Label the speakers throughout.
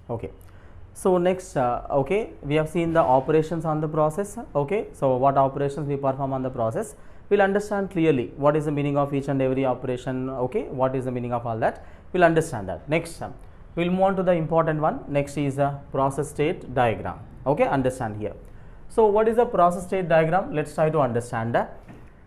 Speaker 1: Okay. So next, okay, we have seen the operations on the process. Okay, so what operations we perform on the process, we'll understand clearly what is the meaning of each and every operation. Okay, what is the meaning of all that, we'll understand that. Next, we'll move on to the important one. Next is a process state diagram. Okay, understand here. So what is the process state diagram? Let's try to understand that.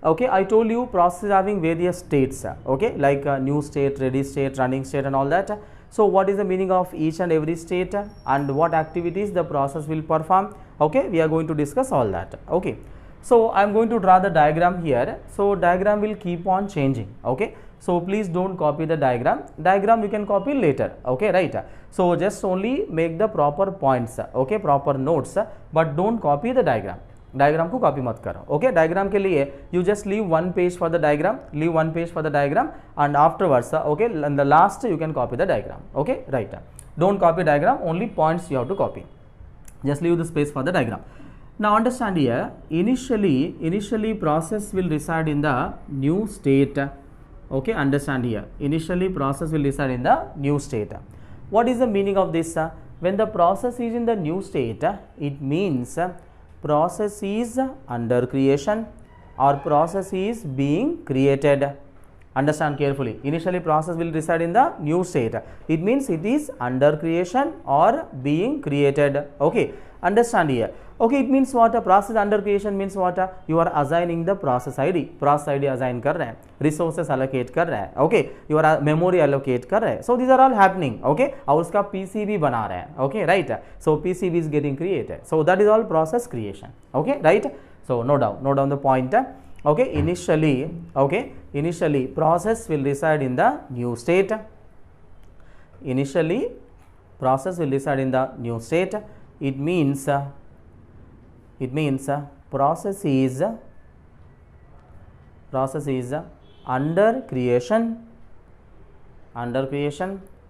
Speaker 1: Okay, I told you process is having various states. Okay, like new state, ready state, running state and all that. So what is the meaning of each and every state and what activities the process will perform? Okay, we are going to discuss all that. Okay, so I am going to draw the diagram here. So diagram will keep on changing. Okay, so please don't copy the diagram. Diagram you can copy later. Okay, right. So just only make the proper points. Okay, proper notes, but don't copy the diagram. Diagram को copy मत करो. Okay, diagram के लिए you just leave one page for the diagram, leave one page for the diagram and afterwards okay in the last you can copy the diagram. Okay, right. Don't copy diagram, only points you have to copy. Just leave the space for the diagram. Now understand here, initially process will reside in the new state. Okay, understand here, initially process will reside in the new state. What is the meaning of this? When the process is in the new state, it means process is under creation or process is being created. Understand carefully. Initially process will reside in the new state. It means it is under creation or being created. Okay, understand here. Okay, it means what? A process under creation means what? You are assigning the process ID. Process ID assign कर रहे हैं, resources allocate कर रहे हैं. Okay, you are memory allocate कर रहे हैं. So these are all happening. Okay, और उसका PCB बना रहे हैं. Okay, right. So PCB is getting created. So that is all process creation. Okay, right. So note down the point. Okay, initially process will reside in the new state. Initially process will reside in the new state. It means process is under creation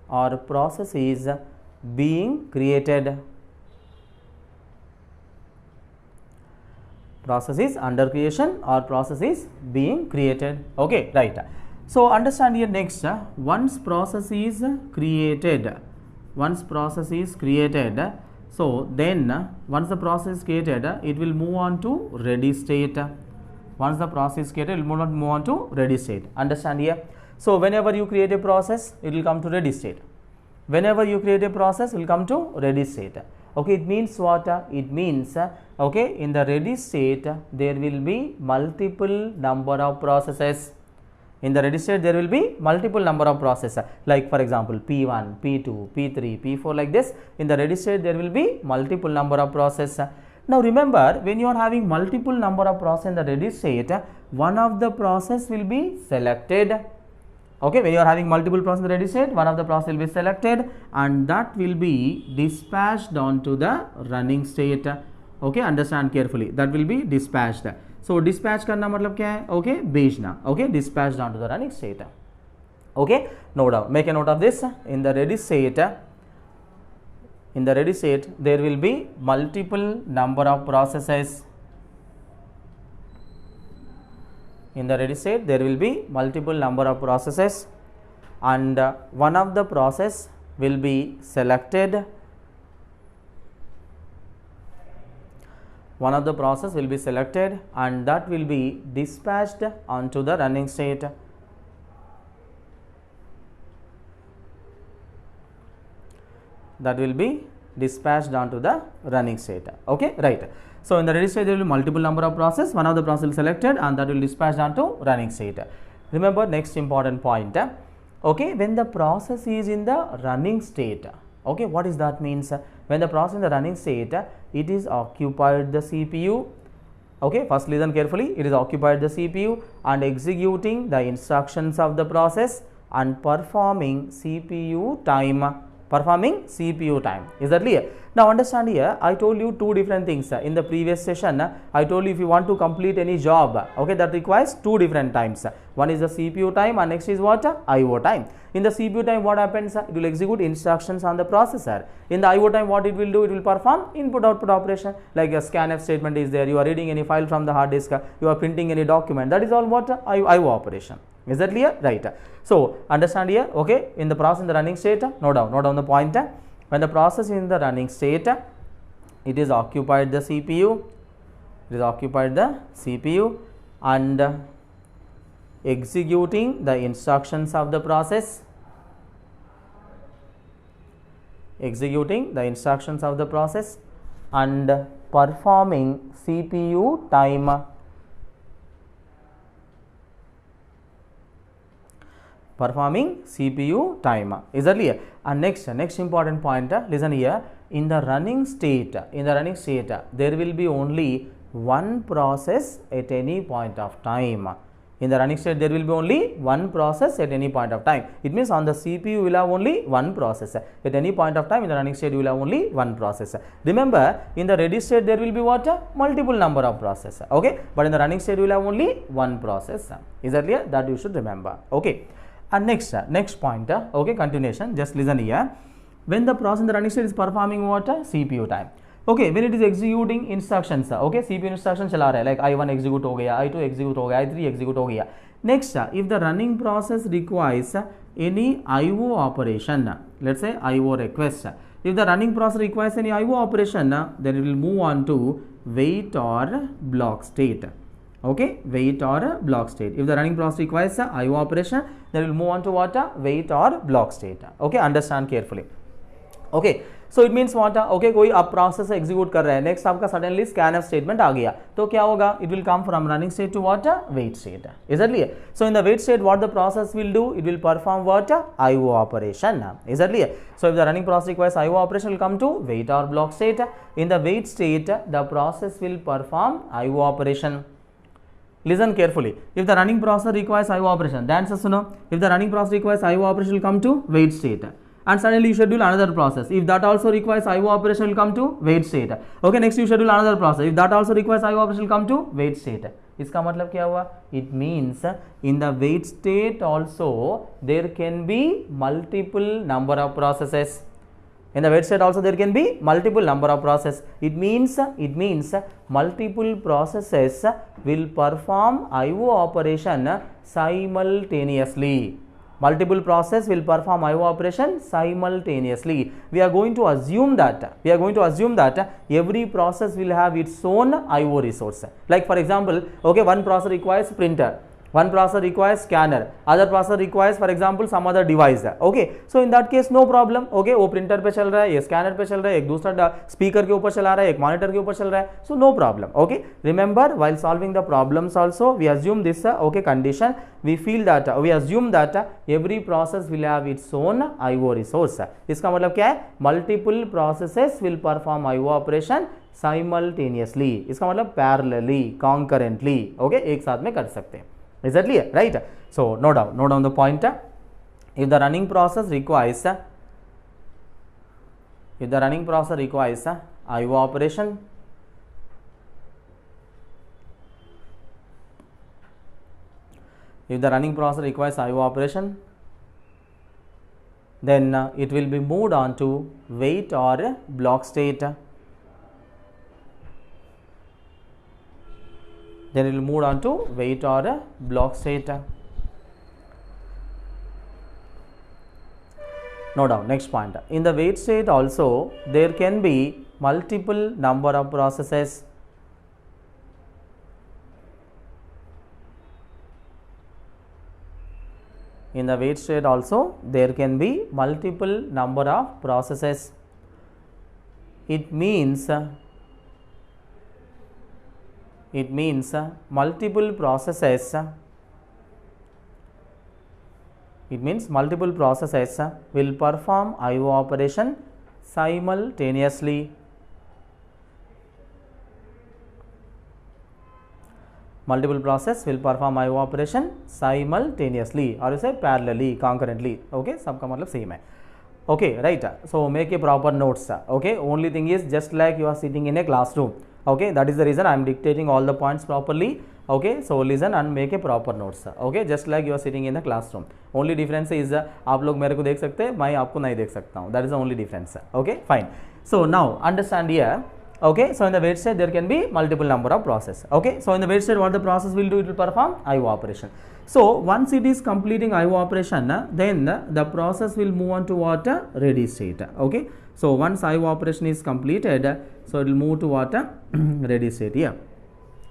Speaker 1: or process is being created. Process is under creation or process is being created. Okay, right. So understand here next, once process is created, so then once the process is created, it will move on to ready state. Once the process is created, it will move on to ready state. Understand here. So whenever you create a process, it will come to ready state. Whenever you create a process, it will come to ready state. Okay, it means what? It means okay, in the ready state there will be multiple number of processes. In the ready state there will be multiple number of processes, like for example P1, P2, P3, P4 like this. In the ready state there will be multiple number of processes. Now remember, when you are having multiple number of processes in the ready state, one of the process will be selected. Okay, when you are having multiple processes in the ready state, one of the process will be selected and that will be dispatched onto the running state. Okay, understand carefully, that will be dispatched. So dispatch करना मतलब क्या है? Okay, भेजना. Okay, dispatched onto the running state. Okay, no doubt. Make a note of this. In the ready state, there will be multiple number of processes. In the ready state there will be multiple number of processes and one of the process will be selected. One of the process will be selected and that will be dispatched onto the running state. That will be dispatched onto the running state. Okay, right. So in the ready state there will be multiple number of process, one of the process will be selected and that will be dispatched onto running state. Remember next important point. Okay, when the process is in the running state, okay, what is that means? When the process in the running state, it is occupied the CPU. Okay, first listen carefully. It is occupied the CPU and executing the instructions of the process and performing CPU time. Is that clear? Now understand here, I told you two different things. In the previous session, I told you if you want to complete any job, okay, that requires two different times. One is the CPU time and next is what? IO time. In the CPU time, what happens? It will execute instructions on the processor. In the IO time, what it will do? It will perform input-output operation, like a scanf statement is there. You are reading any file from the hard disk. You are printing any document. That is all what? IO operation. Is that clear? Right. So understand here. Okay. In the process in the running state, note down the point. When the process is in the running state, it is occupied the CPU, and executing the instructions of the process, and performing CPU time. Is that clear? And next important point, listen here. In the running state, there will be only one process at any point of time. In the running state, there will be only one process at any point of time. It means on the CPU you will have only one process. At any point of time in the running state you will have only one process. Remember, in the ready state there will be what? Multiple number of processes. Okay, but in the running state you will have only one process. Is that clear? That you should remember. Okay. And next point, okay, continuation, just listen here. When the process in the running state is performing what? CPU time. Okay, when it is executing instructions, okay, CPU instructions चला रहा है, like I1 execute हो गया, I2 execute हो गया, I3 execute हो गया. Next, if the running process requires any IO operation, let's say IO request, if the running process requires any IO operation, then it will move on to wait or block state. Okay, wait or block state. If the running process requires IO operation, then it will move on to what? Wait or block state. Okay, understand carefully. Okay, so it means what? Okay, कोई अब process execute कर रहा है, next आपका suddenly scanf statement आ गया, तो क्या होगा? It will come from running state to what? Wait state. Is that clear? So in the wait state, what the process will do? It will perform what? IO operation. Is that clear? So if the running process requires IO operation, will come to wait or block state. In the wait state, the process will perform IO operation. Listen carefully. If the running process requires IO operation, the answer is no. If the running process requires IO operation, will come to wait state. And suddenly you schedule another process. If that also requires IO operation, will come to wait state. Okay, next you schedule another process. If that also requires IO operation, will come to wait state. इसका मतलब क्या हुआ? It means in the wait state also there can be multiple number of processes. In the wait state also there can be multiple number of processes. It means multiple processes will perform IO operation simultaneously. Multiple process will perform IO operation simultaneously. We are going to assume that every process will have its own IO resource. Like for example, okay, one process requires printer, one processor requires scanner, other processor requires for example some other device. Okay, so in that case no problem. Okay, वो printer पे चल रहा है, ये scanner पे चल रहा है, एक दूसरा speaker के ऊपर चला रहा है, एक monitor के ऊपर चल रहा है, so no problem. Okay, remember while solving the problems also we assume this okay condition. We assume that every process will have its own IO resource. इसका मतलब क्या है? Multiple processes will perform IO operation simultaneously. इसका मतलब parallelly, concurrently. Okay, एक साथ में कर सकते हैं. Is that clear? Right? So note down the point. If the running process requires IO operation, then it will be moved on to wait or block state. Then it will move on to wait or block state. Note down next point. In the wait state also there can be multiple number of processes. In the wait state also there can be multiple number of processes. It means multiple processes will perform IO operation simultaneously. Multiple process will perform IO operation simultaneously, or you say parallelly, concurrently. Okay, सबका मतलब same है. Okay, right. So make a proper notes. Okay, only thing is just like you are sitting in a classroom. Okay, that is the reason I am dictating all the points properly. Okay, so listen and make a proper notes. Okay, just like you are sitting in the classroom. Only difference is आप लोग मेरे को देख सकते हैं, मैं आपको नहीं देख सकता हूँ. That is the only difference. Okay, fine. So now understand here. Okay, so in the wait state there can be multiple number of processes. Okay, so in the wait state what the process will do? It will perform IO operation. So once it is completing IO operation, then the process will move on to what? Ready state. Okay. So once IO operation is completed, so it will move to what? Ready state here.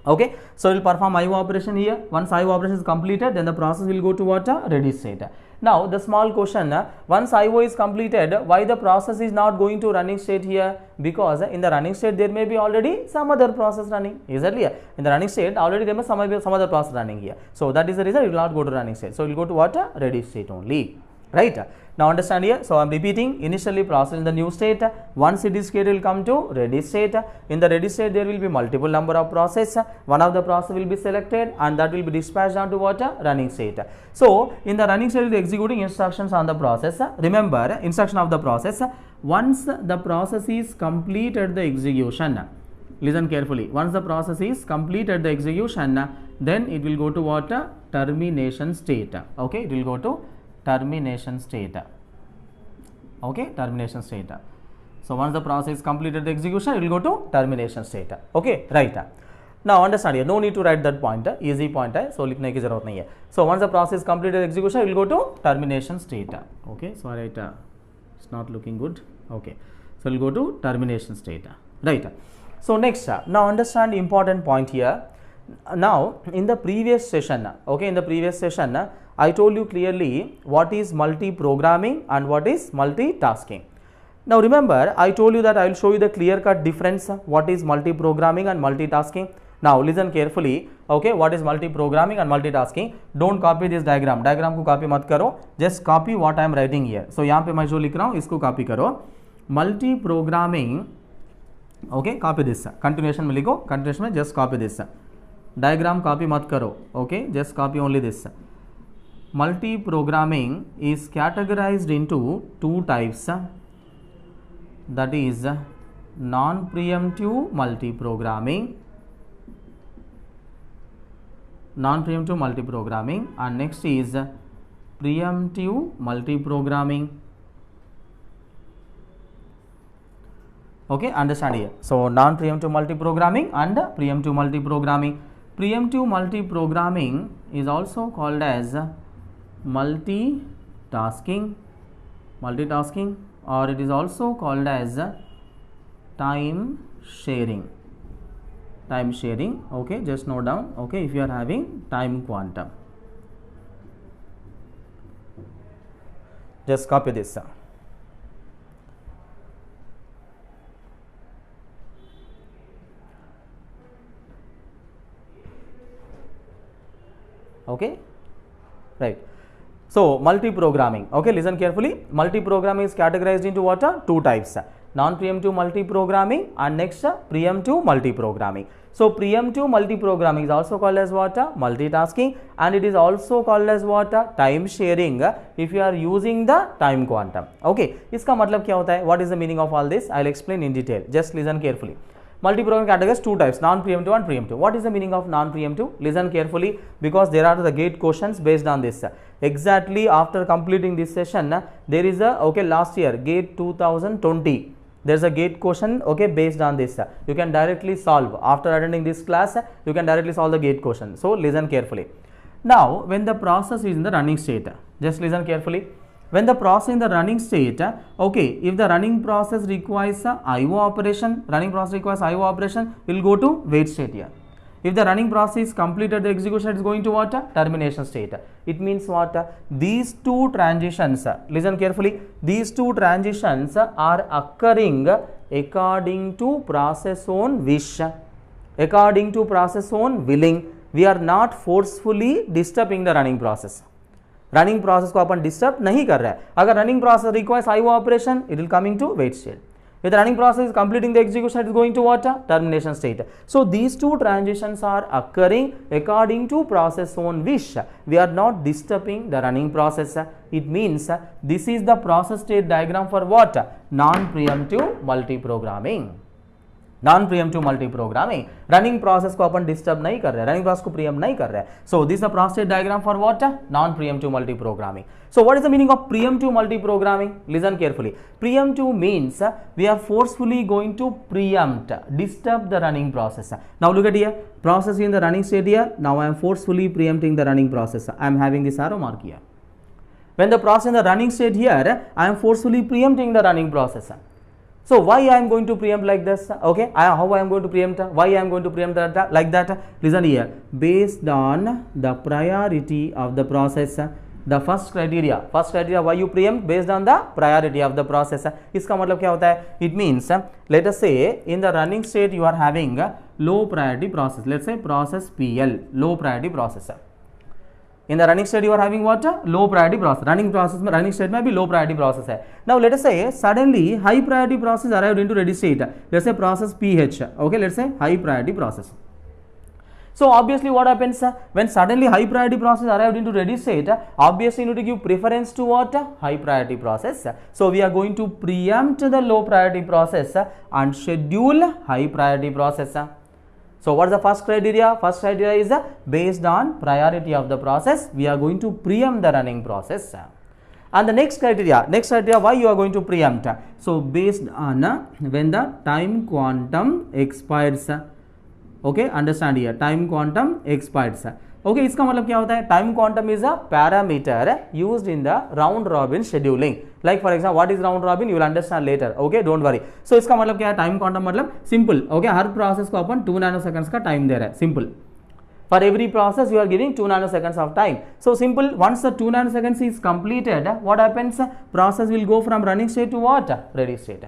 Speaker 1: Okay. So it will perform IO operation here. Once IO operation is completed, then the process will go to what? Ready state. Now the small question, once IO is completed, why the process is not going to running state here? Because in the running state there may be already some other process running. Exactly. In the running state already there may be some other process running here. So that is the reason it will not go to running state. So it will go to what? Ready state only. Right. Now understand here. So I am repeating, initially process in the new state. Once it is created, it will come to ready state. In the ready state there will be multiple number of process. One of the process will be selected and that will be dispatched down to what? Running state. So in the running state, it is executing instructions on the process. Remember, instruction of the process. Once the process is completed the execution, listen carefully. Once the process is completed the execution, then it will go to what? Termination state. Okay, it will go to termination state. Okay, termination state. So once the process is completed the execution, it will go to termination state. Okay, right. Now understand here, no need to write that point, easy point hai, so likhne ki zarurat nahi hai. So once the process is completed execution, it will go to termination state. Okay, so right, it's not looking good. Okay, so it will go to termination state. Right. So next, now understand important point here. Now in the previous session, okay, in the previous session, I told you clearly what is multi-programming and what is multitasking. Now remember, I told you that I will show you the clear-cut difference, what is multi-programming and multitasking. Now listen carefully, okay, what is multi-programming and multitasking. Don't copy this diagram, diagram को copy मत करो, just copy what I am writing here. So यहाँ पे मैं जो लिख रहा हूँ इसको copy करो. Multi-programming, okay, copy this. Continuation में लिखो, continuation में just copy this. Diagram copy मत करो, okay, just copy only this. Multi-programming is categorized into two types, that is non-preemptive multi-programming, and next is preemptive multi-programming. Okay, understand here. So non-preemptive multi-programming and preemptive multi-programming. Preemptive multi-programming is also called as multitasking, or it is also called as time sharing. Okay, just note down, okay, if you are having time quantum, just copy this. Okay, right. So multi-programming, okay, listen carefully. Multi-programming is categorized into what? Two types, non-preemptive multi-programming and next preemptive multi-programming. So preemptive multi-programming is also called as what? Multitasking, and it is also called as what? Time sharing, if you are using the time quantum. Okay, इसका मतलब क्या होता है? What is the meaning of all this? I will explain in detail. Just listen carefully. Multi-programming categories two types, non-preemptive and preemptive. What is the meaning of non-preemptive? Listen carefully, because there are the gate questions based on this. Exactly after completing this session, there is a, okay, last year gate 2020, there is a gate question, okay, based on this. You can directly solve after attending this class. You can directly solve the gate question. So listen carefully. Now when the process is in the running state, just listen carefully. When the process in the running state, okay, if the running process requires IO operation, will go to wait state here. If the running process is completed the execution, it is going to what? Termination state. It means what? These two transitions, listen carefully, these two transitions are occurring according to process own wish, according to process own willing. We are not forcefully disturbing the running process. Running process को अपन disturb नहीं कर रहा है. अगर running process requires IO operation, it will coming to wait state. If the running process is completing the execution, it is going to what? Termination state. So these two transitions are occurring according to process own wish. We are not disturbing the running process. It means this is the process state diagram for what? Non-preemptive multi-programming. Non preemptive multi programming, running process को अपन disturb नहीं कर रहे, running process को प्रिएम्प्ट नहीं कर रहे. So this is the process diagram for what? Non preemptive multi programming. So what is the meaning of preemptive multi-programming? Listen carefully. Preemptive means we are forcefully going to preempt, disturb the running process. Now look at here, process in the running state here. Now I am forcefully preempting the running process. I am having this arrow mark here. When the process in the running state here, I am forcefully preempting the running process. So why I am going to preempt like this? Okay, how I am going to preempt? Why I am going to preempt that, like that? Listen here. Based on the priority of the process. The first criteria why you preempt based on the priority of the process. इसका मतलब क्या होता है? It means let us say in the running state you are having low priority process. Let's say process PL, low priority process. In the running state you are having what? Low priority process. Running state में भी low priority process है. Now let us say suddenly high priority process arrived into ready state. Let's say process PH. Okay, let's say high priority process. So obviously what happens when suddenly high priority process arrived into ready state? Obviously you need to give preference to what? High priority process. So we are going to preempt the low priority process and schedule high priority process. So what is the first criteria? First criteria is based on priority of the process. We are going to preempt the running process. And the next criteria why you are going to preempt? So based on when the time quantum expires. Okay, understand here, time quantum expires. Okay, इसका मतलब क्या होता है? Time quantum is a parameter used in the round robin scheduling. Like for example, what is round robin? You will understand later. Okay, don't worry. So इसका मतलब क्या है? Time quantum मतलब simple. Okay, हर process को अपन 2 nanoseconds का time दे रहे हैं. Simple. For every process you are giving 2 nanoseconds of time. So simple. Once the 2 nanoseconds is completed, what happens? Process will go from running state to what? Ready state.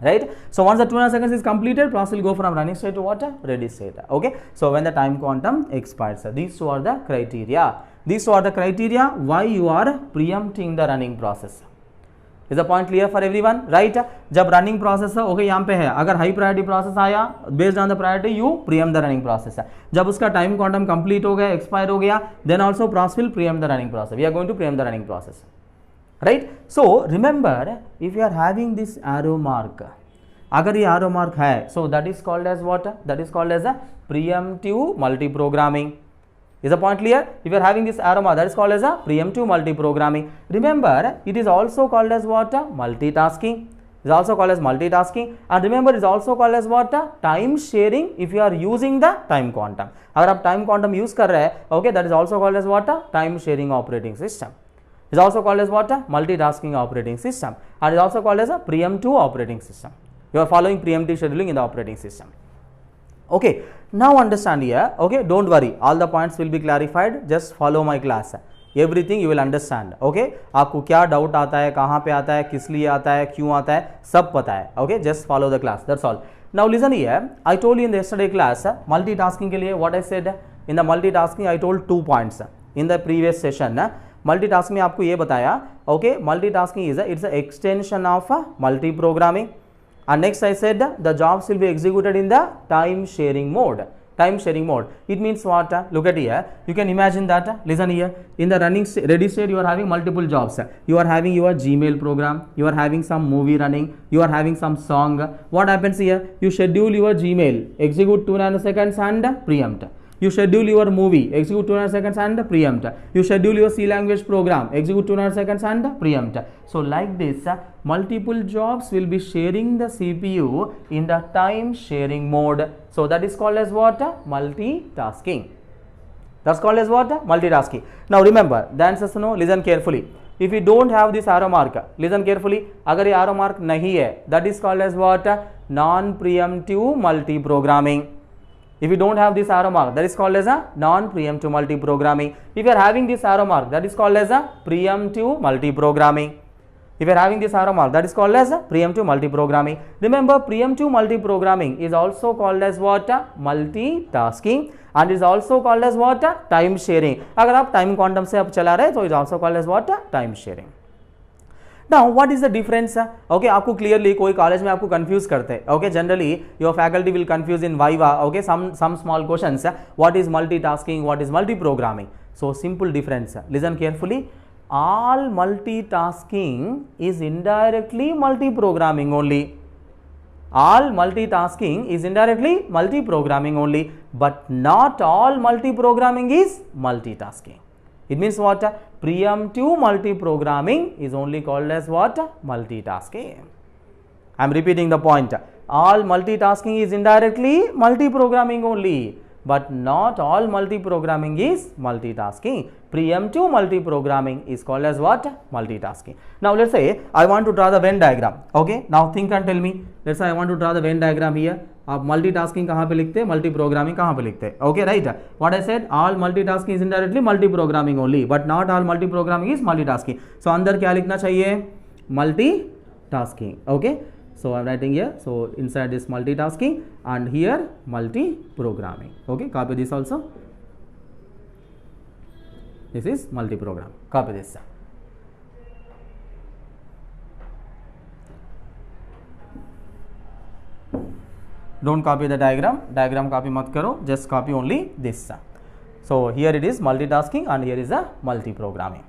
Speaker 1: Right. So once the 2 nanoseconds is completed, process will go from running state to what? Ready state. Okay. So when the time quantum expires, these two are the criteria. These two are the criteria why you are preempting the running process. Is the point clear for everyone? Right. जब running process है, okay, यहाँ पे है, अगर high priority process आया, based on the priority you preempt the running process. जब उसका time quantum complete हो गया, expire हो गया, then also process will preempt the running process. We are going to preempt the running process. Right. So remember, if you are having this arrow mark, अगर ये arrow mark है, so that is called as what? That is called as a preemptive multi-programming. Is the point clear? If you are having this arrow mark, that is called as a preemptive multi-programming. Remember, it is also called as what? Multitasking. It is also called as multitasking. And remember, it is also called as what? Time sharing. If you are using the time quantum. अगर आप time quantum use कर रहे हैं, okay, that is also called as what? Time sharing operating system. It is also called as what? Multitasking operating system. And it is also called as a preemptive operating system. You are following preemptive scheduling in the operating system. Okay, now understand here. Okay, don't worry, all the points will be clarified. Just follow my class. Everything you will understand. Okay, आपको क्या doubt आता है, कहाँ पे आता है, किस लिए आता है, क्यों आता है, सब पता है. Okay, just follow the class. That's all. Now listen here. I told you in the yesterday class, multitasking के लिए what I said in the multitasking I told 2 points in the previous session. Multitasking में आपको ये बताया. Okay, multitasking is it's an extension of multi programming. And next I said the jobs will be executed in the time sharing mode. Time sharing mode. It means what? Look at here. You can imagine that. Listen here. In the running ready state, you are having multiple jobs. You are having your Gmail program. You are having some movie running. You are having some song. What happens here? You schedule your Gmail, execute 2 nanoseconds and preempt. You schedule your movie, execute 2 nanoseconds and preempt. You schedule your C language program, execute 2 nanoseconds and preempt. So like this, multiple jobs will be sharing the CPU in the time sharing mode. So that is called as what? Multitasking. That's called as what? Multitasking. Now remember, the answers no, listen carefully. If you don't have this arrow mark, listen carefully. अगर ये arrow mark नहीं है, that is called as what? Non-preemptive multi-programming. If you don't have this arrow mark, that is called as a non-preemptive multi-programming. If you are having this arrow mark, that is called as a preemptive multi-programming. If you are having this arrow mark, that is called as a preemptive multi-programming. Remember, preemptive multi-programming is also called as what? Multitasking, and is also called as what? Time sharing. अगर आप time quantum से आप चला रहे, so it is also called as what? Time sharing. Now, what is the difference? Okay, आपको clearly कोई college में आपको confuse करते हैं. Okay, generally your faculty will confuse in Viva. Okay, some small questions. What is multitasking? What is multi-programming? So simple difference. Listen carefully. All multitasking is indirectly multi-programming only. all multitasking is indirectly multi-programming only, but not all multi-programming is multitasking. It means what? Preemptive multi-programming is only called as what? Multitasking. I am repeating the point. All multitasking is indirectly multi-programming only, but not all multi-programming is multitasking. Preemptive multi-programming is called as what? Multitasking. Now let's say I want to draw the Venn diagram. Okay, now think and tell me. Let's say I want to draw the Venn diagram here. आप multitasking कहाँ पे लिखते हैं, multi programming कहाँ पे लिखते हैं? Okay right, what I said, all multitasking is indirectly multi programming only, but not all multi programming is multitasking. So अंदर क्या लिखना चाहिए? Multitasking. Okay, so I am writing here, so inside this multitasking and here multi-programming. Okay, copy this also. This is multi-program. Copy this. Don't copy the diagram. Diagram copy mat karo. Just copy only this. So here it is multitasking and here is a multi-programming.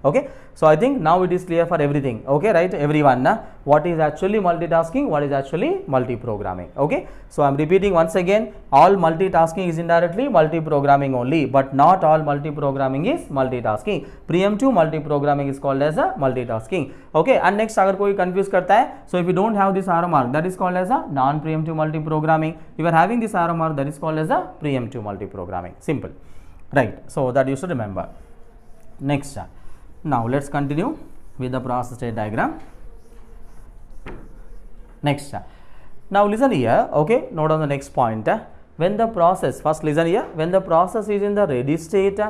Speaker 1: Okay, so I think now it is clear for everything. Okay, right, everyone, what is actually multitasking, what is actually multi-programming. Okay, so I am repeating once again, all multitasking is indirectly multi-programming only, but not all multi-programming is multitasking. Preemptive multi-programming is called as a multitasking. Okay, and next अगर कोई confuse करता है, so if you don't have this arrow mark, that is called as a non-preemptive multi-programming. If you are having this arrow mark, that is called as a preemptive multi-programming. Simple, right? So that you should remember. Next. Now let's continue with the process state diagram. Next, now listen here. Okay, note on the next point. When the process, first listen here, when the process is in the ready state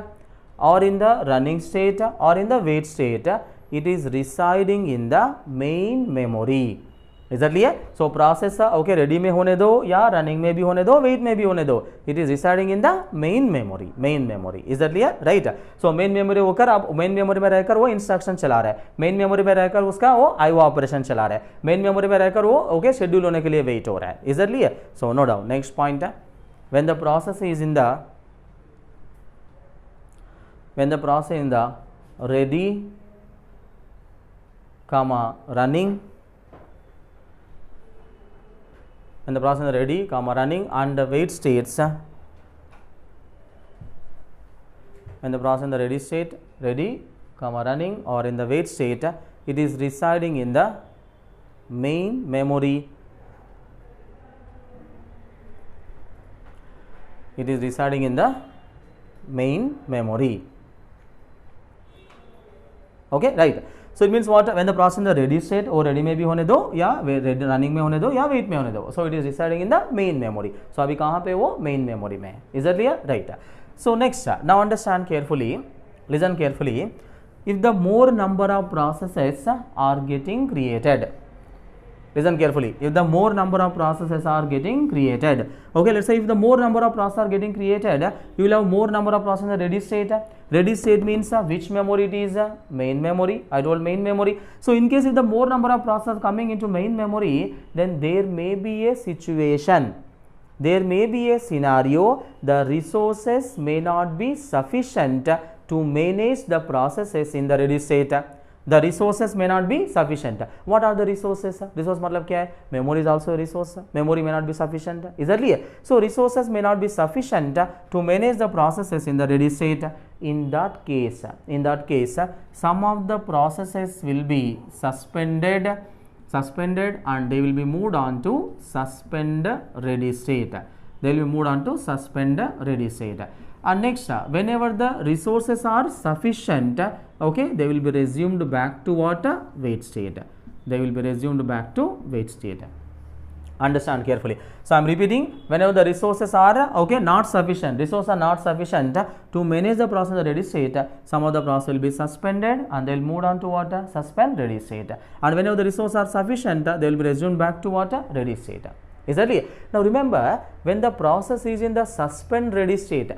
Speaker 1: or in the running state or in the wait state, it is residing in the main memory. Is that clear? So process okay ready में होने दो या running में भी होने दो, wait में भी होने दो, it is residing in the main memory. Main memory. Is that clear? Right. So main memory होकर अब main memory में रहकर वो instruction चला रहा है, main memory में रहकर उसका वो IO operation चला रहा है, main memory में रहकर वो okay schedule होने के लिए wait हो रहा है. Is that clear? So no doubt. Next point, when the process is in the ready, running, when the process is ready, running and the wait states, when the process in the ready state, ready, running or in the wait state, it is residing in the main memory. It is residing in the main memory. Okay, right. So it means what? When the process in the ready state or ready में भी होने दो या running में होने दो या wait में होने दो, so it is residing in the main memory. So अभी कहाँ पे वो main memory में है. Is that clear? Right. So next, now understand carefully, listen carefully. If the more number of processes are getting created, listen carefully. If the more number of processes are getting created, okay, let's say if the more number of processes are getting created, you will have more number of processes in the ready state. Ready state means which memory it is? Main memory. I told main memory. So in case if the more number of processes coming into main memory, then there may be a situation, there may be a scenario, the resources may not be sufficient to manage the processes in the ready state. The resources may not be sufficient. What are the resources? Resource मतलब क्या है? Memory is also a resource. Memory may not be sufficient. Is that clear? So resources may not be sufficient to manage the processes in the ready state. In that case, some of the processes will be suspended and they will be moved on to suspend ready state. They will be moved on to suspend ready state. And next, whenever the resources are sufficient, okay, they will be resumed back to what? Wait state. They will be resumed back to wait state. Understand carefully. So I am repeating, whenever the resources are okay not sufficient, resources are not sufficient to manage the process in the ready state, some of the process will be suspended and they will move on to what? Suspend ready state. And whenever the resources are sufficient, they will be resumed back to what? Ready state. Is that clear? Now remember, when the process is in the suspend ready state,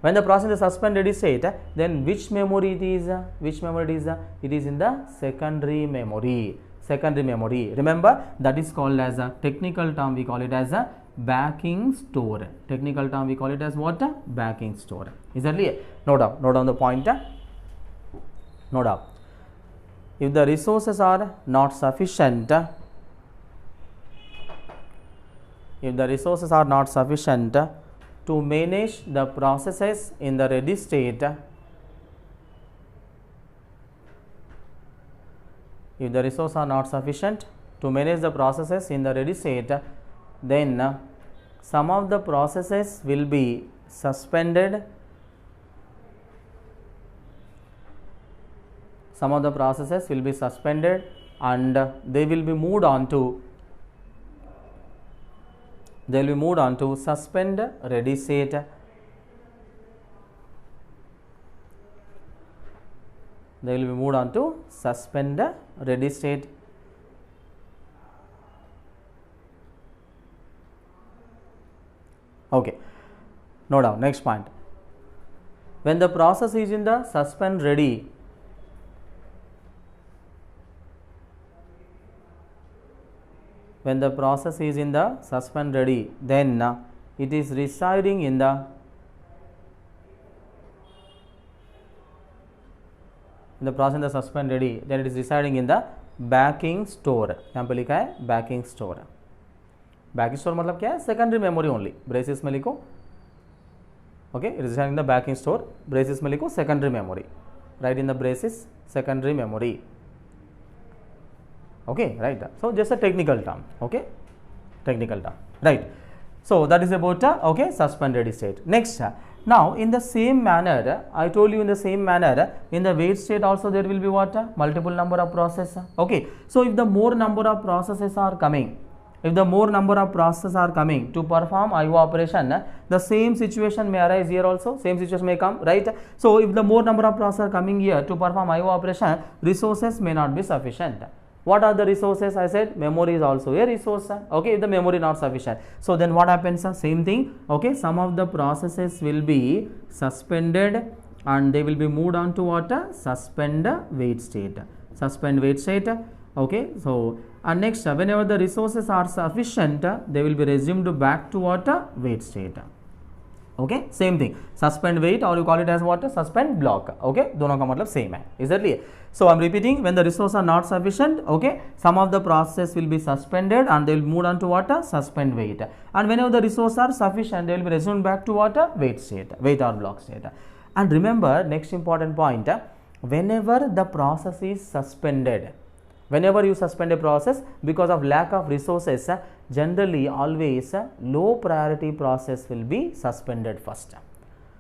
Speaker 1: when the process is suspend ready state, then which memory it is? Which memory it is? It is in the secondary memory. Secondary memory. Remember, that is called as a technical term. We call it as a backing store. Technical term we call it as what? Backing store. Is that clear? Note down the point. Note down. If the resources are not sufficient, if the resources are not sufficient to manage the processes in the ready state, if the resources are not sufficient to manage the processes in the ready state, then some of the processes will be suspended, some of the processes will be suspended and they will be moved on to suspend ready state. They will be moved on to suspend ready state. Okay, note down next point. When the process is in the suspend ready, when the process is in the suspend ready, then it is residing in the process in the suspend ready, then it is residing in the backing store. यहाँ पे लिखा है backing store. Backing store मतलब क्या है? Secondary memory only. Braces में लिखो. Okay, it is residing in the backing store. Braces में लिखो secondary memory. Write in the braces secondary memory. Okay, right. So just a technical term. Okay, technical term. Right. So that is about okay, suspend ready state. Next, now in the same manner, I told you in the same manner, in the wait state also there will be what? Multiple number of processes. Okay. So if the more number of processes are coming, to perform IO operation, the same situation may arise here also. Same situation may come, right? So if the more number of processes are coming here to perform IO operation, resources may not be sufficient. What are the resources? I said memory is also a resource. Okay, if the memory not sufficient, so then what happens? Same thing. Okay, some of the processes will be suspended and they will be moved on to what? Suspend wait state. Suspend wait state. Okay, so and next, whenever the resources are sufficient, they will be resumed back to what? Wait state. Okay, same thing. Suspend wait, or you call it as what? Suspend block. Okay, दोनों का मतलब same है. Is that clear? So I'm repeating, when the resources are not sufficient, okay, some of the processes will be suspended and they will move on to what? Suspend wait. And whenever the resources are sufficient, they will be resumed back to what? Wait state, wait or block state. And remember, next important point, whenever the process is suspended, whenever you suspend a process because of lack of resources, generally always low priority process will be suspended first.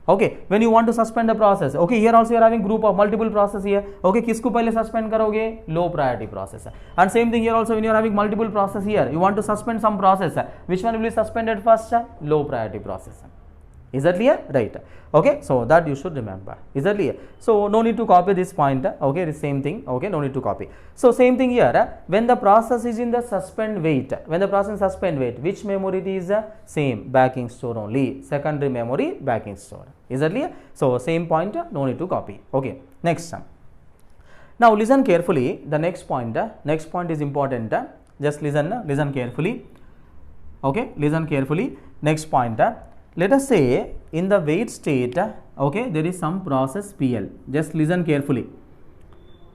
Speaker 1: Okay, when you want to suspend the process, okay, here also you are having group of multiple process here. Okay, किसको पहले suspend करोगे? Low priority process. And same thing here also, when you are having multiple process here, you want to suspend some process. Which one will be suspended first? Low priority process. Is that clear? Right. Okay, so that you should remember. Is that clear? So no need to copy this point. Okay, the same thing. Okay, no need to copy. So same thing here. When the process is in the suspend wait, which memory it is? Same, backing store only. Secondary memory, backing store. Is that clear? So same point. No need to copy. Okay. Next. Now listen carefully. The next point. Next point is important. Just listen carefully. Okay, listen carefully. Next point. Let us say in the wait state, okay, there is some process PL. Just listen carefully.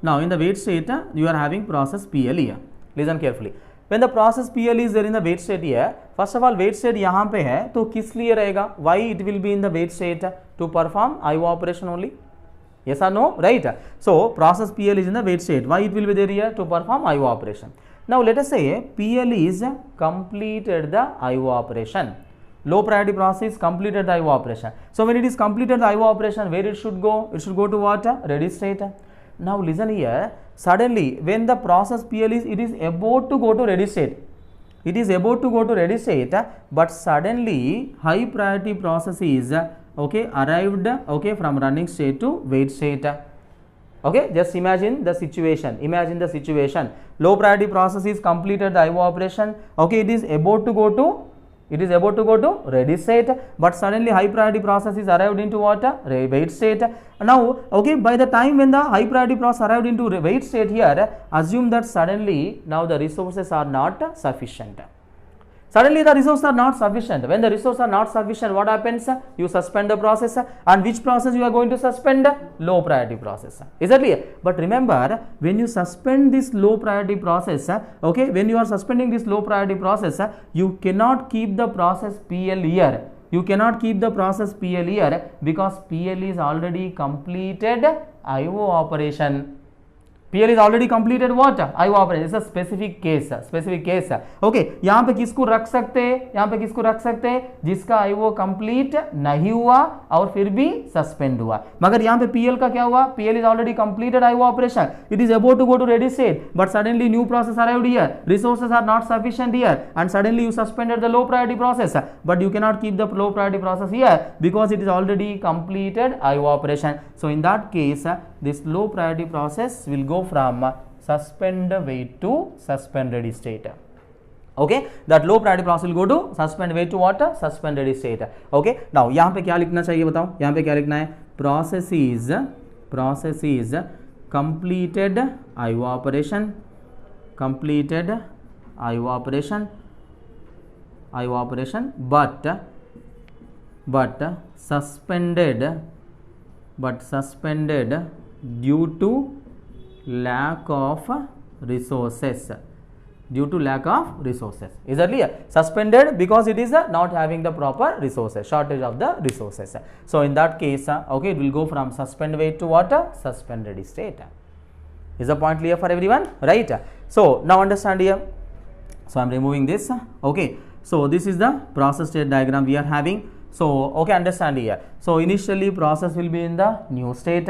Speaker 1: Now in the wait state, you are having process PL here. Listen carefully. When the process PL is there in the wait state here, first of all wait state यहाँ पे है तो किस लिए रहेगा? Why it will be in the wait state? To perform IO operation only. Yes or no? Right. So process PL is in the wait state. Why it will be there here? To perform IO operation. Now let us say PL is completed the IO operation. Low priority process completed the IO operation. So when it is completed the IO operation, where it should go? It should go to what? Ready state. Now listen here. Suddenly when the process PL is, it is about to go to ready state. It is about to go to ready state, but suddenly high priority process is okay arrived okay from running state to wait state. Okay, just imagine the situation. Imagine the situation. Low priority process is completed the IO operation. Okay, it is about to go to ready state, but suddenly high priority process is arrived into what? Wait state. Now, okay, by the time when the high priority process arrived into wait state here, assume that suddenly now the resources are not sufficient. Suddenly the resources are not sufficient. When the resources are not sufficient, what happens? You suspend the process. And which process you are going to suspend? Low priority process. Is that clear? But remember, when you suspend this low priority process, okay, when you are suspending this low priority process, you cannot keep the process PL here. You cannot keep the process PL here because PL is already completed IO operation. PL is already completed what? IO operation. It's a specific case. Okay, यहाँ पे किसको रख सकते हैं? यहाँ पे किसको रख सकते हैं? जिसका IO complete नहीं हुआ और फिर भी suspend हुआ. मगर यहाँ पे PL का क्या हुआ? PL is already completed IO operation. It is about to go to ready state, but suddenly new process arrived here. Resources are not sufficient here, and suddenly you suspended the low priority process. But you cannot keep the low priority process here because it is already completed IO operation. So in that case, this low priority process will go from suspend wait to suspend ready state. Okay, that low priority process will go to suspend wait to what? Suspend ready state. Okay, now यहाँ पे क्या लिखना चाहिए बताओ? यहाँ पे क्या लिखना है? Process is completed IO operation, but suspended due to lack of resources. Is that clear? Suspended because it is not having the proper resources, shortage of the resources. So in that case, okay, it will go from suspend wait to what? Suspend ready state. Is the point clear for everyone? Right? So now understand here. So I am removing this. Okay, so this is the process state diagram we are having. So okay, understand here. So initially process will be in the new state.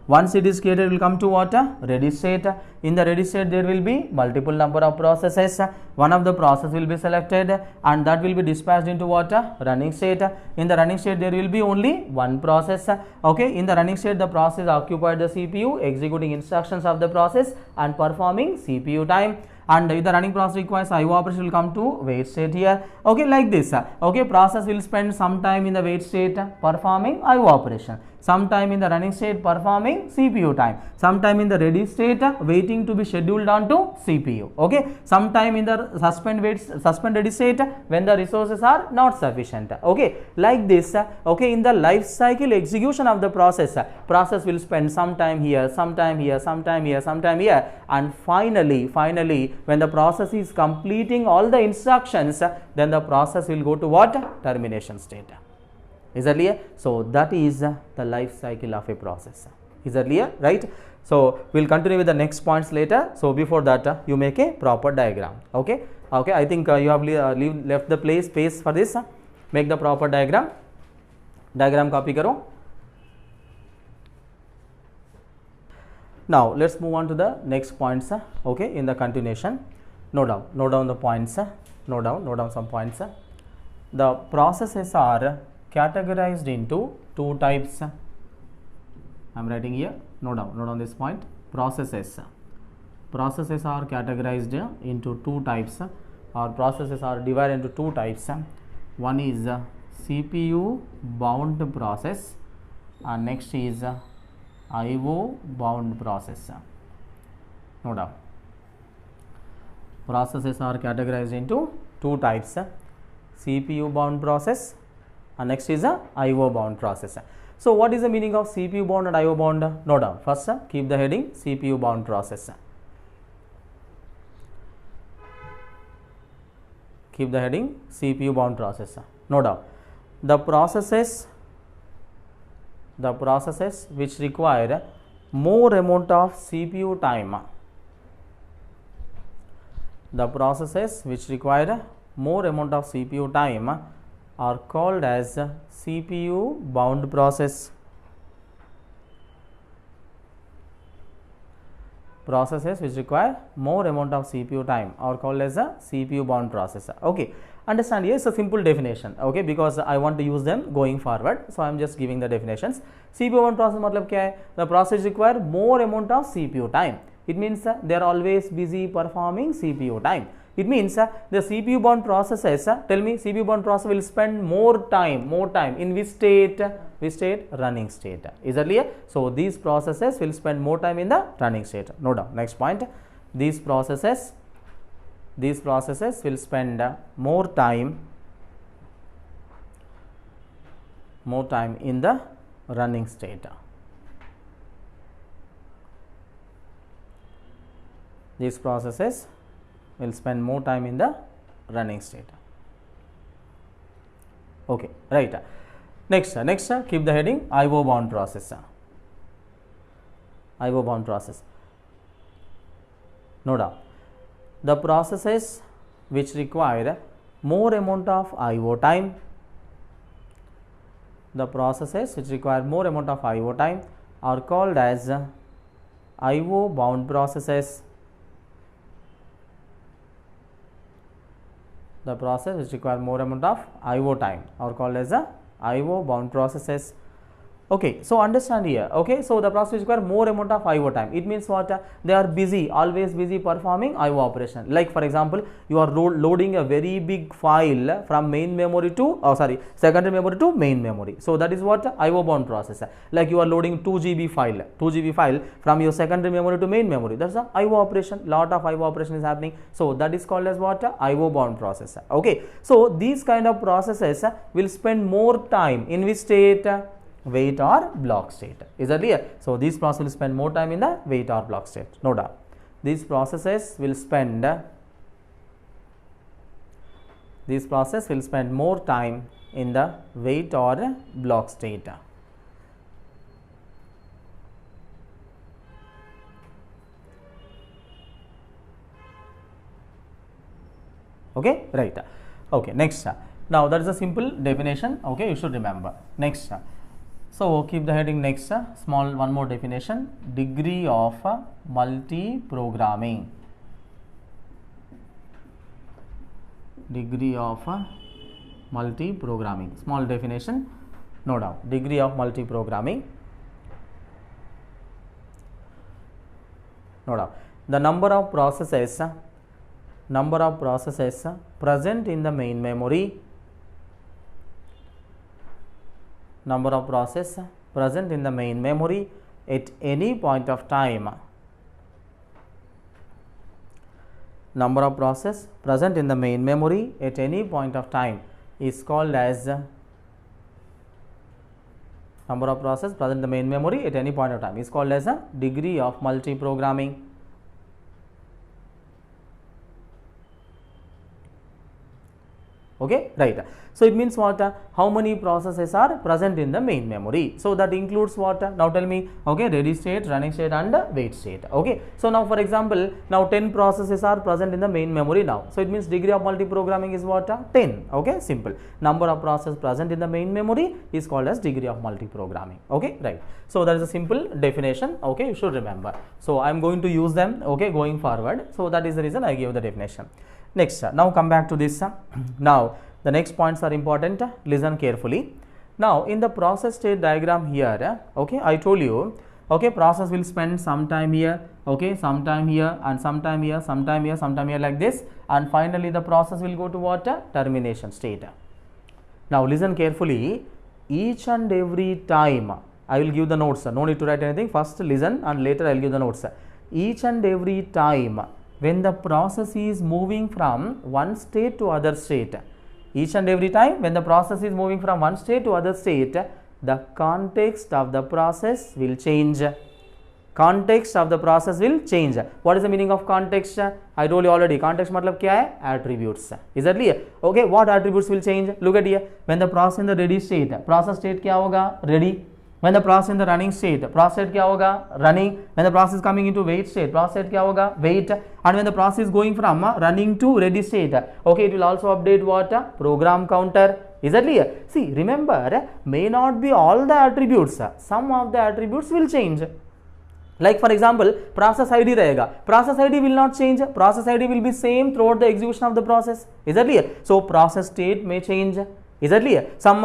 Speaker 1: Once it is created, it will come to what? Ready state. In the ready state, there will be multiple number of processes. One of the process will be selected and that will be dispatched into what? Running state. In the running state, there will be only one process. Okay, in the running state, the process occupied the CPU, executing instructions of the process and performing CPU time. And if the running process requires IO operation, will come to wait state here. Okay, like this. Okay, process will spend some time in the wait state performing IO operation, some time in the running state performing CPU time, some time in the ready state waiting to be scheduled onto CPU. Okay, some time in the suspend ready state when the resources are not sufficient. Okay, like this. Okay, in the life cycle execution of the process will spend some time here, some time here, some time here, some time here, and finally when the process is completing all the instructions, then the process will go to what? Termination state. Is that clear? So that is the life cycle of a process. Is that clear? Right? So we'll continue with the next points later. So before that, you make a proper diagram. Okay, I think you have left the space for this. Make the proper diagram. Diagram copy karo. Now let's move on to the next points. Okay, in the continuation, note down the points. Note down some points. The processes are categorized into two types. I am writing here. Note down this point. Processes are categorized into two types, or processes are divided into two types. One is CPU bound process and next is IO bound process. Note down. Processes are categorized into two types, CPU bound process and next is a IO bound process. So what is the meaning of CPU bound and IO bound? Note down. First, keep the heading CPU bound process. Keep the heading CPU bound process. Note down. The processes which require more amount of CPU time. The processes which require more amount of CPU time are called as CPU bound process. Processes which require more amount of CPU time are called as a CPU bound process. Okay, understand here, it's a simple definition. Okay, because I want to use them going forward, so I am just giving the definitions. CPU bound process matlab kya hai? The process require more amount of CPU time. It means they are always busy performing CPU time. It means the CPU bound processes, tell me, CPU bound process will spend more time in which state? Running state. Is that clear? So these processes will spend more time in the running state. Note down. Next point, these processes these processes will spend more time in the running state. These processes will spend more time in the running state. Okay, right. Next, keep the heading IO bound process. IO bound process. Note down the processes which require more amount of IO time. The processes which require more amount of IO time are called as IO bound processes. The process which require more amount of IO time are called as the IO bound processes. Okay, so understand here. Okay, so the process require more amount of IO time. It means what? They are busy, always busy performing IO operation. Like for example, you are loading a very big file from main memory to secondary memory to main memory. So that is what IO bound process. Like you are loading 2 GB file from your secondary memory to main memory. That's a IO operation. Lot of IO operation is happening. So that is called as what? IO bound process. Okay, so these kind of processes will spend more time in which state? Wait or block state. Is that clear? So these processes will spend more time in the wait or block state. No doubt. These processes will spend more time in the wait or block state. Okay, right. Okay, next. Now that is a simple definition. Okay, you should remember. Next. So keep the heading next, small one more definition, degree of multi-programming. Degree of multi-programming, small definition, no doubt, degree of multi-programming. No doubt, the number of processes present in the main memory. Number of processes present in the main memory at any point of time. Number of processes present in the main memory at any point of time is called as number of processes present in the main memory at any point of time is called as a degree of multi-programming. Okay, right. So it means what? How many processes are present in the main memory? So that includes what? Now tell me. Okay, ready state, running state and wait state. Okay, so now for example, now 10 processes are present in the main memory now. So it means degree of multi-programming is what? 10. Okay, simple. Number of processes present in the main memory is called as degree of multi-programming. Okay, right. So that is a simple definition. Okay, you should remember. So I am going to use them. Okay, going forward. So that is the reason I gave the definition. Next, now come back to this. Now the next points are important. Listen carefully. Now in the process state diagram here, okay, I told you, okay, process will spend some time here, okay, some time here and some time here, some time here, some time here, like this, and finally the process will go to what? Termination state. Now listen carefully. Each and every time I will give the notes. No need to write anything. First listen and later I will give the notes. Each and every time when the process is moving from one state to other state, each and every time when the process is moving from one state to other state, the context of the process will change. Context of the process will change. What is the meaning of context? I told you already. Context matlab kya hai? Attributes. Is that clear? Okay, what attributes will change? Look at here. When the process in the ready state, process state kya hoga? Ready. When the process in the running state, process state kya hoga? Running. When the process is coming into wait state, process state kya hoga? Wait. And when the process is going from running to ready state, okay, it will also update what? Program counter. Is that clear? See, remember, may not be all the attributes. Some of the attributes will change. Like for example, process ID rahega. Process ID will not change. Process ID will be same throughout the execution of the process. Is that clear? So process state may change. Is that clear? Some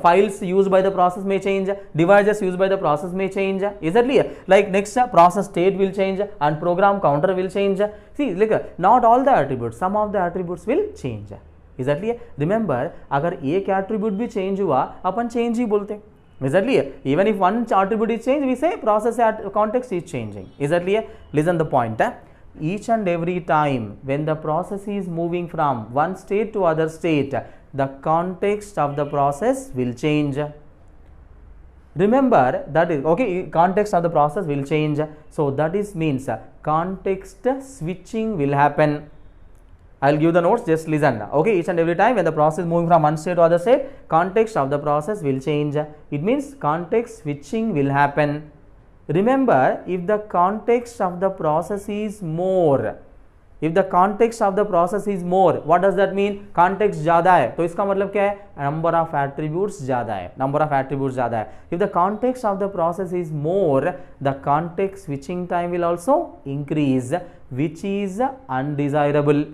Speaker 1: files used by the process may change, devices used by the process may change. Is that clear? Like next, process state will change and program counter will change. See, look, not all the attributes, some of the attributes will change. Is that clear? Remember, अगर एक attribute भी change हुआ, अपन change ही बोलते. Is that clear? Even if one attribute is changed, we say process context is changing. Is that clear? Listen the point. each and every time when the process is moving from one state to other state, the context of the process will change. Remember that is okay, context of the process will change. So that is means context switching will happen. I'll give the notes, just listen. Okay, each and every time when the process is moving from one state to other state, context of the process will change. It means context switching will happen. Remember, if the context of the process is more, if the context of the process is more, what does that mean? Context ज़्यादा है, तो इसका मतलब क्या है? Number of attributes ज़्यादा है, number of attributes ज़्यादा है. If the context of the process is more, the context switching time will also increase, which is undesirable.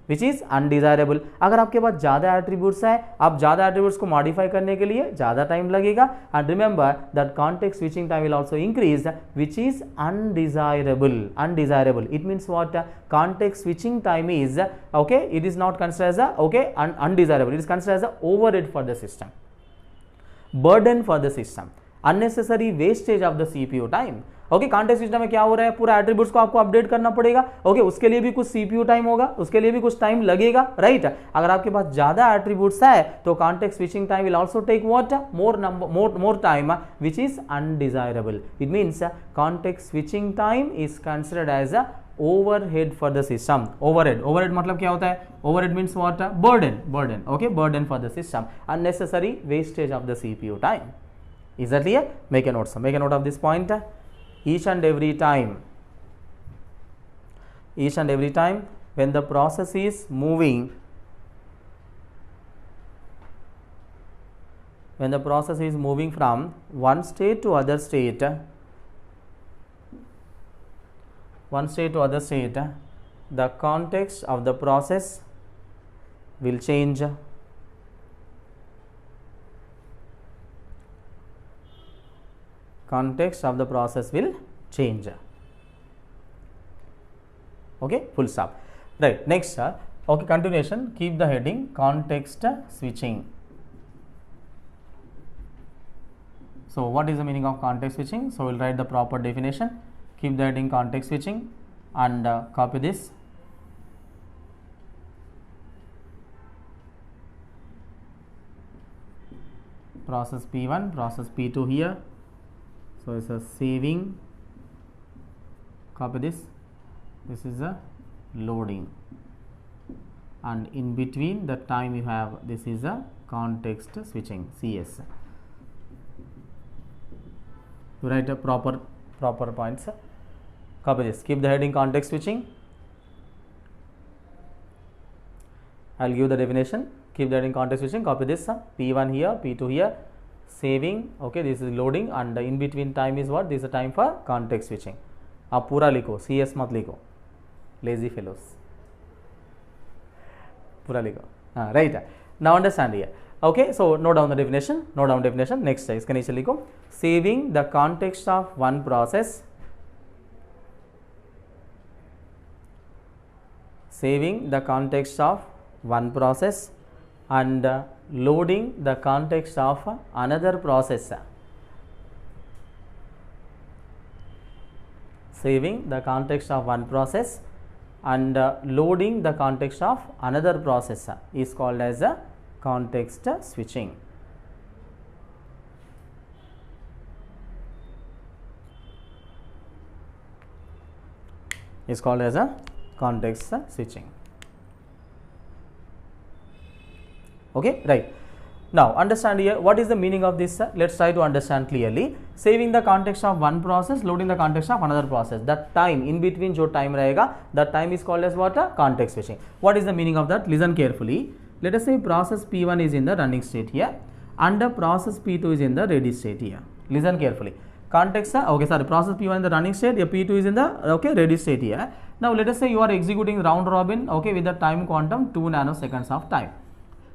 Speaker 1: Which is undesirable. अगर आपके पास ज़्यादा एट्रीब्यूट्स है, आप ज़्यादा एट्रीब्यूट्स को मॉडिफाई करने के लिए ज़्यादा टाइम लगेगा. And remember that context switching time will also increase, which is undesirable. Undesirable, it means what? Context switching time is okay, it is not considered as okay undesirable, it is considered as overhead for the system, burden for the system, unnecessary wastage of the CPU time. Okay, context system में क्या हो रहा है? पूरा attributes को आपको update करना पड़ेगा. ओके, उसके लिए भी कुछ सीपीयू टाइम होगा, उसके लिए भी कुछ टाइम लगेगा, राइट? अगर आपके पास ज्यादा एट्रीब्यूट्स है तो context switching time will also take what? More time, which is undesirable. It means context switching time is considered as overhead for the system. Overhead मतलब क्या होता है? Overhead means what? Burden. Okay, burden for the system, unnecessary wastage of the CPU time. Is that clear? Make a note of this point. Each and every time when the process is moving from one state to other state, the context of the process will change. Context of the process will change. Okay, full stop. Right, next, okay, continuation. Keep the heading context switching. So what is the meaning of context switching? So we'll write the proper definition. Keep the heading context switching and copy this. Process P1, process P2 here. So it's a saving, copy this, this is a loading, and in between the time you have, this is a context switching, CS. You write a proper points, copy this, keep the heading context switching. I'll give the definition, keep the heading context switching, copy this, P1 here, P2 here, saving, okay, this is loading, and in between time is what? This is a time for context switching. आप पूरा लिखो, CS मत लिखो, lazy fellows, पूरा लिखो. Right, now understand here. Okay, so note down the definition. Next इसके नीचे लिखो, saving the context of one process, and loading the context of another process. Saving the context of one process and loading the context of another process is called as a context switching. Is called as a context switching. Okay, right. Now understand here what is the meaning of this. Let's try to understand clearly. Saving the context of one process, loading the context of another process. That time in between जो time रहेगा, that time is called as what? Context switching. What is the meaning of that? Listen carefully. Let us say process P1 is in the running state here, and the process P2 is in the ready state here. Listen carefully. Context, okay, sorry, process P1 in the running state, your P2 is in the ready state here. Now let us say you are executing round robin, okay, with the time quantum 2 nanoseconds of time.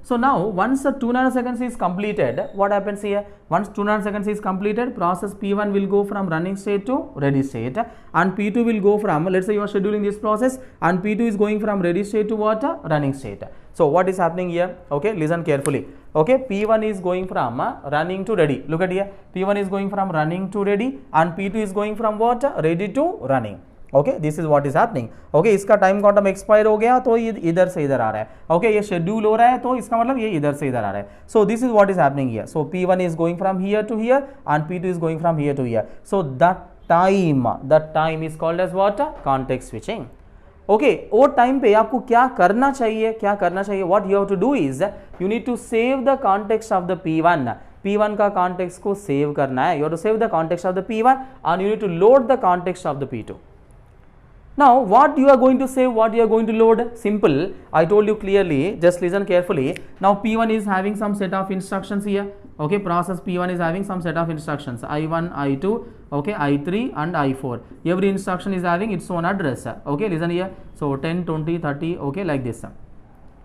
Speaker 1: So now once the 2 nanoseconds is completed, what happens here? Once 2 nanoseconds is completed, process P1 will go from running state to ready state, and P2 will go from, let's say you are scheduling this process, and P2 is going from ready state to what? Running state. So what is happening here? Okay, listen carefully. Okay, P1 is going from running to ready. Look at here, P1 is going from running to ready, and P2 is going from what? Ready to running. Okay, this is what is happening. Okay, इसका time quantum expire हो गया तो ये इधर से इधर आ रहा है. ओके, ये शेड्यूल हो रहा है तो इसका मतलब ये इधर से इधर आ रहा है. So this is what is happening here. So P1 is going from here to here and P2 is going from here to here. So that time is called as what, context switching. Okay, वो time पे आपको क्या करना चाहिए, what you have to do is you need to save the context of the P1 का context को save करना है. You have to save the context of the P1 and you need to load the context of the P2. Now what you are going to save, what you are going to load? Simple, I told you clearly, just listen carefully. Now P1 is having some set of instructions here. Okay, process P1 is having some set of instructions, I1, I2, okay, I3 and I4. Every instruction is having its own address. Okay, listen here. So 10, 20, 30, okay, like this.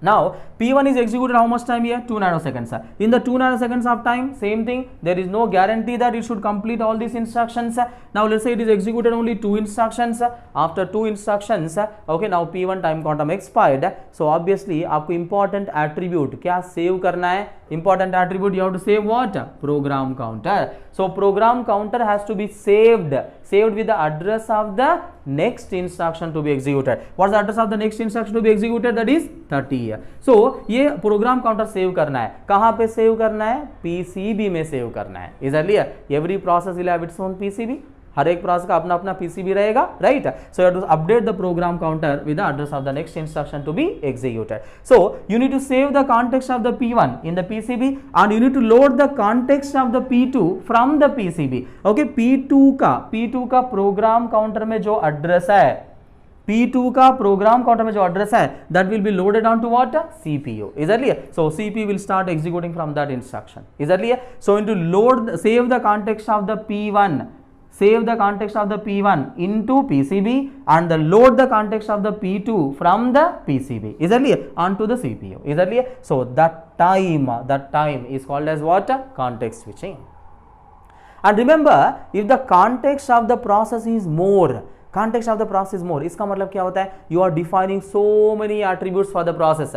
Speaker 1: Now P1 is executed how much time here? 2 nanoseconds. In the 2 nanoseconds of time, same thing, there is no guarantee that it should complete all these instructions. Now let's say it is executed only 2 instructions. After 2 instructions, okay, now P1 time quantum expired. So obviously आपको important attribute क्या save करना है? Important attribute you have to save what? Program counter. So program counter has to be saved with the address of the next instruction to be executed. What's the address of the next instruction to be executed? That is 30. So ये program counter save करना है. कहाँ पे save करना है? PCB में save करना है. Is that clear? Every process will have its own PCB. हर एक प्रोसेस का अपना अपना पीसीबी रहेगा, right. So you have to update the program counter with the address of the next instruction to be executed. So you need to save the context of the P1 in the PCB and you need to load the context of the P2 from the PCB. Okay, P2 का program counter में जो address है, P2 का program counter में जो address है, that will be loaded onto what? CPU. Is that clear? So CPU will start executing from that instruction. Is that clear? So into save the context of the P1. Save the context of the P1 into PCB and load the context of the P2 from the PCB. Is that clear? Onto the CPU. Is that clear? So that time is called as what? Context switching. And remember, if the context of the process is more, इसका मतलब क्या होता है? You are defining so many attributes for the process.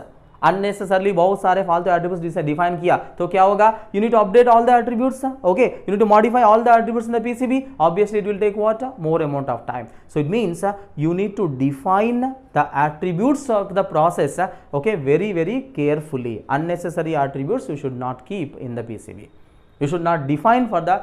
Speaker 1: Unnecessarily बहुत सारे फालतू attributes जिसे define किया तो क्या होगा? You need to update all the attributes. Okay, you need to modify all the attributes in the PCB. Obviously, it will take what? More amount of time. So it means you need to define the attributes of the process. Okay, very carefully. Unnecessary attributes you should not keep in the PCB. You should not define for the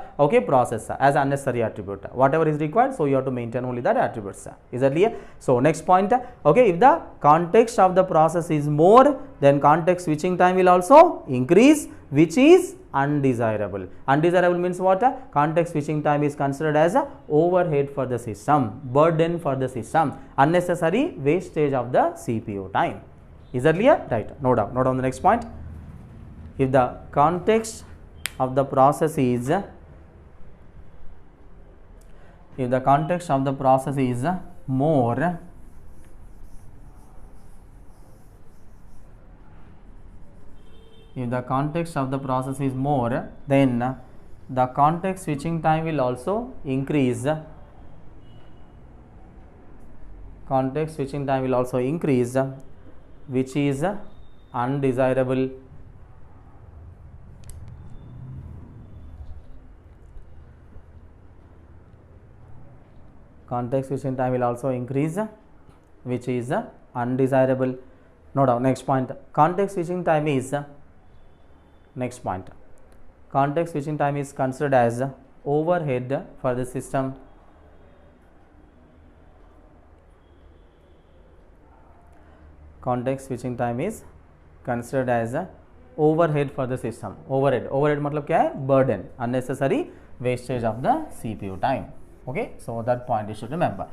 Speaker 1: process as unnecessary attribute. Whatever is required, so you have to maintain only that attributes. Is that clear? So next point, okay, if the context of the process is more, then context switching time will also increase, which is undesirable. Undesirable means what? Context switching time is considered as a overhead for the system, burden for the system, unnecessary wastage of the CPU time. Is that clear? Right. Note down the next point. If the context of the process is more, if the context of the process is more, then the context switching time will also increase. Context switching time will also increase, which is undesirable. Context switching time will also increase, which is undesirable. Note down next point. Context switching time is context switching time is considered as overhead for the system. Context switching time is considered as overhead for the system. Overhead मतलब क्या है? Burden, unnecessary wastage of the CPU time. Okay, so that point you should remember.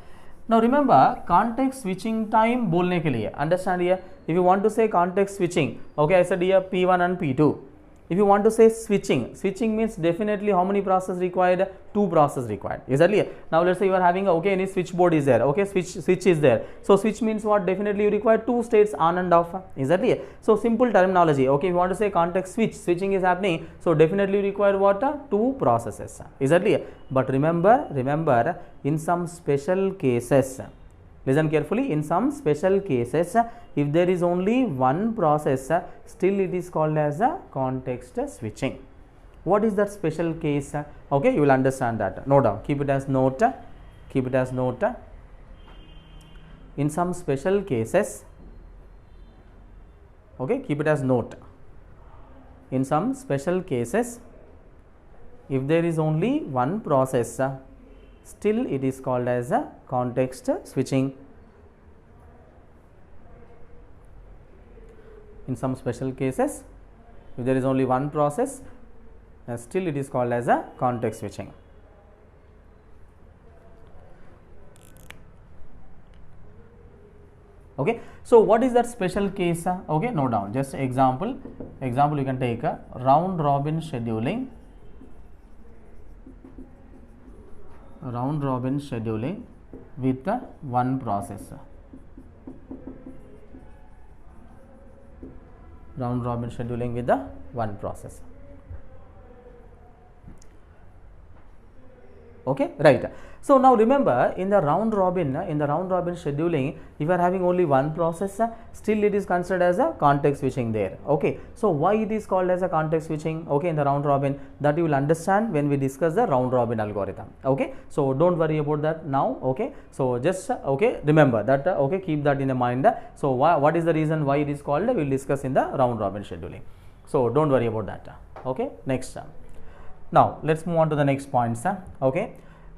Speaker 1: Now remember, context switching time बोलने के लिए, understand here, if you want to say context switching, okay, I said here P1 and P2. If you want to say switching means definitely how many processes required? 2 processes required. Is that clear? Now let's say you are having any switchboard is there. Okay, switch is there. So switch means what? Definitely you require 2 states on and off. Is that clear? So simple terminology. Okay, if you want to say context switching is happening, so definitely you require what? 2 processes. Is that clear? But remember, in some special cases, listen carefully, in some special cases, if there is only one process, still it is called as a context switching. What is that special case? Okay, you will understand that. Note down, keep it as note. in some special cases, okay, keep it as note, in some special cases, if there is only one process, still it is called as a context switching. In some special cases, if there is only one process, still it is called as a context switching. Okay, so what is that special case? Okay, note down. Just example you can take a round robin scheduling. Round robin scheduling with one process. Round robin scheduling with the one process. Okay, right. So now remember, in the round robin scheduling, if you are having only one process, still it is considered as a context switching there. Okay, so why it is called as a context switching? Okay, in the round robin, that you will understand when we discuss the round robin algorithm. Okay, so don't worry about that now. Okay, so just okay, remember that. Okay, keep that in your mind. So what is the reason why it is called? We will discuss in the round robin scheduling. So don't worry about that. Okay, next. Now let's move on to the next points. Okay.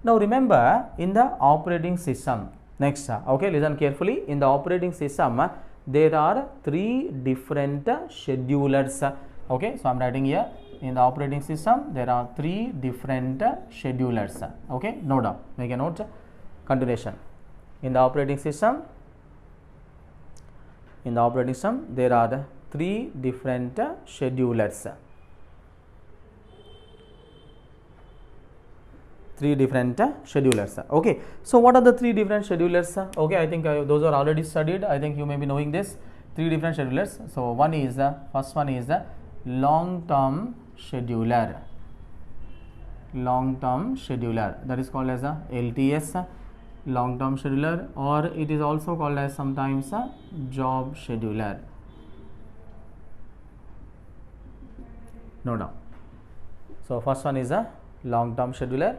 Speaker 1: Now remember, in the operating system, next, okay, listen carefully. In the operating system, there are three different schedulers. Okay, so I'm writing here, in the operating system there are three different schedulers. Okay, note down, make a note. Continuation. In the operating system there are three different schedulers. Three different schedulers. Okay, so what are the three different schedulers? Okay, I think those are already studied. I think you may be knowing this. Three different schedulers. So one is first one is the long-term scheduler. Long-term scheduler, that is called as a LTS, long-term scheduler, or it is also called as sometimes a job scheduler. Note down. So first one is a long-term scheduler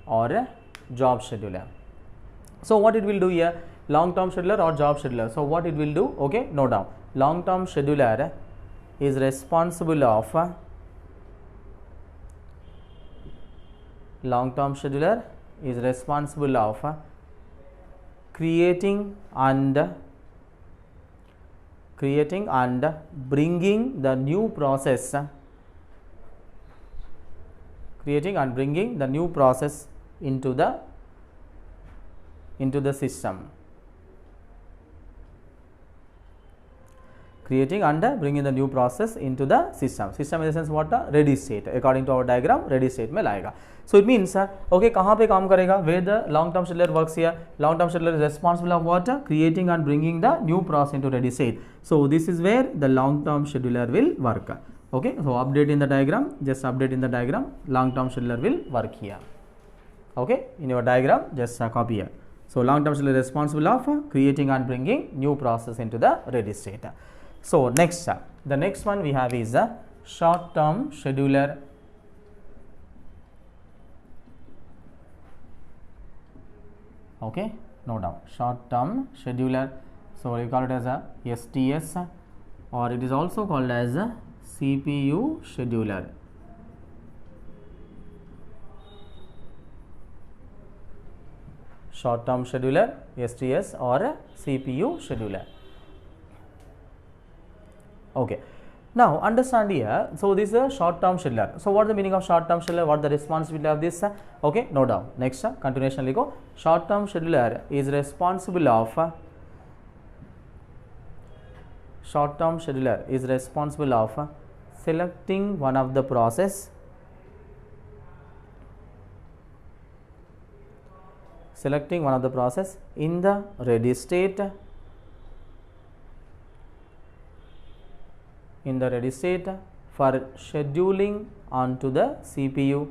Speaker 1: or a job scheduler. So what it will do here, long-term scheduler or job scheduler. So what it will do, okay, note down. Long-term scheduler is responsible of creating and bringing the new process into the system. Creating and bringing the new process into the system. System in the sense what? Ready state. According to our diagram, ready state में लाएगा. So it means okay, कहाँ पे काम करेगा? Where the long-term scheduler works here. Long-term scheduler is responsible of what? Creating and bringing the new process into ready state. So this is where the long-term scheduler will work. Okay, so update in the diagram. Just update in the diagram. Long-term scheduler will work here. Okay, in your diagram, just copy here. So long-term scheduler is responsible of creating and bringing new process into the ready state. So next, the next one we have is a short-term scheduler. Okay, note down, short-term scheduler. So we call it as a STS, or it is also called as a CPU scheduler. Short-term scheduler, STS, or a CPU scheduler. Okay, now understand here. So this is a short-term scheduler. So what is the meaning of short-term scheduler? What is the responsibility of this? Okay, note down. Next, continuation लिखो. Short-term scheduler is responsible of selecting one of the process, in the ready state, for scheduling onto the CPU.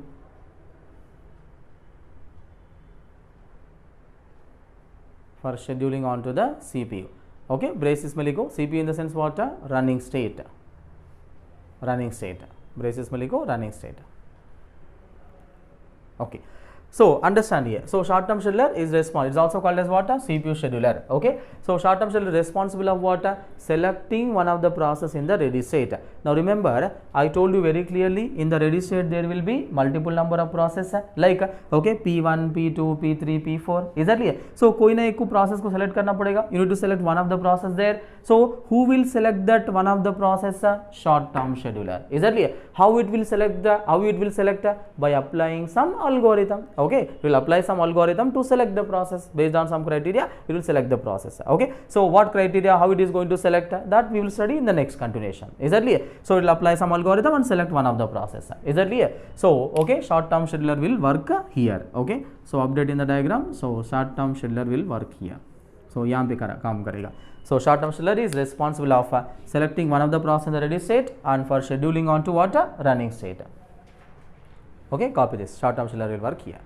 Speaker 1: Okay, braces में लिखो. CPU in the sense what? Running state. Braces में लिखो running state. Okay. So understand here. So short term scheduler is it's also called as what? CPU scheduler. Okay. So short term scheduler is responsible of what? Selecting one of the process in the ready state. Now remember, I told you very clearly, in the ready state there will be multiple number of process like okay P1, P2, P3, P4. Is that clear? So कोई ना एक process को select करना पड़ेगा. You need to select one of the process there. So who will select that one of the process? Short term scheduler. Is that clear? How it will select by applying some algorithm. Okay, we will apply some algorithm to select the process based on some criteria. We will select the process. Okay, so what criteria, how it is going to select, that we will study in the next continuation. Is that clear? So it will apply some algorithm and select one of the process. Is that clear? So okay, short term scheduler will work here. Okay, so update in the diagram. So short term scheduler will work here. So यहाँ पे काम करेगा. So short term scheduler is responsible of selecting one of the process in the ready state and for scheduling on to what? Running state. Okay, copy this. Short term scheduler will work here.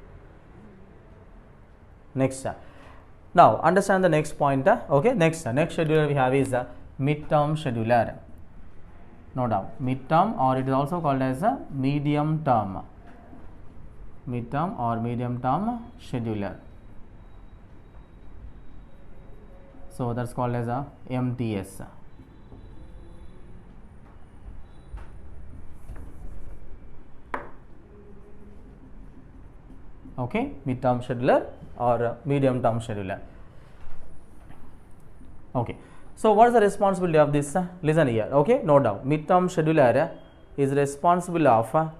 Speaker 1: Next, now understand the next point. Okay, next scheduler we have is midterm scheduler. No doubt, midterm, or it is also called as a medium term. Midterm or medium term scheduler. So that's called as a MTS. Okay, midterm scheduler or medium term scheduler. Okay, so what is the responsibility of this? Listen here. Okay, no doubt, midterm scheduler is responsible of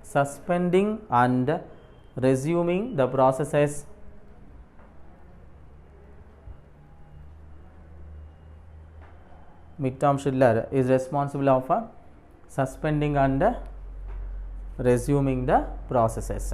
Speaker 1: suspending and resuming the processes midterm scheduler is responsible of suspending and resuming the processes.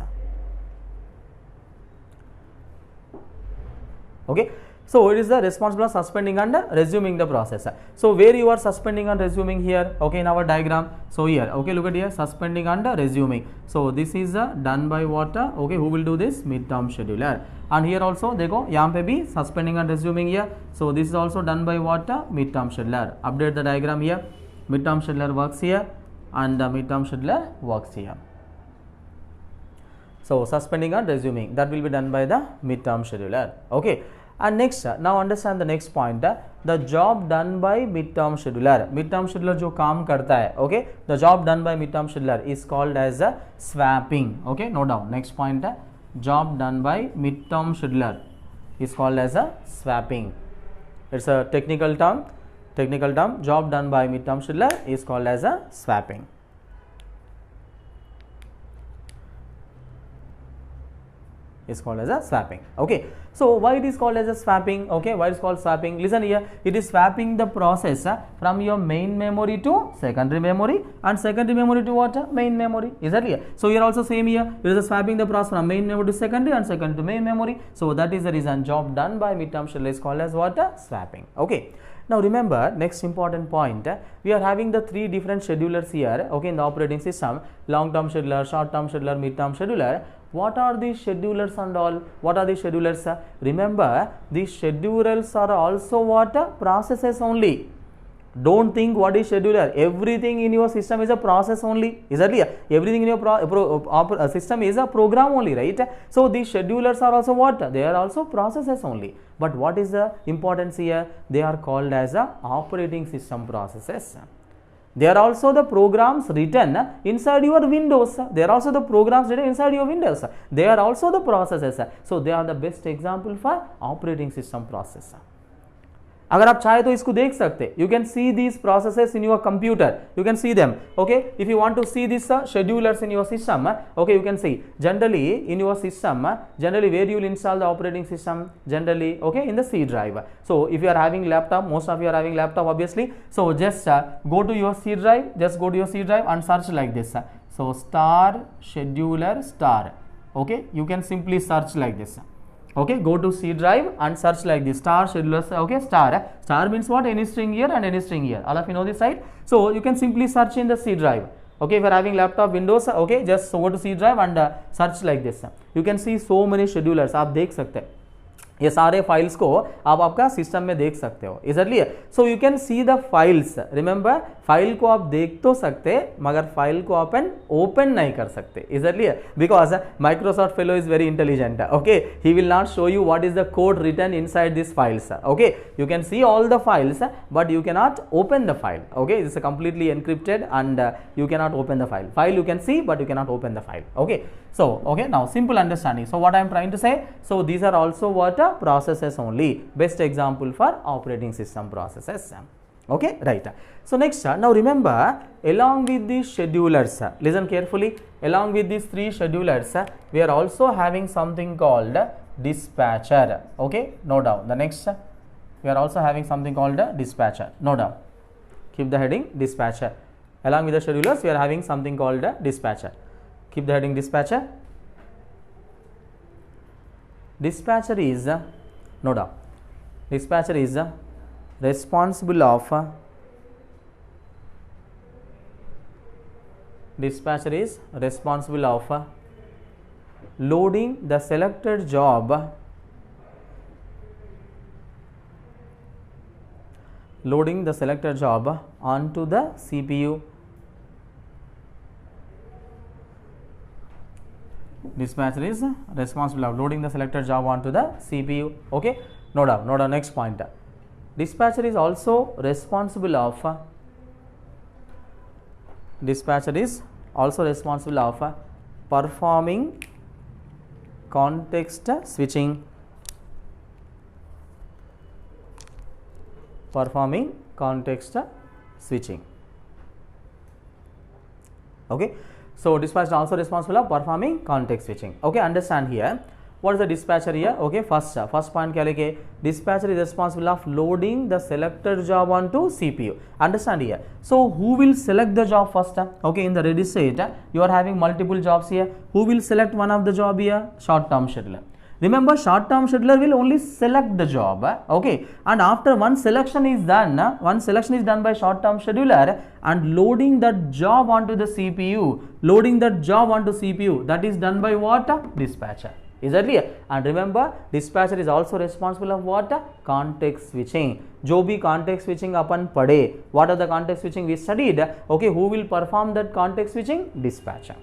Speaker 1: Okay, so it is the responsible of suspending and resuming the process. So where you are suspending and resuming here? Okay, in our diagram. So here, okay, look at here, suspending and resuming. So this is done by what? Okay, who will do this? Midterm scheduler. And here also देखो यहाँ पे भी suspending and resuming here. So this is also done by what? Midterm scheduler. Update the diagram here. Midterm scheduler works here and midterm scheduler works here. So suspending and resuming, that will be done by the midterm scheduler. Okay, and next, now understand the next point, the job done by midterm scheduler. Midterm scheduler जो काम करता है, okay, the job done by midterm scheduler is called as swapping. Okay, no doubt. Next point, job done by midterm scheduler is called as swapping. It's a technical term. Job done by midterm scheduler is called as swapping. Is called as swapping. Okay, so why it is called as swapping? Okay, why it is called swapping? Listen here, it is swapping the process from your main memory to secondary memory and secondary memory to what? Main memory. Is that clear? So here also same here, it is swapping the process from main memory to secondary and secondary to main memory. So that is the reason job done by midterm scheduler is called as what? Swapping. Okay. Now remember, next important point, we are having the three different schedulers here, okay, in the operating system: long term scheduler, short term scheduler, mid term scheduler. What are these schedulers and all? What are these schedulers? Remember, these schedulers are also what? Processes only. Don't think what is scheduler. Everything in your system is a process only. Is that clear? Everything in your system is a program only, right? So these schedulers are also what? They are also processes only. But what is the importance here? They are called as operating system processes. They are also the programs written inside your Windows. They are also the programs written inside your Windows. They are also the processes. So they are the best example for operating system process. अगर आप चाहे तो इसको देख सकते, you can see these processes in your computer, you can see them. Okay, if you want to see these schedulers in your system, okay, you can see generally in your system, generally where you will install the operating system, generally, okay, in the C drive. So if you are having laptop, most of you are having laptop obviously, so just go to your C drive, and search like this. So star scheduler star, okay, you can simply search like this. Okay, go to C drive and search like this, star schedulers. Okay, star means what? Any string here and any string here. All of you know this, right? So you can simply search in the C drive. Okay, if you are having laptop Windows, okay, just go to C drive and search like this. You can see so many schedulers. आप देख सकते हैं. ये सारे files को आप आपका system में देख सकते हो, इसलिए so you can see the files. Remember, file को आप देख तो सकते मगर फाइल को ओपन नहीं कर सकते, इसलिए because Microsoft fellow is very intelligent, okay, he will not show you what is the code written inside this files, okay, you can see all the files but you cannot open the file, okay, this is completely encrypted and you cannot open the file you can see but you cannot open the file, okay. So okay, now simple understanding. So what I am trying to say, so these are also what processes only, best example for operating system processes, okay, right. So next, now remember, along with these schedulers, listen carefully, along with these three schedulers we are also having something called dispatcher, okay, note down. The next, we are also having something called a dispatcher, note down, keep the heading dispatcher. Along with the schedulers we are having something called a dispatcher, keep the heading dispatcher. Dispatcher is, note down, dispatcher is responsible of, dispatcher is responsible of loading the selected job, loading the selected job onto the CPU. Dispatcher is responsible of loading the selected job onto the CPU, okay, note down. Next point, dispatcher is also responsible of, dispatcher is also responsible of performing context switching, performing context switching, okay. So dispatcher is also responsible of performing context switching, okay. Understand here what is the dispatcher here, okay. First point kya likhe, dispatcher is responsible of loading the selected job onto CPU. Understand here, so who will select the job first, okay. In the ready state you are having multiple jobs here, who will select one of the job here? Short term scheduler. Remember, short term scheduler will only select the job, okay, and after one selection is done by short term scheduler and loading that job onto the CPU, loading that job onto CPU, that is done by what? Dispatcher, is that clear? And remember, dispatcher is also responsible of what? Context switching. जो भी context switching अपन पढ़े, what are the context switching we studied, okay, who will perform that context switching? Dispatcher.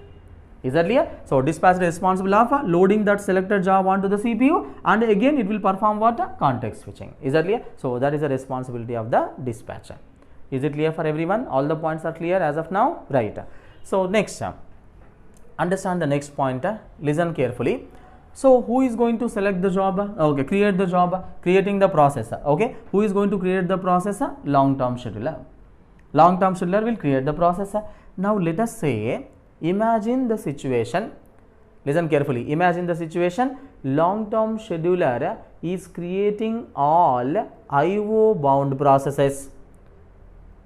Speaker 1: Is that clear? So dispatcher is responsible of loading that selected job onto the CPU and again it will perform what? Context switching. Is that clear? So that is the responsibility of the dispatcher. Is it clear for everyone? All the points are clear as of now, right? So next, understand the next point, listen carefully. So who is going to select the job? Okay, create the job, creating the process, okay. Who is going to create the process? Long term scheduler. Long term scheduler will create the process. Now let us say, imagine the situation, listen carefully, imagine the situation, long term scheduler is creating all IO bound processes.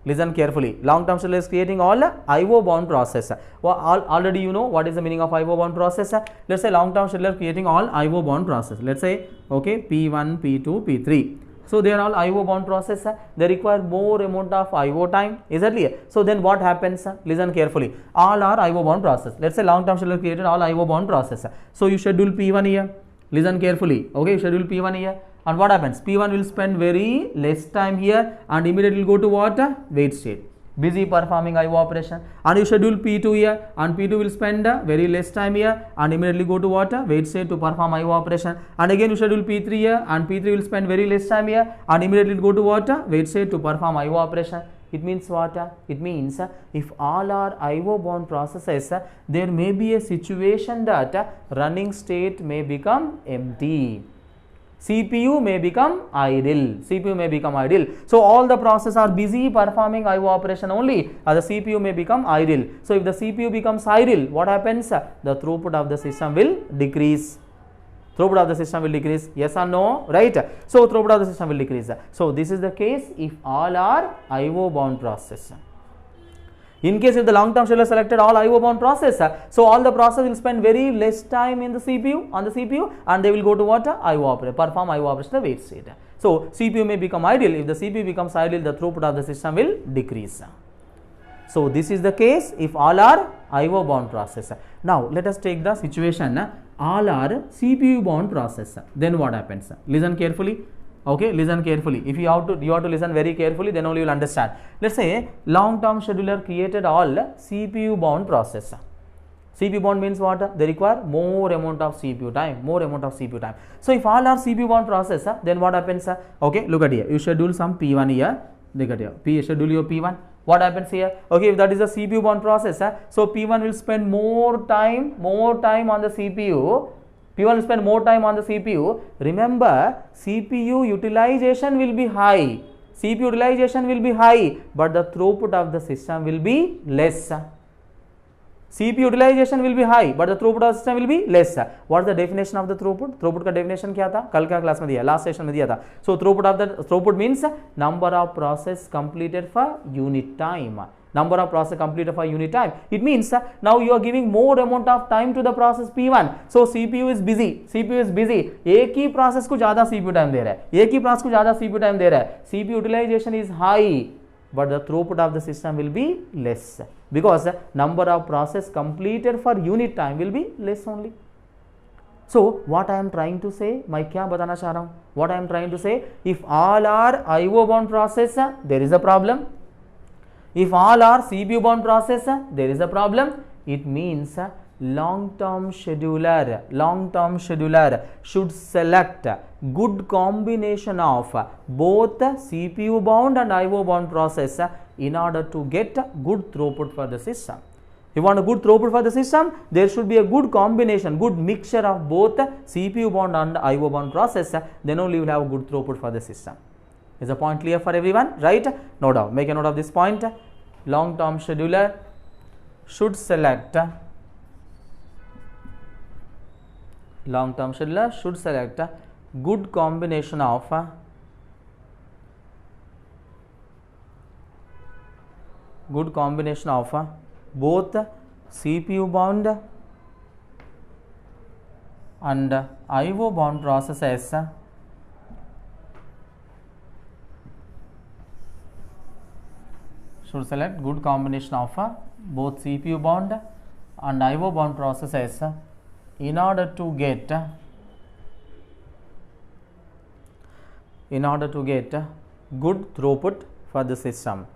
Speaker 1: Listen carefully, long term scheduler is creating all IO bound process. Well, already you know what is the meaning of IO bound process. Let's say long term scheduler creating all IO bound process. Let's say, okay, P1, P2, P3. So they are all IO bound process, they require more amount of IO time, is that clear? So then what happens? Listen carefully, all are IO bound process. Let's say long term scheduler created all IO bound process. So you schedule P1 here, listen carefully, okay, you schedule P1 here, and what happens? P1 will spend very less time here and immediately go to what? Wait state, busy performing IO operation. And you schedule P2 here and P2 will spend very less time here and immediately go to what? Wait state to perform IO operation. And again you schedule P3 here and P3 will spend very less time here and immediately go to what? Wait state to perform IO operation. It means what? It means if all are IO bound processes, there may be a situation that running state may become empty. CPU may become idle, CPU may become idle. So all the processes are busy performing IO operation only, the CPU may become idle. So if the CPU becomes idle, what happens? The throughput of the system will decrease. Throughput of the system will decrease, yes or no, right? So throughput of the system will decrease. So this is the case if all are IO bound processes. In case if the long term scheduler selected all IO bound process, so all the process will spend very less time in the CPU, on the CPU, and they will go to what? IO operation, perform IO operation the wait state. So CPU may become idle. If the CPU becomes idle, the throughput of the system will decrease. So this is the case if all are IO bound process. Now let us take the situation, all are CPU bound process, then what happens? Listen carefully. Okay, listen carefully. If you have to listen very carefully, then only you will understand. Let's say long term scheduler created all CPU bound process. CPU bound means what? They require more amount of CPU time, more amount of CPU time. So if all are CPU bound process, then what happens? Okay, look at here. You schedule some P1 here. Look at here. Schedule your P1. What happens here? Okay, if that is a CPU bound process, so P1 will spend more time on the CPU. P1 will spend more time on the CPU. Remember, CPU utilization will be high. CPU utilization will be high, but the throughput of the system will be less. CPU utilization will be high, but the throughput of the system will be less. What is the definition of the throughput? Throughput का definition क्या था? कल का class में दिया, last session में दिया था. So throughput means number of process completed for unit time. Number of process completed for unit time. It means now you are giving more amount of time to the process P1. So CPU is busy. एक ही process को ज़्यादा CPU time दे रहा है. एक ही process को ज़्यादा CPU time दे रहा है. CPU utilization is high, but the throughput of the system will be less, because number of process completed for unit time will be less only. So what I am trying to say, मैं क्या बताना चाह रहा हूँ? What I am trying to say, if all are IO bound process, there is a problem. If all are CPU bound process, there is a problem. It means long-term scheduler should select good combination of both CPU bound and IO bound process in order to get good throughput for the system. If you want a good throughput for the system, there should be a good combination, good mixture of both CPU bound and IO bound process, then only you will have a good throughput for the system. Is the point clear for everyone? Right? No doubt. Make a note of this point. Long-term scheduler should select good combination of both CPU bound and IO bound processes should select good combination of both CPU bound and IO bound processes in order to get good throughput for the system.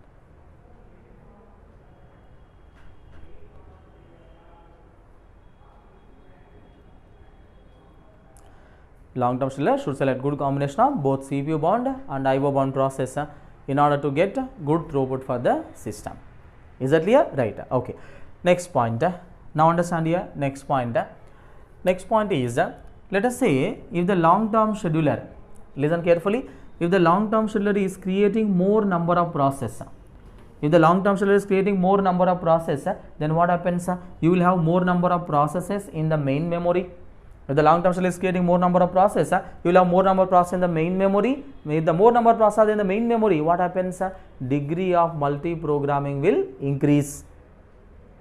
Speaker 1: Long-term scheduler should select good combination of both CPU bound and IO bound process in order to get good throughput for the system. Is that clear? Right. Okay. Next point. Now understand here. Next point is, let us say if the long-term scheduler, listen carefully, if the long-term scheduler is creating more number of process, then what happens? You will have more number of processes in the main memory. If the long-term scheduler is creating more number of process, you will have more number of process in the main memory. If the more number of process in the main memory, what happens? Degree of multi-programming will increase.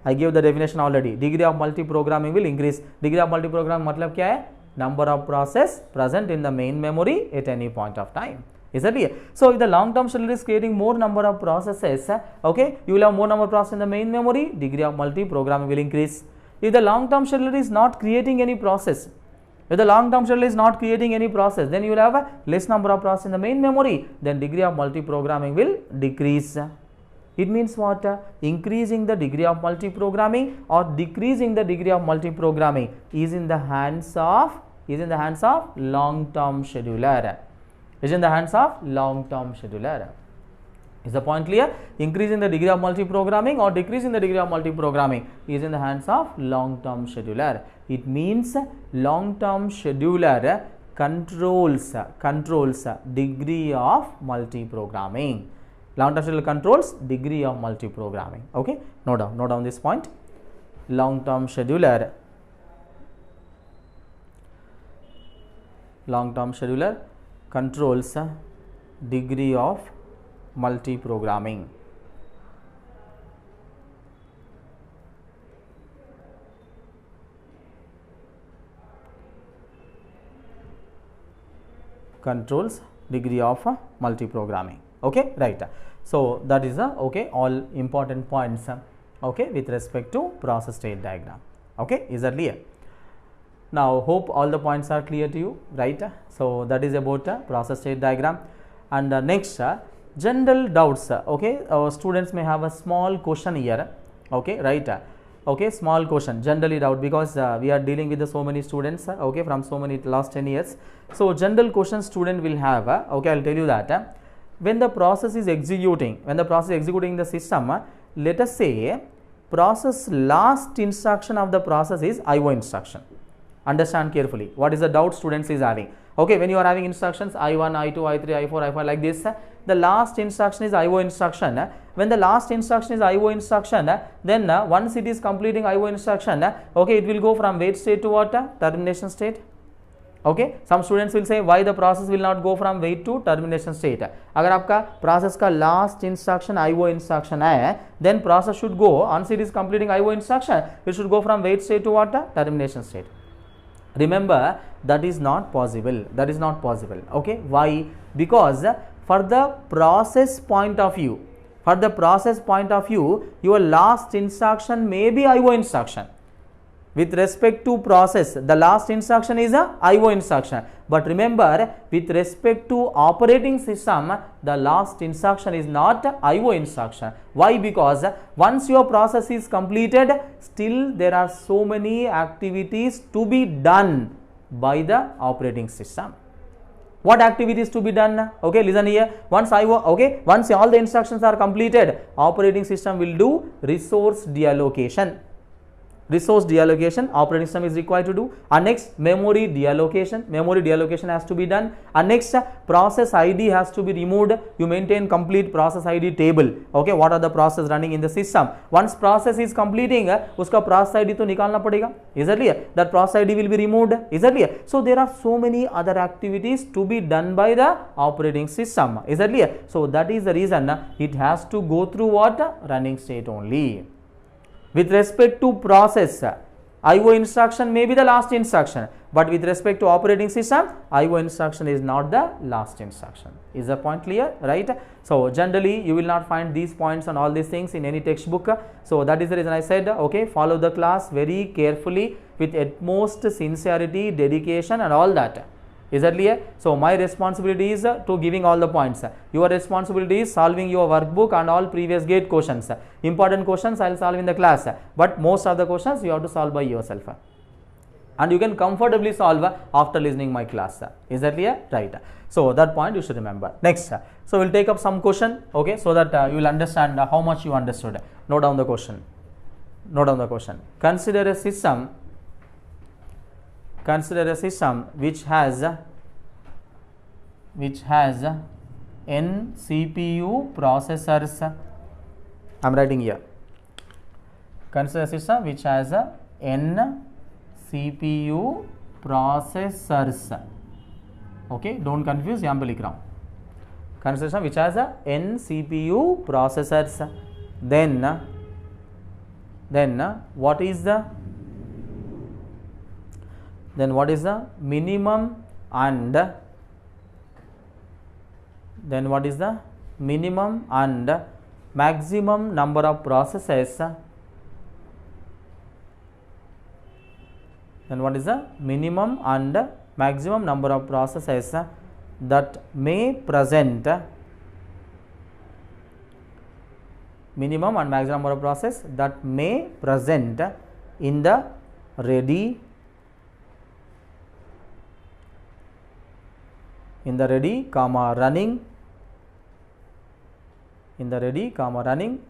Speaker 1: I gave the definition already. Degree of multi-programming will increase. Degree of multi-programming मतलब क्या है? Number of process present in the main memory at any point of time. Is that clear? So if the long-term scheduler is creating more number of processes, okay, you will have more number of process in the main memory. Degree of multi-programming will increase. If the long-term scheduler is not creating any process, then you will have a less number of process in the main memory, then degree of multi-programming will decrease. It means what? Increasing the degree of multi-programming or decreasing the degree of multi-programming is in the hands of long-term scheduler. Is the point clear? Increasing the degree of multi-programming or decreasing the degree of multi-programming is in the hands of long-term scheduler. It means long-term scheduler controls degree of multi-programming. Long-term scheduler controls degree of multi-programming. Okay, note down this point. Long-term scheduler controls degree of multi-programming. Controls degree of multi-programming. Okay, right. So that is okay, all important points okay, with respect to process state diagram. Okay, is that clear? Now hope all the points are clear to you, right? So that is about process state diagram. And next, general doubts. Okay, our students may have a small question here. Okay, right? Okay, small question, generally doubt, because we are dealing with so many students, okay, from so many last 10 years. So general question student will have, okay, I'll tell you that when the process is executing, the system, let us say process last instruction of the process is IO instruction. Understand carefully what is the doubt students is having. Okay, when you are having instructions I1, I2, I3, I4, I5 like this, the last instruction is IO instruction. When the last instruction is IO instruction, then once it is completing IO instruction, okay, it will go from wait state to what? Termination state. Okay, some students will say why the process will not go from wait to termination state. अगर आपका process का last instruction IO instruction है, then process should go, once it is completing IO instruction, it should go from wait state to what? Termination state. Remember, that is not possible. Okay, why? Because for the process point of view, your last instruction may be IO instruction. With respect to process, the last instruction is a IO instruction. But remember, with respect to operating system, the last instruction is not IO instruction. Why? Because once your process is completed, still there are so many activities to be done by the operating system. What activities to be done? Okay, listen here. Once all the instructions are completed, operating system will do resource deallocation. Operating system is required to do. And next, memory deallocation has to be done. And next, process ID has to be removed. You maintain complete process ID table. Okay, what are the process running in the system? Once process is completing, uska process ID to nikalna padega. Is that clear? That process ID will be removed. Is that clear? So there are so many other activities to be done by the operating system. Is that clear? So that is the reason it has to go through what? Running state only. With respect to process, IO instruction may be the last instruction, but with respect to operating system, IO instruction is not the last instruction. Is the point clear? Right? So generally you will not find these points and all these things in any textbook. So that is the reason I said, okay, follow the class very carefully with utmost sincerity, dedication and all that. Is that clear? So my responsibility is to giving all the points. Your responsibility is solving your workbook and all previous gate questions. Important questions I will solve in the class, but most of the questions you have to solve by yourself. And you can comfortably solve after listening my class. Is that clear? Right. So that point you should remember. Next, so we'll take up some question, okay, so that you will understand how much you understood. Note down the question. Consider a system which has n CPU processors. I am writing here. Consider a system which has n CPU processors. Okay, don't confuse. यहाँ पे लिख रहा हूँ. Consider a system which has n CPU processors. Then what is the minimum and maximum number of processes? Then what is the minimum and maximum number of processes that may present in the ready running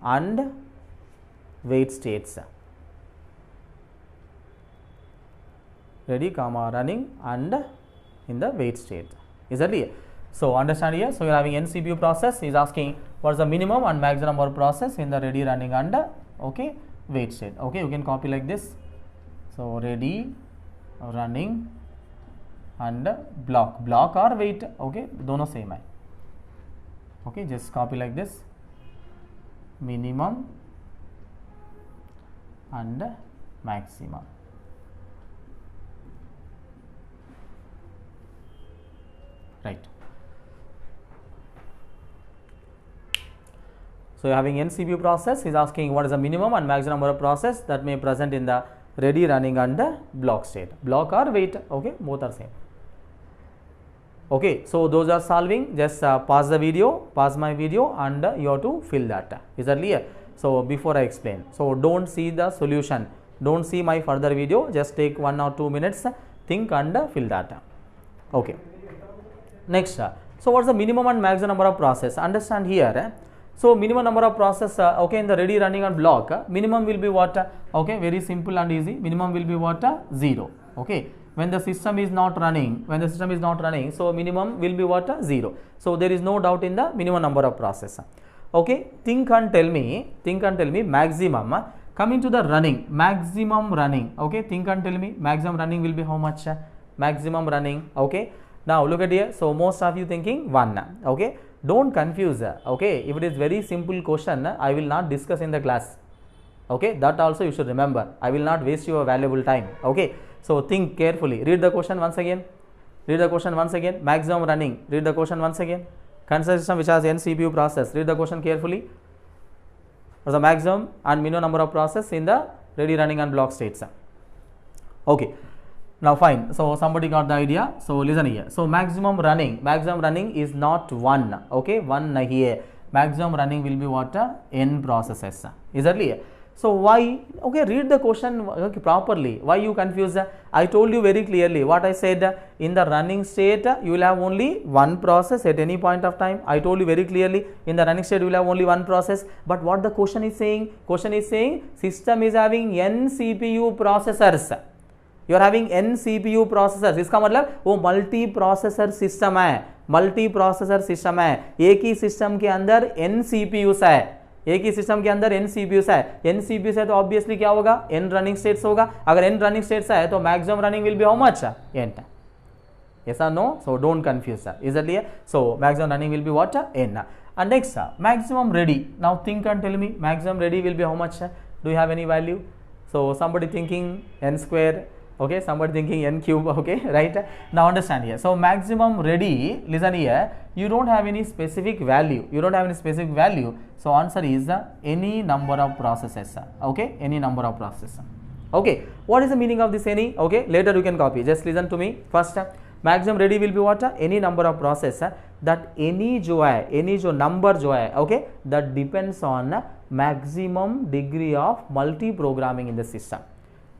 Speaker 1: and wait states. Running and in the wait state. Is that clear? So understand here. So you are having n CPU process. He is asking what is the minimum and maximum number of process in the ready, running and okay wait state. Okay, you can copy like this. So ready, running and block or wait. Okay, दोनों same है. Okay, just copy like this. Minimum and maximum. Right. So you are having n CPU process. He is asking what is the minimum and maximum number of process that may present in the ready, running and block state. Block or wait, okay, both are same. Okay, so those are solving. Just pause the video, pause my video, and you have to fill that. Is that clear? So before I explain, so don't see the solution, don't see my further video, just take 1 or 2 minutes, think and fill that. Okay. Next, so what's the minimum and maximum number of process? Understand here. So minimum number of process, okay, in the ready, running and block, minimum will be what? Okay, very simple and easy. Minimum will be what? 0. Okay. When the system is not running, so minimum will be what? 0. So there is no doubt in the minimum number of process. Okay, think and tell me maximum. Coming to the running, maximum running. Okay, think and tell me maximum running will be how much? Maximum running. Okay, now look at here. So most of you thinking 1. Okay, don't confuse. Okay, if it is very simple question, I will not discuss in the class. Okay, that also you should remember. I will not waste your valuable time. Okay, so think carefully. Read the question once again. Maximum running. Read the question once again. Consider system which has n CPU process. Read the question carefully. The maximum and minimum number of process in the ready, running and block states. Okay. Now fine. So somebody got the idea. So listen here. So maximum running is not 1. Okay, 1 here. Maximum running will be what? N processes. Is that clear? So why? Okay, read the question properly. Why you confused? I told you very clearly what I said. In the running state, you will have only one process at any point of time. I told you very clearly. In the running state, you will have only one process. But what the question is saying? Question is saying system is having n CPU processors. You are having n CPU processors. इसका मतलब वो multi processor system है. एक ही system के अंदर n CPUs है. एक ही system के अंदर n CPUs है. n CPUs है तो ऑब्वियसली क्या होगा? n रनिंग स्टेट्स होगा. अगर n रनिंग स्टेट्स है तो maximum running will be how much? n. Yes or no? So don't confuse. Is that clear? So maximum running will be what? n. And next, maximum ready. Now think and tell me maximum ready will be how much? Do you have any value? So somebody thinking n square. Okay, somebody thinking n cube. Okay, right? Now understand here. So maximum ready, listen here, you don't have any specific value. So answer is any number of processes. Okay, any number of processes. Okay, what is the meaning of this any? Okay, later you can copy. Just listen to me. First, maximum ready will be what? Any number of process that any number okay, that depends on maximum degree of multi-programming in the system.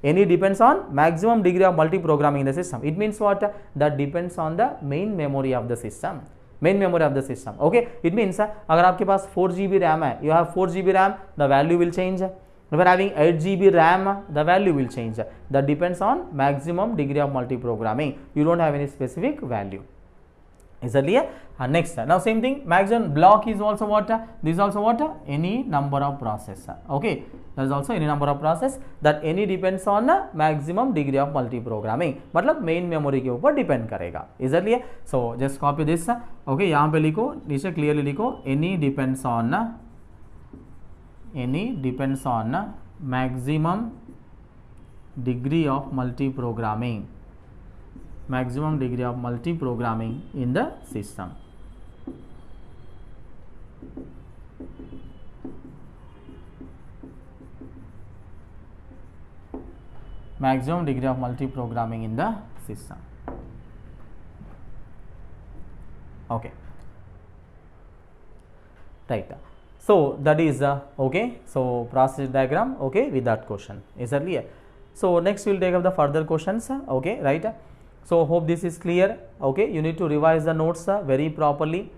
Speaker 1: Any depends on maximum degree of multi-programming in the system. It means what? That depends on the main memory of the system. Okay, it means अगर आपके पास 4 GB RAM है, you have 4 GB RAM, the value will change. If you are having 8 GB RAM, the value will change. That depends on maximum degree of multi-programming. You don't have any specific value. Is that clear? Next, now same thing, maximum block is also what? This is also what? Any number of process. Okay, that is also any number of process that any depends on maximum degree of multi-programming. मतलब main memory के ऊपर depend करेगा. Is that clear? So just copy this. Okay, यहाँ पे लिखो, नीचे clearly लिखो, any depends on maximum degree of multi-programming. Maximum degree of multi-programming in the system. Maximum degree of multi-programming in the system. Okay, right. So that is okay. So process diagram. Okay, with that question. Is that clear? So next we will take up the further questions. Okay, right. So hope this is clear. Okay, you need to revise the notes very properly.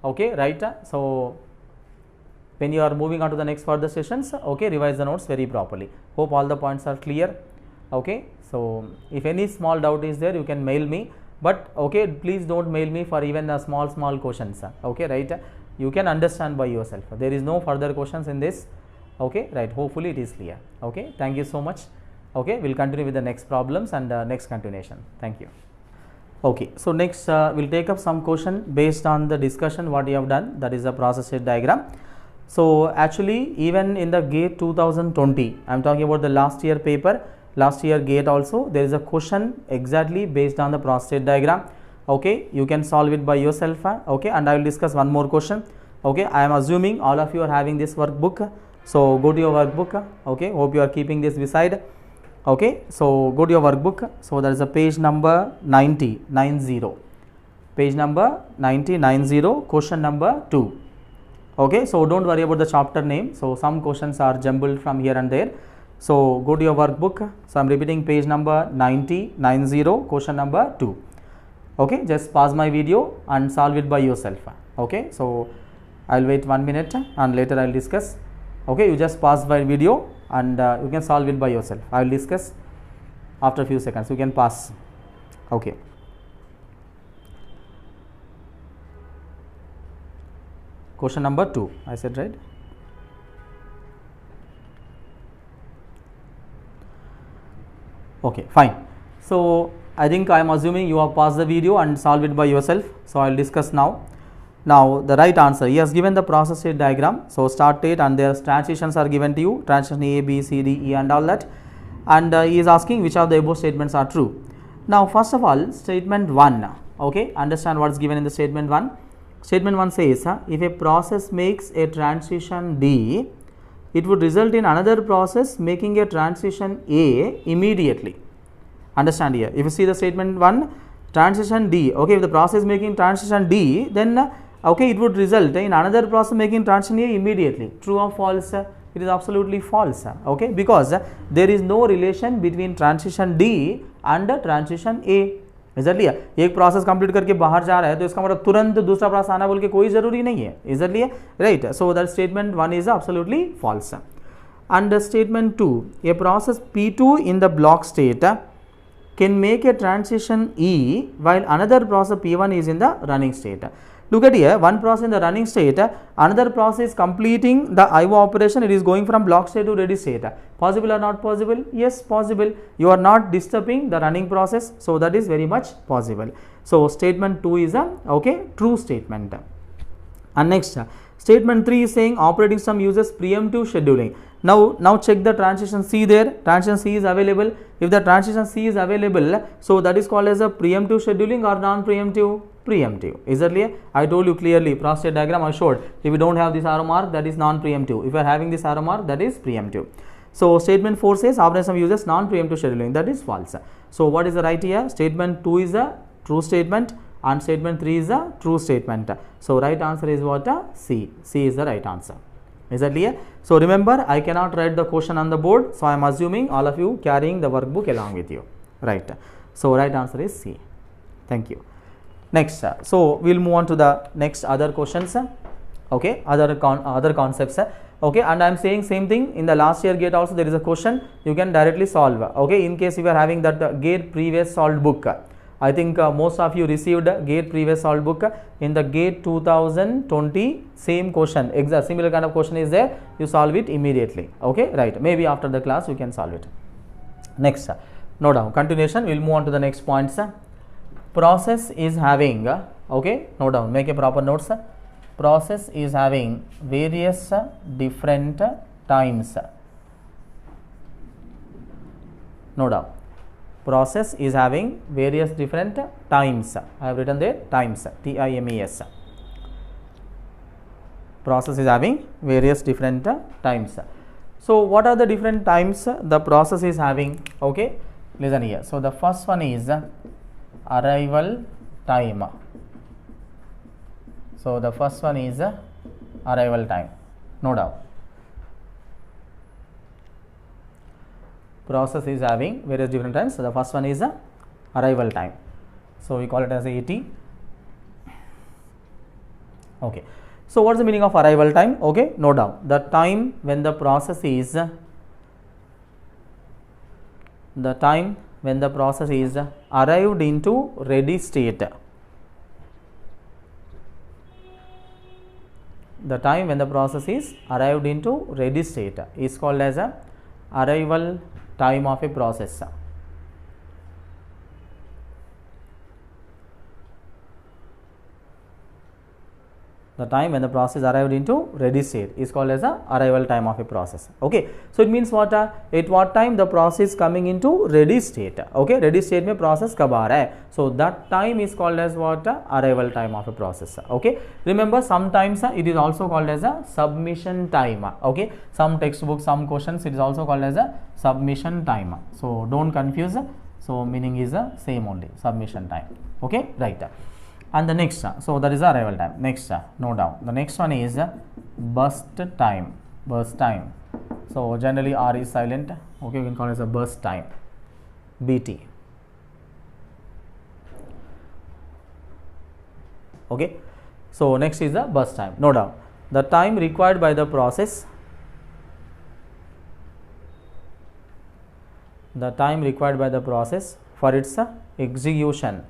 Speaker 1: Okay, right. So when you are moving on to the next further sessions, okay, revise the notes very properly. Hope all the points are clear. Okay, so if any small doubt is there, you can mail me, but okay, please don't mail me for even the small questions. Okay, right. You can understand by yourself. There is no further questions in this. Okay, right. Hopefully it is clear. Okay, thank you so much. Okay, we'll continue with the next problems and next continuation. Thank you. Okay, so next we'll take up some question based on the discussion what you have done, that is the process state diagram. So actually even in the GATE 2020, I am talking about the last year paper, last year GATE also, there is a question exactly based on the process state diagram. Okay, you can solve it by yourself. Okay, and I will discuss one more question. Okay, I am assuming all of you are having this workbook, so go to your workbook. Okay, hope you are keeping this beside. Okay, so go to your workbook. So there is a page number 90, page number 90, question number 2. Okay, so don't worry about the chapter name. So some questions are jumbled from here and there. So go to your workbook. So I'm repeating page number 90, question number 2. Okay, just pause my video and solve it by yourself. Okay, so I'll wait 1 minute and later I'll discuss. Okay, you just pause my video and you can solve it by yourself. I will discuss after a few seconds. You can pause. Okay. Question number 2, I said, right? Okay, fine. So I think I am assuming you have paused the video and solve it by yourself. So I will discuss now. Now the right answer, he has given the process state diagram. So start date and their transitions are given to you, transition A, B, C, D, E and all that, and he is asking which of the above statements are true. Now first of all, statement 1, okay, understand what is given in the statement 1. Statement 1 says, if a process makes a transition D, it would result in another process making a transition A immediately. Understand here, if you see the statement 1, transition D, okay, if the process is making transition D, then okay, it would result in another process making transition A immediately. True or false? It is absolutely false. Okay, because there is no relation between transition D and transition A. Exactly, एक process complete करके बाहर जा रहा है तो इसका मतलब तुरंत दूसरा प्रोसेस आना बोल के कोई जरूरी नहीं है. Exactly, right? So that statement 1 is absolutely false. And statement 2, a process P2 in the block state can make a transition E while another process P1 is in the running state. Look at here, one process in the running state, another process is completing the IO operation, it is going from block state to ready state. Possible or not possible? Yes, possible. You are not disturbing the running process, so that is very much possible. So statement 2 is a true statement. And next, statement 3 is saying operating system uses preemptive scheduling. Now check the transition C there, transition C is available. If the transition C is available, so that is called as a preemptive scheduling or non-preemptive? Preemptive. Is that clear? I told you clearly, process state diagram I showed. If you don't have this arrow mark, that is non-preemptive. If you are having this arrow mark, that is preemptive. So statement 4 says operating system uses non-preemptive scheduling. That is false. So what is the right here? Statement 2 is a true statement and statement 3 is a true statement. So right answer is what? C. C is the right answer. Is that clear? So remember, I cannot write the question on the board, so I am assuming all of you carrying the workbook along with you, right? So right answer is C. Thank you. Next, so we will move on to the next other questions, okay, other concepts, okay, and I am saying same thing in the last year gate also there is a question you can directly solve, okay, in case you are having that gate previous solved book. I think most of you received gate previous solved book. In the gate 2020 same question, exact similar kind of question is there, you solve it immediately, okay, right, maybe after the class you can solve it. Next, note down, continuation, we will move on to the next points. Process is having, okay, note down, make a proper notes, process is having various different times, note down, process is having various different times. I have written there times, T-I-M-E-S. Process is having various different times. So what are the different times the process is having? Okay, listen here. So the first one is arrival time. So the first one is arrival time, no doubt. Process is having various different times. So the first one is arrival time. So we call it as AT. Okay. So what is the meaning of arrival time? Okay, no doubt. The time when the process is arrived into ready state. The time when the process is arrived into ready state is called as a arrival time of a process. The time when the process arrived into ready state is called as the arrival time of a process. Okay, so it means what? At what time the process coming into ready state. Okay, ready state में process कब आ रहा है? So that time is called as what? Arrival time of a process. Okay, remember sometimes it is also called as a submission time. Okay, some textbooks, some questions it is also called as a submission time. So don't confuse. So meaning is the same only, submission time. Okay, right. And the next, so that is the arrival time. Next, note down. The next one is burst time. Burst time. So generally R is silent. Okay, we can call it as a burst time. BT. Okay. So next is the burst time. Note down. The time required by the process. The time required by the process for its execution.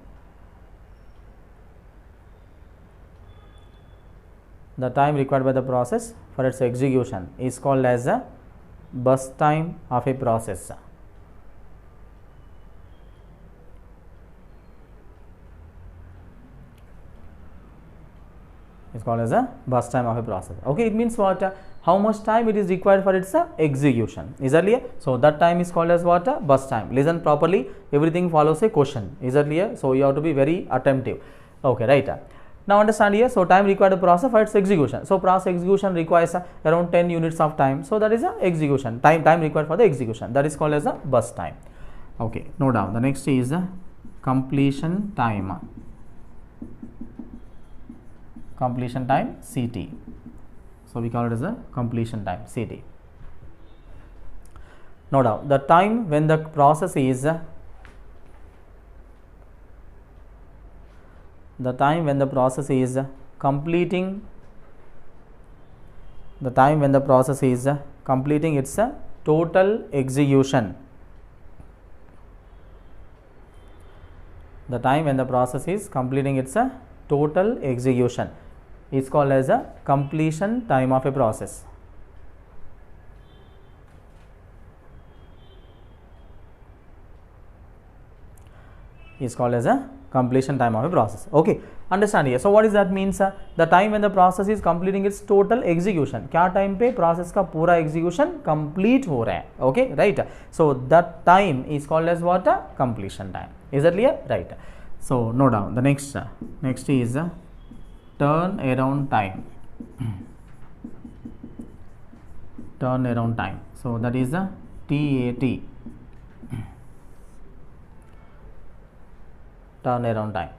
Speaker 1: The time required by the process for its execution is called as a burst time of a process. It's called as a burst time of a process. Okay, it means what? How much time it is required for its execution. Is that clear? So that time is called as what? Burst time. Listen properly. Everything follows a question. Is that clear? So you have to be very attentive. Okay, right. Now understand here, so time required to process for its execution. So process execution requires around 10 units of time. So that is a execution time required for the execution. That is called as a burst time. Okay, note down. The next is completion time. Completion time CT. So we call it as a completion time CT. Note down. The time when the process is completing its total execution. The time when the process is completing its total execution is called as a completion time of a process. Is called as a completion time of a process. Okay, understand here. So what does that means? The time when the process is completing its total execution. क्या time पे process का पूरा execution complete हो रहा है. Okay, right. So that time is called as what? Completion time. Is that clear? Right. So note down. The next is turnaround time. Turnaround time. So that is the TAT. Turnaround time.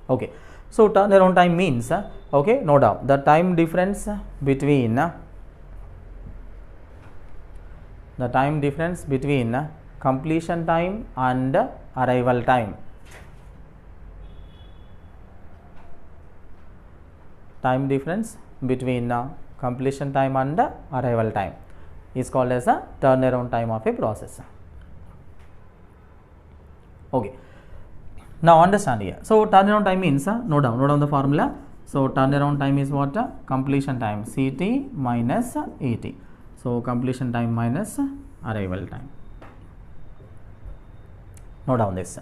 Speaker 1: Okay, so turnaround time means okay, no doubt, the time difference between completion time and arrival time. Time difference between completion time and arrival time is called as a turnaround time of a process. Okay. Now understand here. So turnaround time means note down the formula. So turnaround time is what? Completion time CT minus AT. So completion time minus arrival time. Note down this.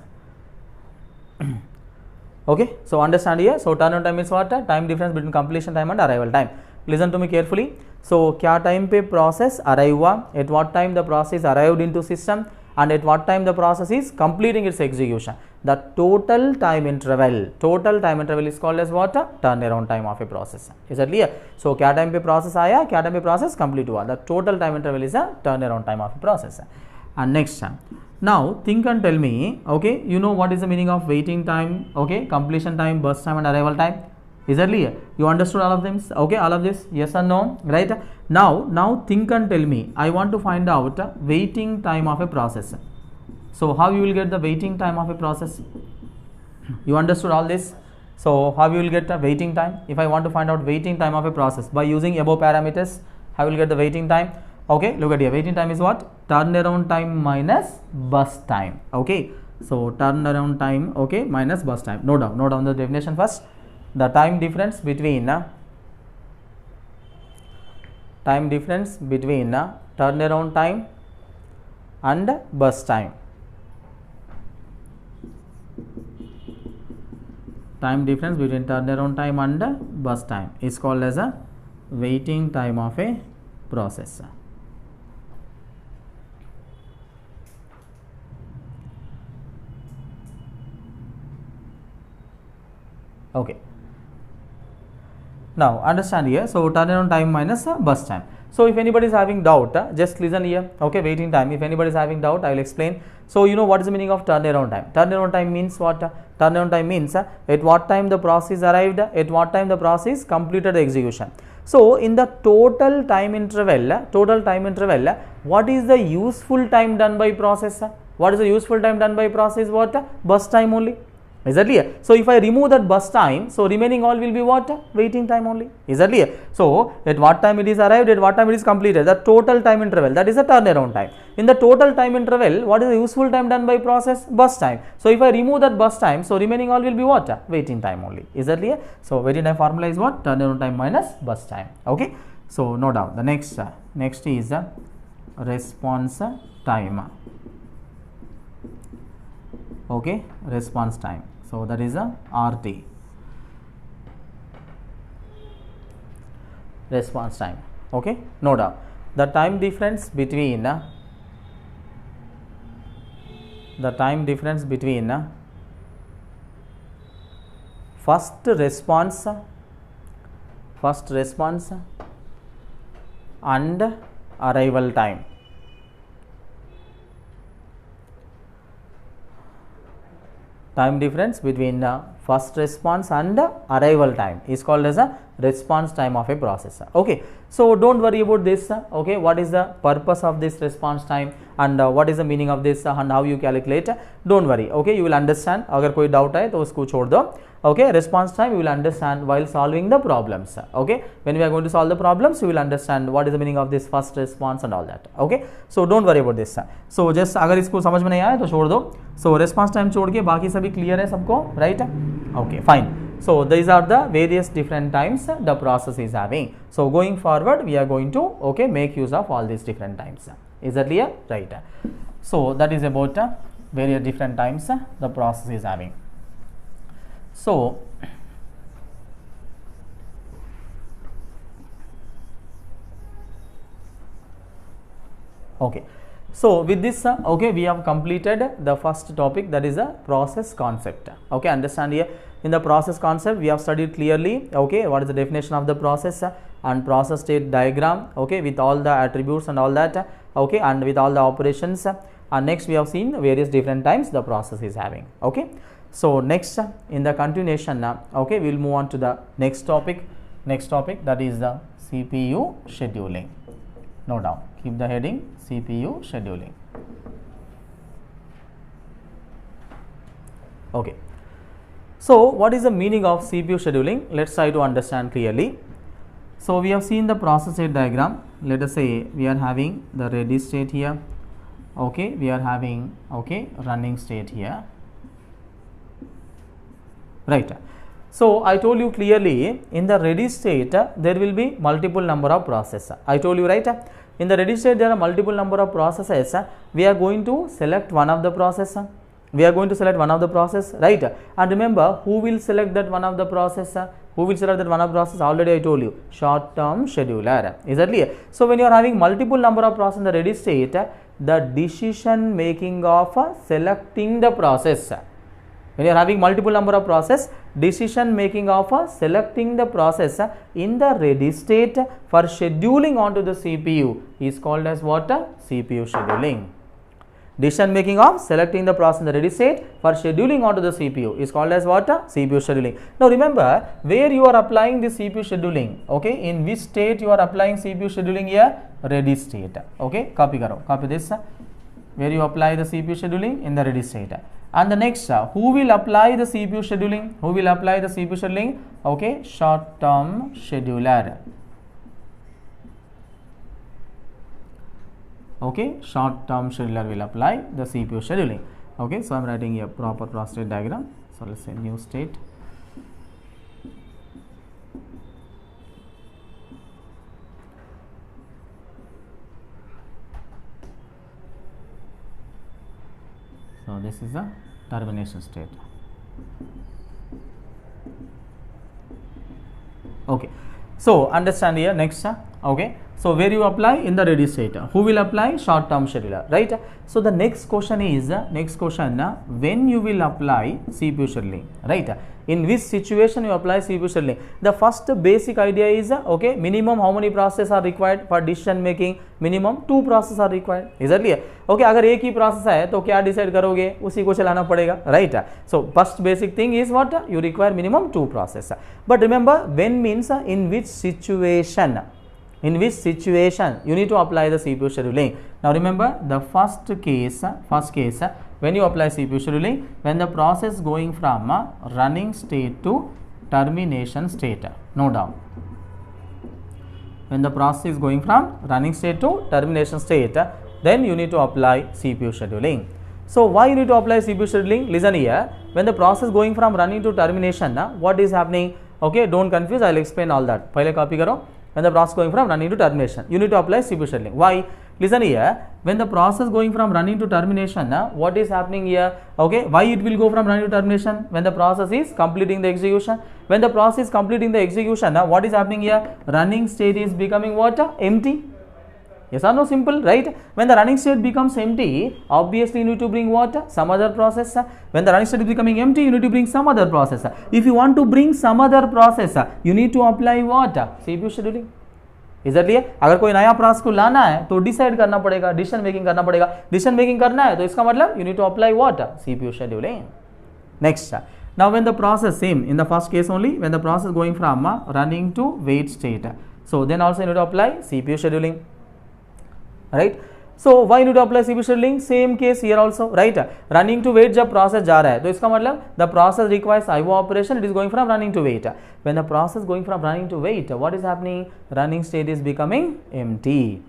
Speaker 1: Okay. So understand here. So turnaround time is what? Time difference between completion time and arrival time. Listen to me carefully. So क्या time पे process arrive हुआ? At what time the process arrived into system? And at what time the process is completing its execution. The total time interval is called as what? Turnaround time of a process. Is that clear? So क्या time पे process आया, क्या time पे process complete हुआ. The total time interval is a turnaround time of a process. And next, now think and tell me, okay, you know what is the meaning of waiting time, okay, completion time, burst time and arrival time. Is that clear? You understood all of them? Okay, all of this? Yes or no? Right? Now think and tell me. I want to find out waiting time of a process. So how you will get the waiting time of a process? You understood all this? So how you will get the waiting time? If I want to find out waiting time of a process by using above parameters, how will get the waiting time? Okay, look at here. Waiting time is what? Turnaround time minus burst time. Okay, so turnaround time, okay, minus burst time. Note down the definition first. The time difference between turnaround time and burst time. time difference between turnaround time and burst time is called as a waiting time of a process. Okay. Now understand here. So turnaround time minus burst time. So if anybody is having doubt, just listen here. Okay, waiting time. If anybody is having doubt, I will explain. So you know what is the meaning of turnaround time? Turnaround time means what? Turnaround time means at what time the process arrived, at what time the process completed the execution. So in the total time interval, what is the useful time done by process? What is the useful time done by process? What? Burst time only. Is that clear? So if I remove that burst time, so remaining all will be what? Waiting time only. Is that clear? So at what time it is arrived, at what time it is completed, the total time interval, that is the turnaround time. In the total time interval, what is the useful time done by process? Burst time. So if I remove that burst time, so remaining all will be what? Waiting time only. Is that clear? So waiting time formula is what? Turnaround time minus burst time. Okay. So no doubt. The next is response time. Okay, response time. So that is a RT. Response time. Okay, no doubt. The time difference between first response and arrival time. Time difference between first response and arrival time is called as a response time of a process. Okay, so don't worry about this. Okay, what is the purpose of this response time and what is the meaning of this and how you calculate? Don't worry. Okay, you will understand. अगर कोई doubt है तो उसको छोड़ दो. Okay, response time you will understand while solving the problems. Okay, when we are going to solve the problems, you will understand what is the meaning of this first response and all that. Okay, so don't worry about this. So just अगर इसको समझ में नहीं आया तो छोड़ दो. So response time छोड़ के बाकी सभी clear है सबको, right? Okay, fine. So these are the various different times the process is having. So going forward, we are going to make use of all these different times. Is that clear? Right. So that is about various different times the process is having. So okay. So with this we have completed the first topic, that is the process concept. Okay, understand here. In the process concept, we have studied clearly what is the definition of the process and process state diagram, with all the attributes and all that, and with all the operations, and next we have seen various different times the process is having. Okay, so next in the continuation we will move on to the next topic, that is the CPU scheduling. No doubt, keep the heading CPU scheduling. Okay, so what is the meaning of CPU scheduling? Let's try to understand clearly. So we have seen the process state diagram. Let us say we are having the ready state here. Okay, we are having running state here. Right. So I told you clearly, in the ready state there will be multiple number of processes. I told you, right? In the ready state there are multiple number of processes. We are going to select one of the process. Right? And remember, who will select that one of the process? Already I told you, short term scheduler. Is that clear? So when you are having multiple number of processes in the ready state, the decision making of selecting the process. When you are having multiple number of process, decision making of selecting the process in the ready state for scheduling onto the CPU is called as what? CPU scheduling. Decision making of selecting the process in the ready state for scheduling onto the CPU is called as what? CPU scheduling. Now remember, where you are applying the CPU scheduling, in which state you are applying CPU scheduling here? Ready state. Okay, copy this. Where you apply the CPU scheduling? In the ready state. And the next, who will apply the CPU scheduling? Okay, short term scheduler. Okay, short term scheduler will apply the CPU scheduling. Okay, so I am writing a proper process state diagram. So let's say new state. So this is the termination state. Okay, so understand here next. Okay, so where you apply? In the ready state. Who will apply? Short term scheduler, right? So the next question is when you will apply CPU scheduling, right? In which situation you apply CPU scheduling? The first basic idea is okay, minimum how many processes are required for decision making? Minimum 2 processes are required. Is that clear? Okay, अगर एक ही process है तो क्या decide करोगे? उसी को चलाना पड़ेगा, right? So first basic thing is what? You require minimum 2 processes. But remember, when means in which situation? In which situation you need to apply the CPU scheduling? Now remember the first case when you apply CPU scheduling, when the process going from running state to termination state. No doubt. When the process is going from running state to termination state, then you need to apply CPU scheduling. So why you need to apply CPU scheduling? Listen here. When the process going from running to termination, what is happening? Okay, don't confuse. I will explain all that. Pehle copy karo. When the process going from running to termination, you need to apply CPU scheduling. Why? Listen here. When the process going from running to termination, what is happening here? Okay, why it will go from running to termination? When the process is completing the execution. When the process is completing the execution, what is happening here? Running state is becoming what? Empty. Yes or no? Simple, right? When the running state becomes empty, obviously you need to bring what? Some other process. When the running state is becoming empty, you need to bring some other process. If you want to bring some other process, you need to apply what? CPU scheduling. Is that clear? अगर कोई नया process को लाना है तो decide करना पड़ेगा, decision making करना पड़ेगा. डिसीजन मेकिंग करना है तो इसका मतलब you need to apply what? CPU scheduling. Next. Now when the process, same in the first case only, when the process going from running to wait state, so then also you need to apply CPU scheduling. Right? So why you need to apply CPU scheduling? Same case here also, right? Running to wait जब process जा रहा है तो इसका मतलब the process requires IO operation, it is going from running to wait. When the process going from running to wait, what is happening? Running state is becoming empty.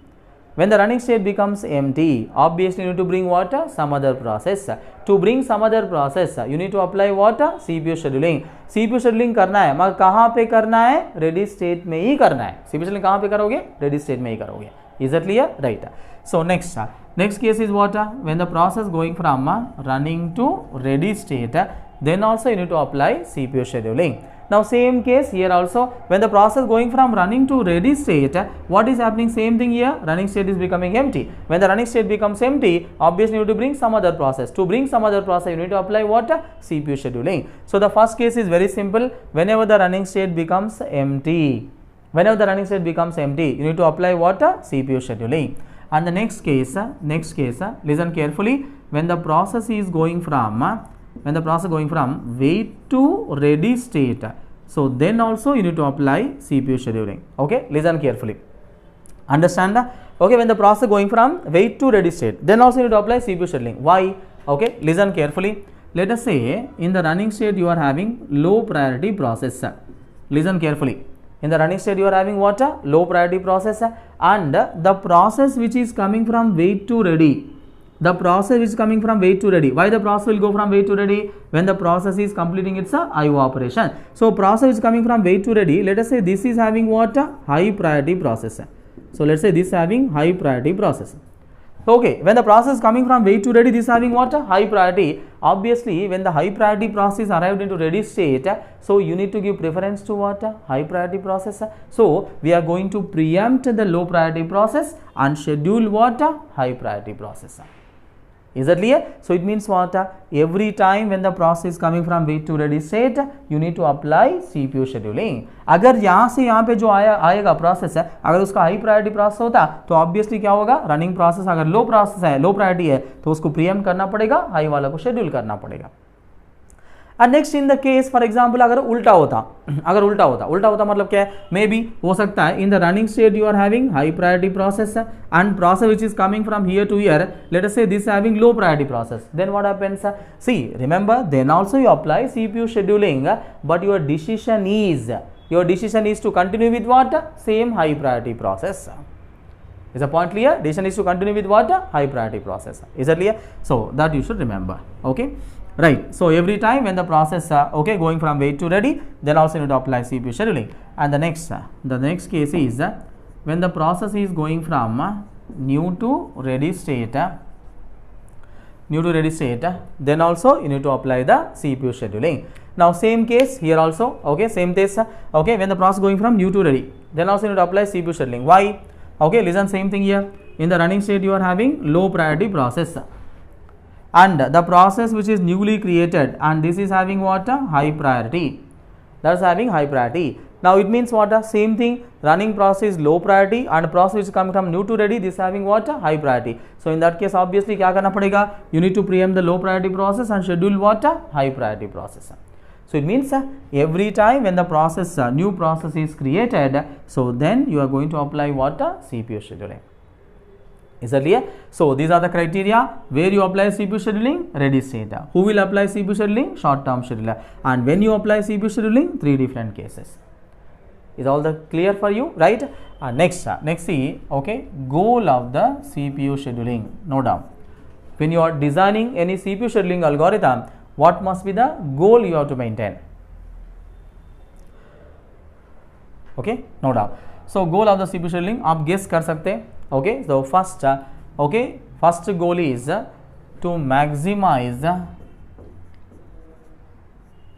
Speaker 1: When the running state becomes empty, obviously you need to bring what? Some other process. To bring some other process, you need to apply what? CPU scheduling. CPU scheduling करना है, मगर कहाँ पे करना है? Ready state में ही करना है. CPU scheduling कहाँ पे करोगे? Ready state में ही करोगे. Is that clear? Right. So next case is what? When the process going from running to ready state, then also you need to apply CPU scheduling. Now same case here also, when the process going from running to ready state, what is happening? Same thing here, running state is becoming empty. When the running state becomes empty, obviously you need to bring some other process. To bring some other process, you need to apply what? CPU scheduling. So the first case is very simple. Whenever the running state becomes empty, you need to apply what? CPU scheduling. And the next case, listen carefully. When the process is going from wait to ready state, so then also you need to apply CPU scheduling. Okay, listen carefully. Understand that? Okay, when the process going from wait to ready state, then also you need to apply CPU scheduling. Why? Okay, listen carefully. Let us say in the running state you are having low priority process. Listen carefully. In the running state you are having what? Low priority process, and the process which is coming from wait to ready. The process which is coming from wait to ready. Why the process will go from wait to ready? When the process is completing its IO operation. So process which is coming from wait to ready, let us say this is having what? High priority process. So let's say this is having high priority process. Okay, when the process is coming from wait to ready, this is having what? High priority. Obviously, when the high priority process arrived into ready state, so you need to give preference to what? High priority process. So we are going to preempt the low priority process and schedule what? High priority process. Is that clear? So it means what? Every time when the process is coming from wait to ready state, you need to apply CPU scheduling. अगर यहाँ से यहाँ पे जो आएगा process है, अगर उसका हाई प्रायोरिटी प्रोसेस होता तो ऑब्वियसली क्या होगा? रनिंग प्रोसेस अगर लो प्रोसेस है, लो प्रायोरिटी है, तो उसको प्रीएम्प्ट करना पड़ेगा, हाई वाला को शेड्यूल करना पड़ेगा. And next in the case, for example, अगर उल्टा होता मतलब क्या है? मे बी हो सकता है in the running state you are having high priority process and process which is coming from here to here, let us say this is having low priority process. Then what happens? See, remember, then also you apply CPU scheduling, but your decision is to continue with what? Same high priority process. Is the point clear? Decision is to continue with what? High priority process. Is that clear? So that you should remember. Okay. Right. So every time when the process okay going from wait to ready, then also you need to apply CPU scheduling. And the next case is when the process is going from new to ready state, new to ready state, then also you need to apply the CPU scheduling. Now same case here also, okay, same case, okay, when the process going from new to ready, then also you need to apply CPU scheduling. Why? Okay, listen, same thing here. In the running state you are having low priority process, and the process which is newly created, and this is having what? High priority. That is having high priority. Now it means what? Same thing, running process is low priority and process which is coming from new to ready, this having what? High priority. So in that case obviously क्या करना पड़ेगा? You need to preempt the low priority process and schedule what? High priority process. So it means every time when the process, new process is created, so then you are going to apply what? CPU scheduling. Is that clear? So these are the criteria where you apply CPU scheduling, ready state. Who will apply CPU scheduling? Short term scheduler. And when you apply CPU scheduling, 3 different cases. Is all the clear for you, right? Next see, okay, goal of the CPU scheduling. No doubt. When you are designing any CPU scheduling algorithm, what must be the goal you have to maintain? Okay, no doubt. So goal of the CPU scheduling आप guess कर सकते हैं. Okay, so first, okay, first goal is to maximize,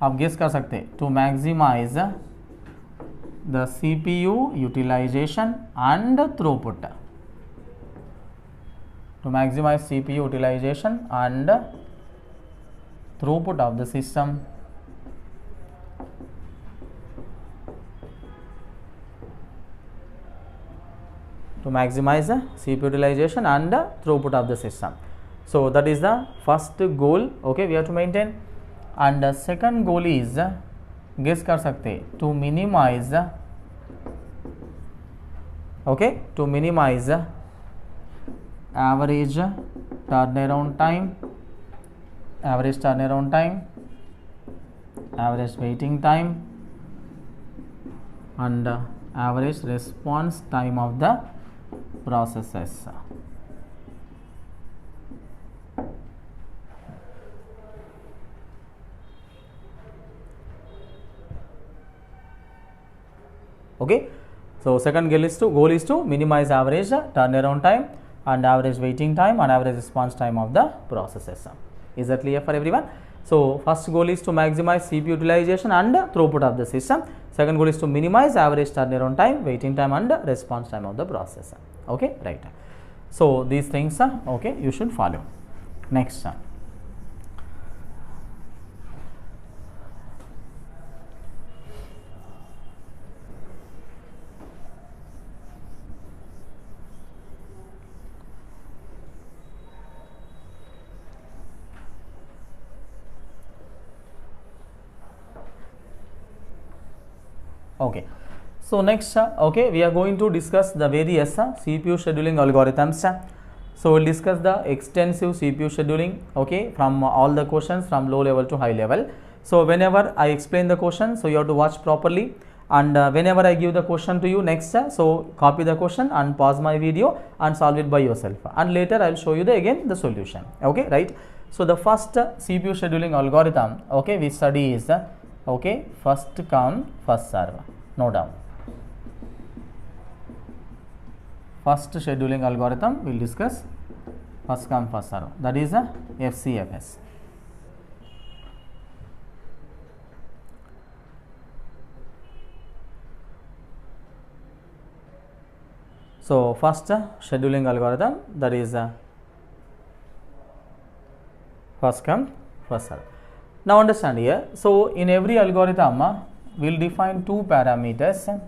Speaker 1: आप guess कर सकते हैं, to maximize the CPU utilization and throughput. To maximize CPU utilization and throughput of the system. To maximize the CPU utilization and throughput of the system. So that is the first goal, okay, we have to maintain. And the second goal is, guess कर सकते, to minimize, okay, to minimize average turnaround time, average turnaround time, average waiting time, and average response time of the processes. Okay, so second goal is to minimize average turnaround time and average waiting time and average response time of the processes. Is that clear for everyone? So first goal is to maximize CPU utilization and throughput of the system. Second goal is to minimize average turnaround time, waiting time and response time of the process. Okay, right. So these things, okay, you should follow. Next. Okay, so next, okay, we are going to discuss the various CPU scheduling algorithms. So we'll discuss the extensive CPU scheduling, okay, from all the questions from low level to high level. So whenever I explain the question, so you have to watch properly, and whenever I give the question to you next, so copy the question and pause my video and solve it by yourself, and later I will show you again the solution. Okay, right? So the first CPU scheduling algorithm, okay, we study is okay, first come first serve. No doubt. First scheduling algorithm we will discuss, first come first serve, that is a FCFS. So first scheduling algorithm, that is first come first serve. Now understand here, so in every algorithm we will define two parameters.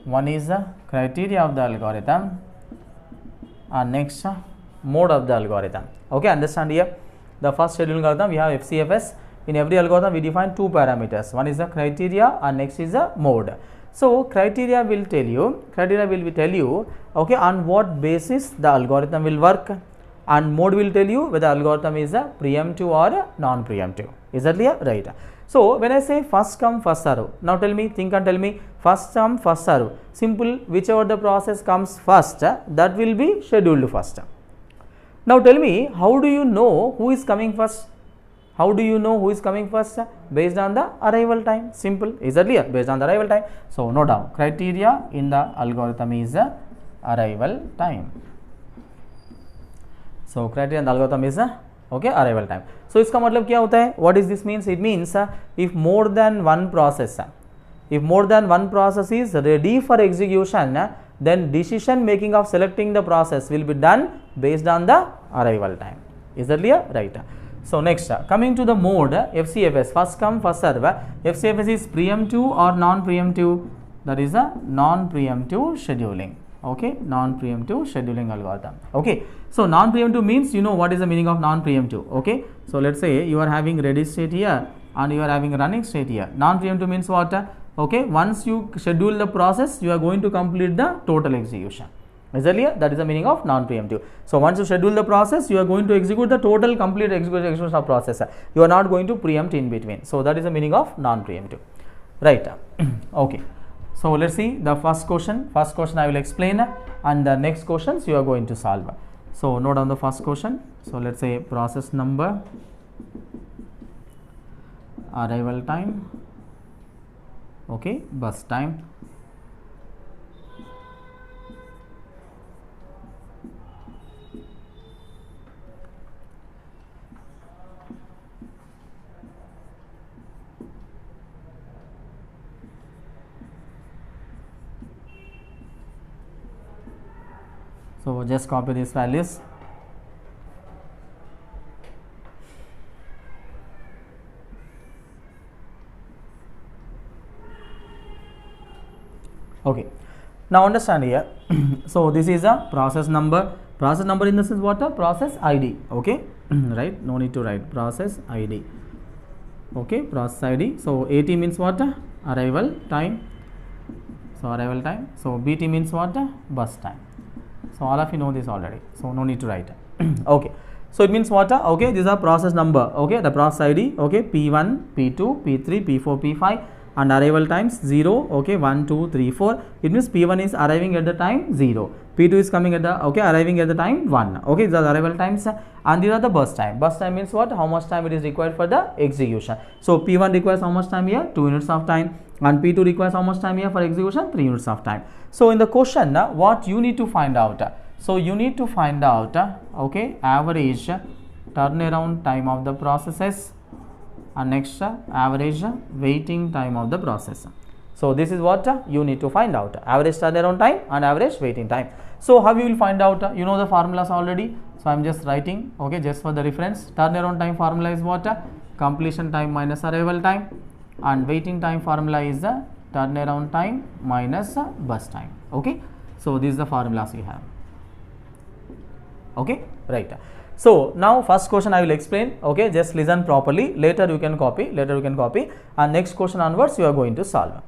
Speaker 1: One is the criteria of the algorithm and next mode of the algorithm. Okay, understand here, the first scheduling algorithm we have FCFS. In every algorithm we define two parameters. One is the criteria and next is the mode. So criteria will tell you, okay, on what basis the algorithm will work, and mode will tell you whether algorithm is a preemptive or non-preemptive. Is that clear? Right. So when I say first come first serve, now tell me, think and tell me, first come first serve, simple, whichever the process comes first, that will be scheduled first. Now tell me, how do you know who is coming first? How do you know who is coming first? Based on the arrival time. Simple. Is that clear? Based on the arrival time. So no doubt, criteria in the algorithm is arrival time. So criteria in the algorithm is okay, arrival time. So इसका मतलब क्या होता है, what is this means? It means if more than one process, if more than one process is ready for execution, then decision making of selecting the process will be done based on the arrival time. Is that clear? Right. So next, coming to the mode FCFS, first come first serve. FCFS is preemptive or non-preemptive? That is a non-preemptive scheduling. Okay, non-preemptive scheduling algorithm. Okay, so non-preemptive means, you know what is the meaning of non-preemptive. Okay, so let's say you are having ready state here and you are having running state here. Non-preemptive means what? Okay, once you schedule the process, you are going to complete the total execution. Is that clear? That is the meaning of non-preemptive. So once you schedule the process, you are going to execute the total complete execution of process. You are not going to preempt in between. So that is the meaning of non-preemptive. Right. Okay. So let's see the first question. First question I will explain, and the next questions you are going to solve. So note down the first question. So let's say process number, arrival time, okay, bus time. So just copy these values. Okay, now understand here. So this is a process number. Process number in this is what? A process ID. Okay, right? No need to write process ID. Okay, process ID. So AT means what? Arrival time. So arrival time. So BT means what? Bus time. So all of you know this already, so no need to write. Okay, so it means what? Okay, these are process number. Okay, the process ID. Okay, P1, P2, P3, P4, P5, and arrival times 0. Okay, 1, 2, 3, 4. It means P1 is arriving at the time 0. P2 is coming at the, okay, arriving at the time 1. Okay, these are the arrival times, and these are the bus time. Bus time means what? How much time it is required for the execution. So P1 requires how much time here? 2 units of time, and P2 requires how much time here for execution? 3 units of time. So in the question, what you need to find out? So you need to find out, okay, average turnaround time of the processes, and next average waiting time of the process. So this is what you need to find out, average turnaround time and average waiting time. So how you will find out? You know the formulas already, so I am just writing, okay, just for the reference. Turnaround time formula is what? Completion time minus arrival time, and waiting time formula is the turnaround time minus bus time. Okay, so this is the formulas you have. Okay, right. So now first question I will explain. Okay, just listen properly. Later you can copy. And next question onwards you are going to solve.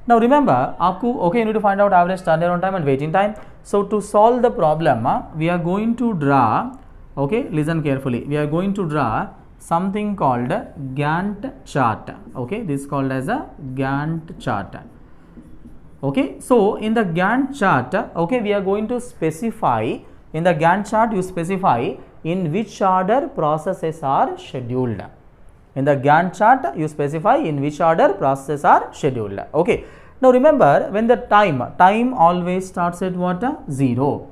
Speaker 1: Now remember, आपको, okay, you need to find out average turnaround time and waiting time. So to solve the problem, we are going to draw. Okay, listen carefully. We are going to draw something called Gantt chart. Okay, this is called as a Gantt chart. Okay, so in the Gantt chart, okay, we are going to specify. In the Gantt chart, you specify in which order processes are scheduled. In the Gantt chart, you specify in which order processes are scheduled. Okay. Now remember, when the time always starts at what? 0.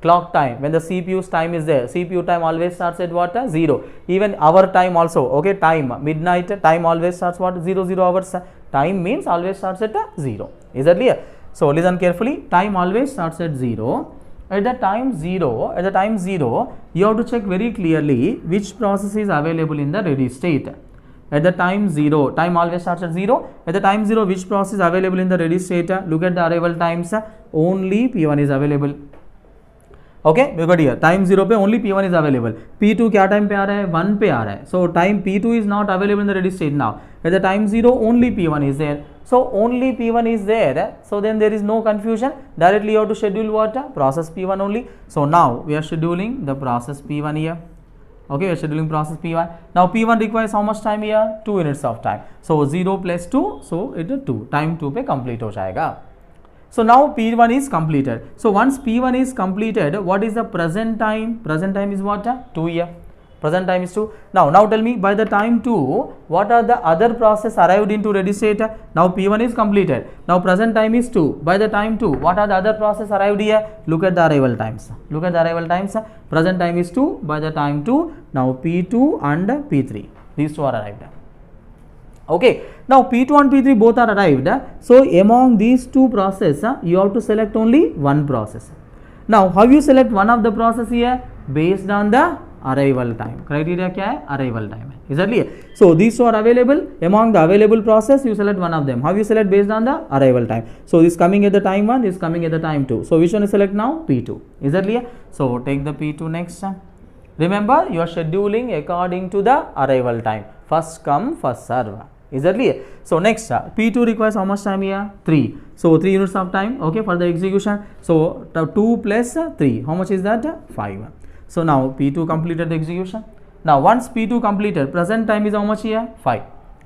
Speaker 1: Clock time, when the CPU's time is there, CPU time always starts at what? 0. Even our time also, okay, time, midnight time always starts what? 00 hours. Time means always starts at 0. Is that clear? So listen carefully. Time always starts at 0. At the time 0, you have to check very clearly which process is available in the ready state. At the time 0, time always starts at 0. At the time 0, which process is available in the ready state? Look at the arrival times. Only P1 is available. Okay, we got here. Time 0 पे only P1 is available. P2 क्या time पे आ रहा है? 1 पे आ रहा है. So time P2 is not available in the ready state now. At the time 0, only P1 is there. So only P1 is there. So then there is no confusion. Directly you have to schedule what? Process P1 only. So now we are scheduling the process P1 here. Okay, we are scheduling process P1. Now P1 requires how much time here? 2 units of time. So 0 plus 2, so it is 2. Time 2 पे complete हो जाएगा. So now P1 is completed. So once P1 is completed, what is the present time? Present time is what? 2 here. present time is 2. Now tell me, by the time 2, what are the other process arrived into ready state? Now P1 is completed. Now present time is 2. By the time 2, what are the other process arrived here? Look at the arrival times. Look at the arrival times. Present time is 2. By the time 2, now P2 and P3. These two are arrived. Okay. Now P2 and P3 both are arrived. So among these two process, you have to select only one process. Now how you select one of the process here? Based on the arrival time. Criteria क्या है? Arrival time. Is that clear? So these two are available. Among the available process, you select one of them. How you select? Based on the arrival time. So this coming at the time 1, this coming at the time 2. So which one you select now? P2. Is that clear? So take the P2 next. Remember, you are scheduling according to the arrival time. First come, first serve. Is that clear? So next, P2 requires how much time here? 3. So 3 units of time, okay, for the execution. So 2 plus 3, how much is that? 5. So now P2 completed the execution. Now once P2 completed, present time is how much here? 5.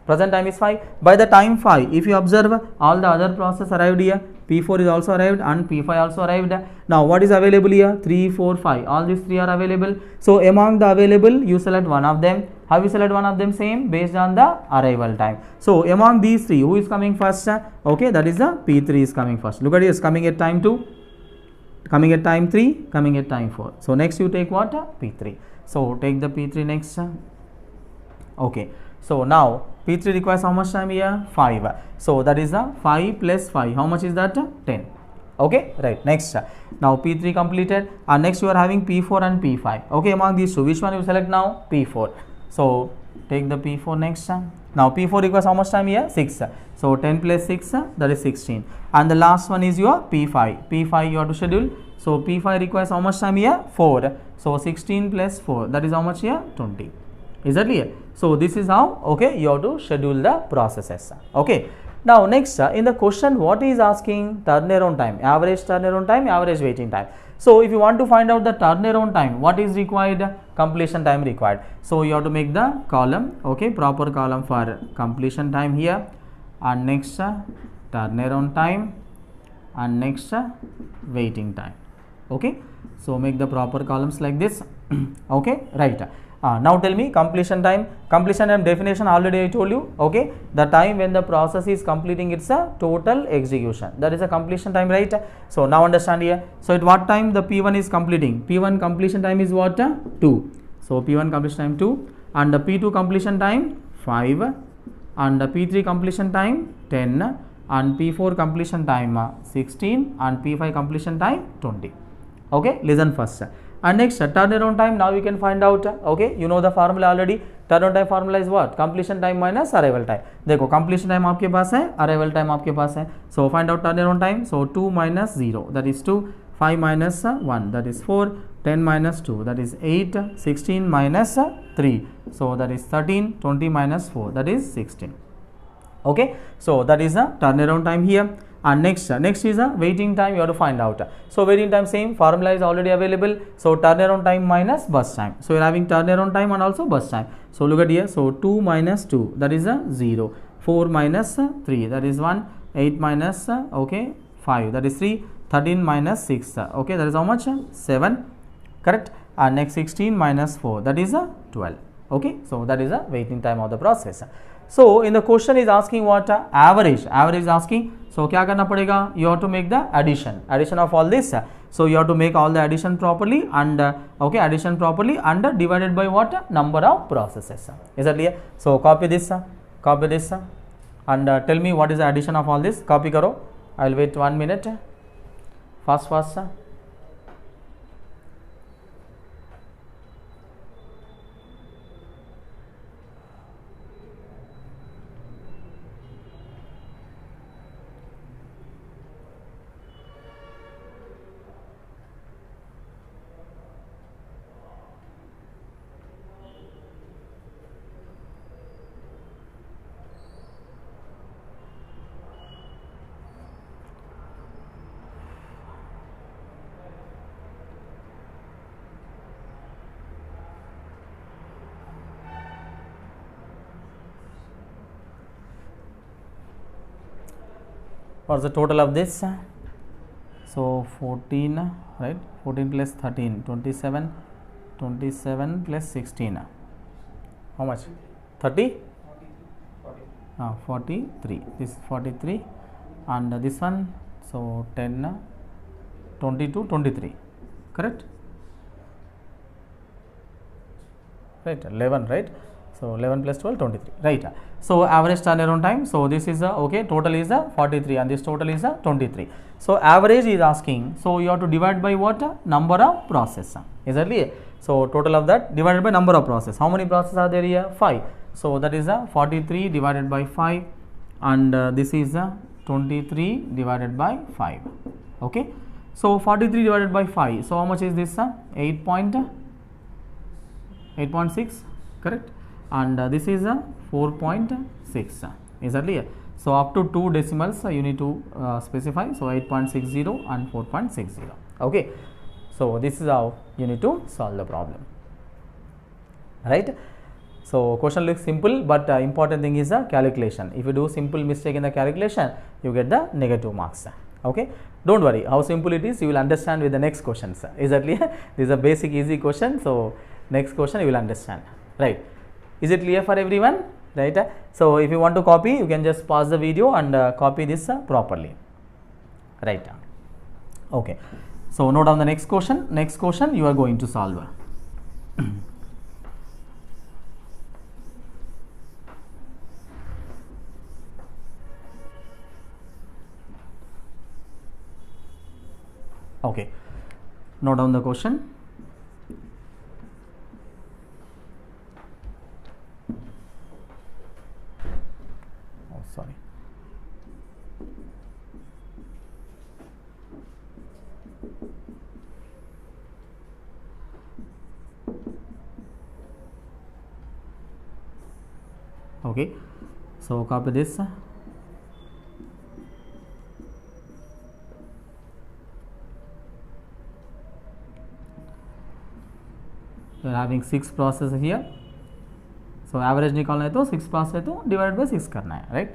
Speaker 1: Present time is 5. By the time 5, if you observe, all the other process arrived here. P4 is also arrived and P5 also arrived. Now what is available here? 3, 4, 5. All these 3 are available. So among the available, you select one of them. How you select one of them? Same, based on the arrival time. So among these 3, who is coming first? Okay, that is the P3 is coming first. Look at it, it's coming at time 2, coming at time 3, coming at time 4. So next you take what? P3. So take the P3 next. Okay. So now P3 requires how much time here? 5. So that is the 5 plus 5. How much is that? 10. Okay, right. Next, now P3 completed, and next you are having P4 and P5. Okay, among these two, which one you select now? P4. So take the P4 next. Now P4 requires how much time here? 6. So 10 plus 6, that is 16. And the last one is your P5. P5 you have to schedule. So P5 requires how much time here? 4. So 16 plus 4, that is how much here? 20. Is that clear? So this is how, okay, you have to schedule the processes. Okay. Now next, in the question, what is asking? Turnaround time, average turnaround time, average waiting time. So if you want to find out the turnaround time, what is required? Completion time required. So you have to make the column, okay, proper column for completion time here, and next turnaround time, and next waiting time. Okay. So make the proper columns like this. Okay, right. Now tell me completion time. Completion time definition already I told you. Okay, the time when the process is completing its total execution, that is a completion time, right? So now understand here. So at what time the P1 is completing? P1 completion time is what? 2. So P1 completion time 2, and the P2 completion time 5, and the P3 completion time 10, and P4 completion time 16, and P5 completion time 20. Okay, listen first. And next, turnaround time, now you can find out. Okay, you know the formula already. Turnaround time formula is what? Completion time minus arrival time. देखो completion time आपके पास है, arrival time आपके पास है. So find out turnaround time. So 2 minus 0, that is 2. 5 minus 1, that is 4. 10 minus 2, that is 8. 16 minus 3, so that is 13. 20 minus 4, that is 16. Okay, so that is the turnaround time here. And next is a waiting time, you have to find out. So waiting time, same formula is already available. So turnaround time minus burst time. So you are having turnaround time and also burst time. So look at here. So 2 minus 2, that is a 0. 4 minus 3, that is 1. 8 minus 5, that is 3. 13 minus 6, okay, that is how much? 7. Correct. And next 16 minus 4, that is a 12. Okay, so that is a waiting time of the process. So in the question is asking what? Average. Average is asking. So क्या करना पड़ेगा? You have to make the addition of all this. So you have to make all the addition properly, and okay, addition properly, and divided by what? Number of processes. Is that clear? So copy this, and tell me what is the addition of all this. Copy करो. I will wait 1 minute. Fast. What's the total of this? So 14, right? 14 plus 13, 27, 27 plus 16. How much? 30? 43. This is 43. And this one, so 10, 22, 23. Correct? Right, 11, right? So 11 plus 12, 23, right? So average turnaround time, so this is okay, total is 43 and this total is 23. So average is asking, so you have to divide by what? Number of process, is that clear? So total of that divided by number of process. How many processes are there here? 5. So that is 43 divided by 5 and this is 23 divided by 5. Okay. So 43 divided by 5. So how much is this? 8.6, correct? And this is 4.6. Is that clear? So up to 2 decimals you need to specify. So 8.60 and 4.60. Okay. So this is how you need to solve the problem. Right? So question looks simple, but important thing is the calculation. If you do simple mistake in the calculation, you get the negative marks. Okay. Don't worry, how simple it is, you will understand with the next questions. Is that clear? This is a basic easy question. So next question you will understand. Right? Is it clear for everyone? Right? So if you want to copy, you can just pause the video and copy this properly. Right? Okay. So note down the next question. Next question you are going to solve. Okay. Note down the question. Oh, sorry. Okay. So copy this. We are having 6 processes here. So average निकालना है तो 6 पास है तो divided by 6 करना है, right?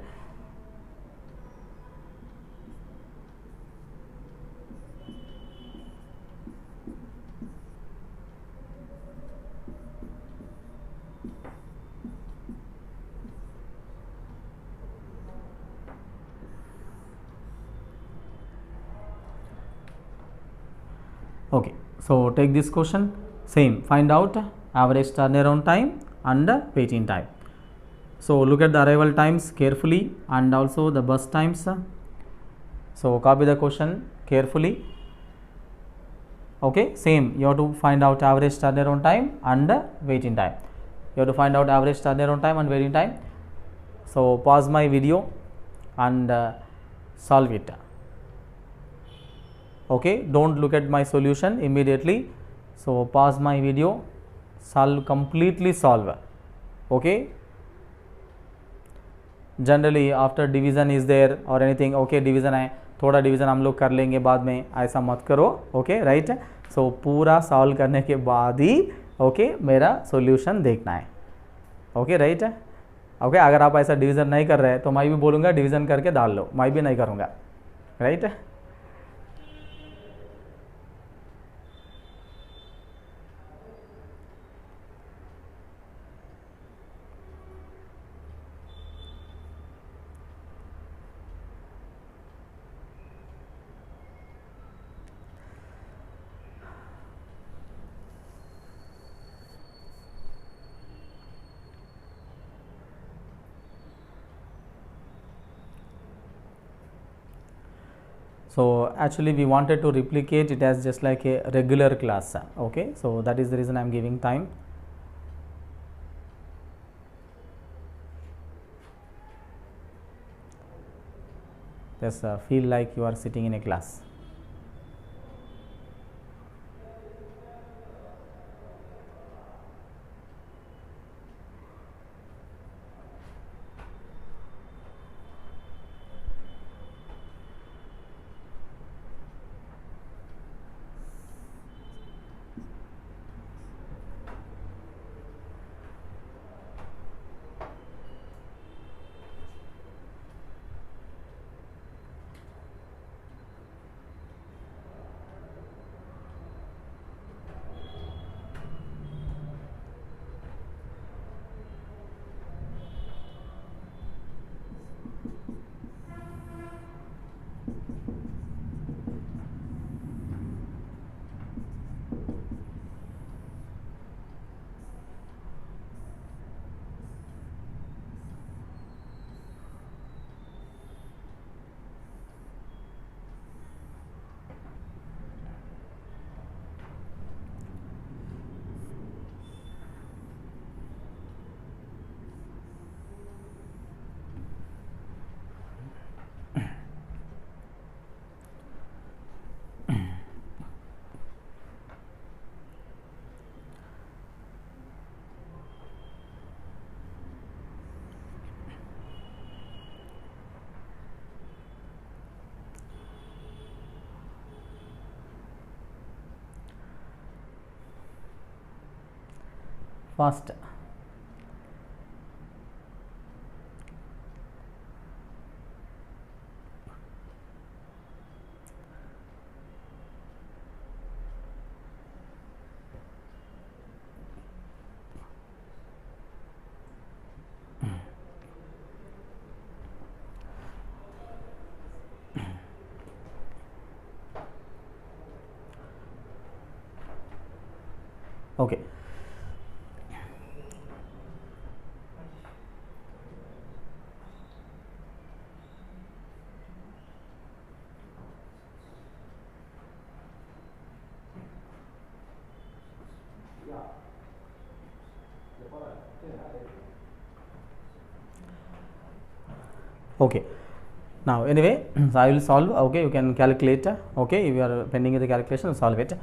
Speaker 1: Okay, so take this question. Same, find out average turnaround time and waiting time. So look at the arrival times carefully and also the bus times. So copy the question carefully. Okay, same, you have to find out average turnaround time and waiting time. You have to find out average turnaround time and waiting time. So pause my video and solve it. Okay, don't look at my solution immediately. So pause my video, completely solve. Okay, generally after division is there or anything, okay division है, थोड़ा division हम लोग कर लेंगे बाद में, ऐसा मत करो. Okay, right? So पूरा solve करने के बाद ही okay मेरा solution देखना है. Okay, right? Okay, अगर आप ऐसा division नहीं कर रहे तो मैं भी बोलूँगा division करके डाल लो, मैं भी नहीं करूँगा. Right? So actually we wanted to replicate it as just like a regular class. Okay, so that is the reason I am giving time. Just feel like you are sitting in a class. fast. Okay. Okay. Now anyway, so I will solve. Okay, you can calculate. Okay, if you are pending the calculation, solve it.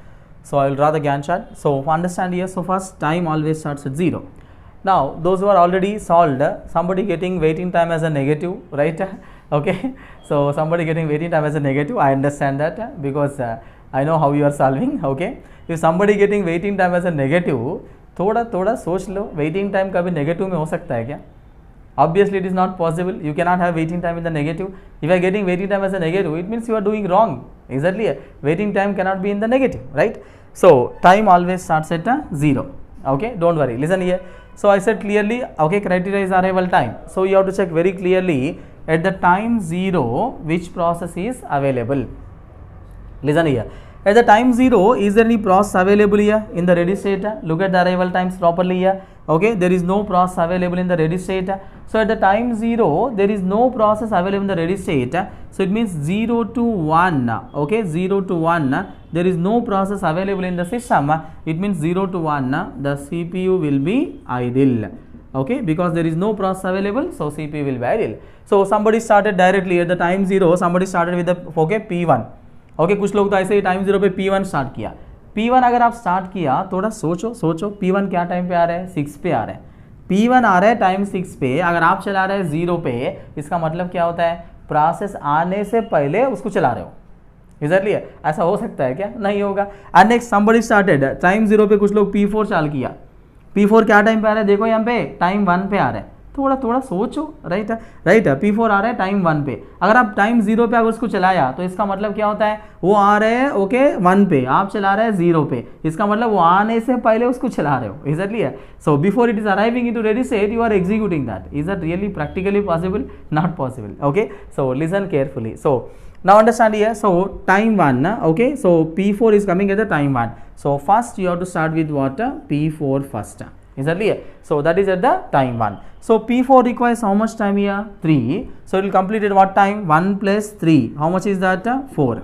Speaker 1: So I will draw the Gantt chart. So understand here. So first, time always starts at 0. Now those who are already solved, somebody getting waiting time as a negative, right? Okay. So somebody getting waiting time as a negative. I understand that because I know how you are solving. Okay. If somebody getting waiting time as a negative, थोड़ा सोच लो waiting time कभी negative में हो सकता है क्या? Obviously it is not possible. You cannot have waiting time in the negative. If you are getting waiting time as a negative, it means you are doing wrong. Exactly. Waiting time cannot be in the negative, right? So time always starts at 0. Okay, don't worry. Listen here. So I said clearly, okay, criteria is arrival time. So you have to check very clearly at the time 0 which process is available. Listen here. At the time 0, is there any process available here in the ready state? Look at the arrival times properly here. Okay, there is no process available in the ready state. So at the time 0, there is no process available in the ready state. So it means 0 to 1. Okay, 0 to 1, there is no process available in the system. It means 0 to 1, the CPU will be idle. Okay, because there is no process available, so CPU will be idle. So somebody started directly at the time 0, somebody started with the P1. Okay कुछ लोग तो ऐसे ही time 0 पे P1 start किया. P1 अगर आप start किया, थोड़ा सोचो P1 क्या टाइम पे आ रहा है? 6 पे आ रहा है. P1 आ रहा है टाइम 6 पे, अगर आप चला रहे हैं 0 पे, इसका मतलब क्या होता है? प्रोसेस आने से पहले उसको चला रहे हो. इजरली ऐसा हो सकता है क्या? नहीं होगा. And next somebody started time 0 पे, कुछ लोग P4 चाल किया. P4 क्या टाइम पे आ रहा है? देखो यहाँ पे टाइम 1 पे आ रहा है. थोड़ा सोचो. राइट P4 आ रहा है टाइम 1 पे. अगर आप टाइम 0 पे अगर उसको चलाया तो इसका मतलब क्या होता है? वो आ रहे हैं ओके 1 पे, आप चला रहे हैं 0 पे, इसका मतलब वो आने से पहले उसको चला रहे हो. Easily so before it is arriving into ready state you are executing that. Is that really practically possible? Not possible. Okay, so listen carefully. So now understand here. So time 1, okay, so P4 is coming at the time 1. So first you have to start with what? P4 first. Is that clear? So that is at the time 1. So P4 requires how much time here? 3. So it will complete at what time? 1 plus 3. How much is that? 4.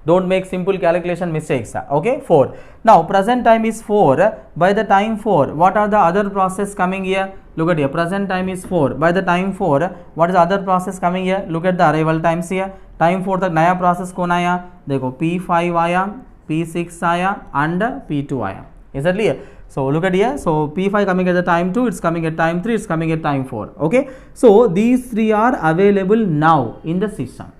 Speaker 1: Don't make simple calculation mistakes. Okay, 4. Now present time is 4. By the time 4, what are the other process coming here? Look at here. Present time is 4. By the time 4, what is the other process coming here? Look at the arrival times here. Time 4 तक नया process कौन आया? देखो P5 आया, P6 आया and P2 आया. Is that clear? So look at here. So P5 coming at the time 2, it's coming at time 3, it's coming at time 4. Okay. So these 3 are available now in the system.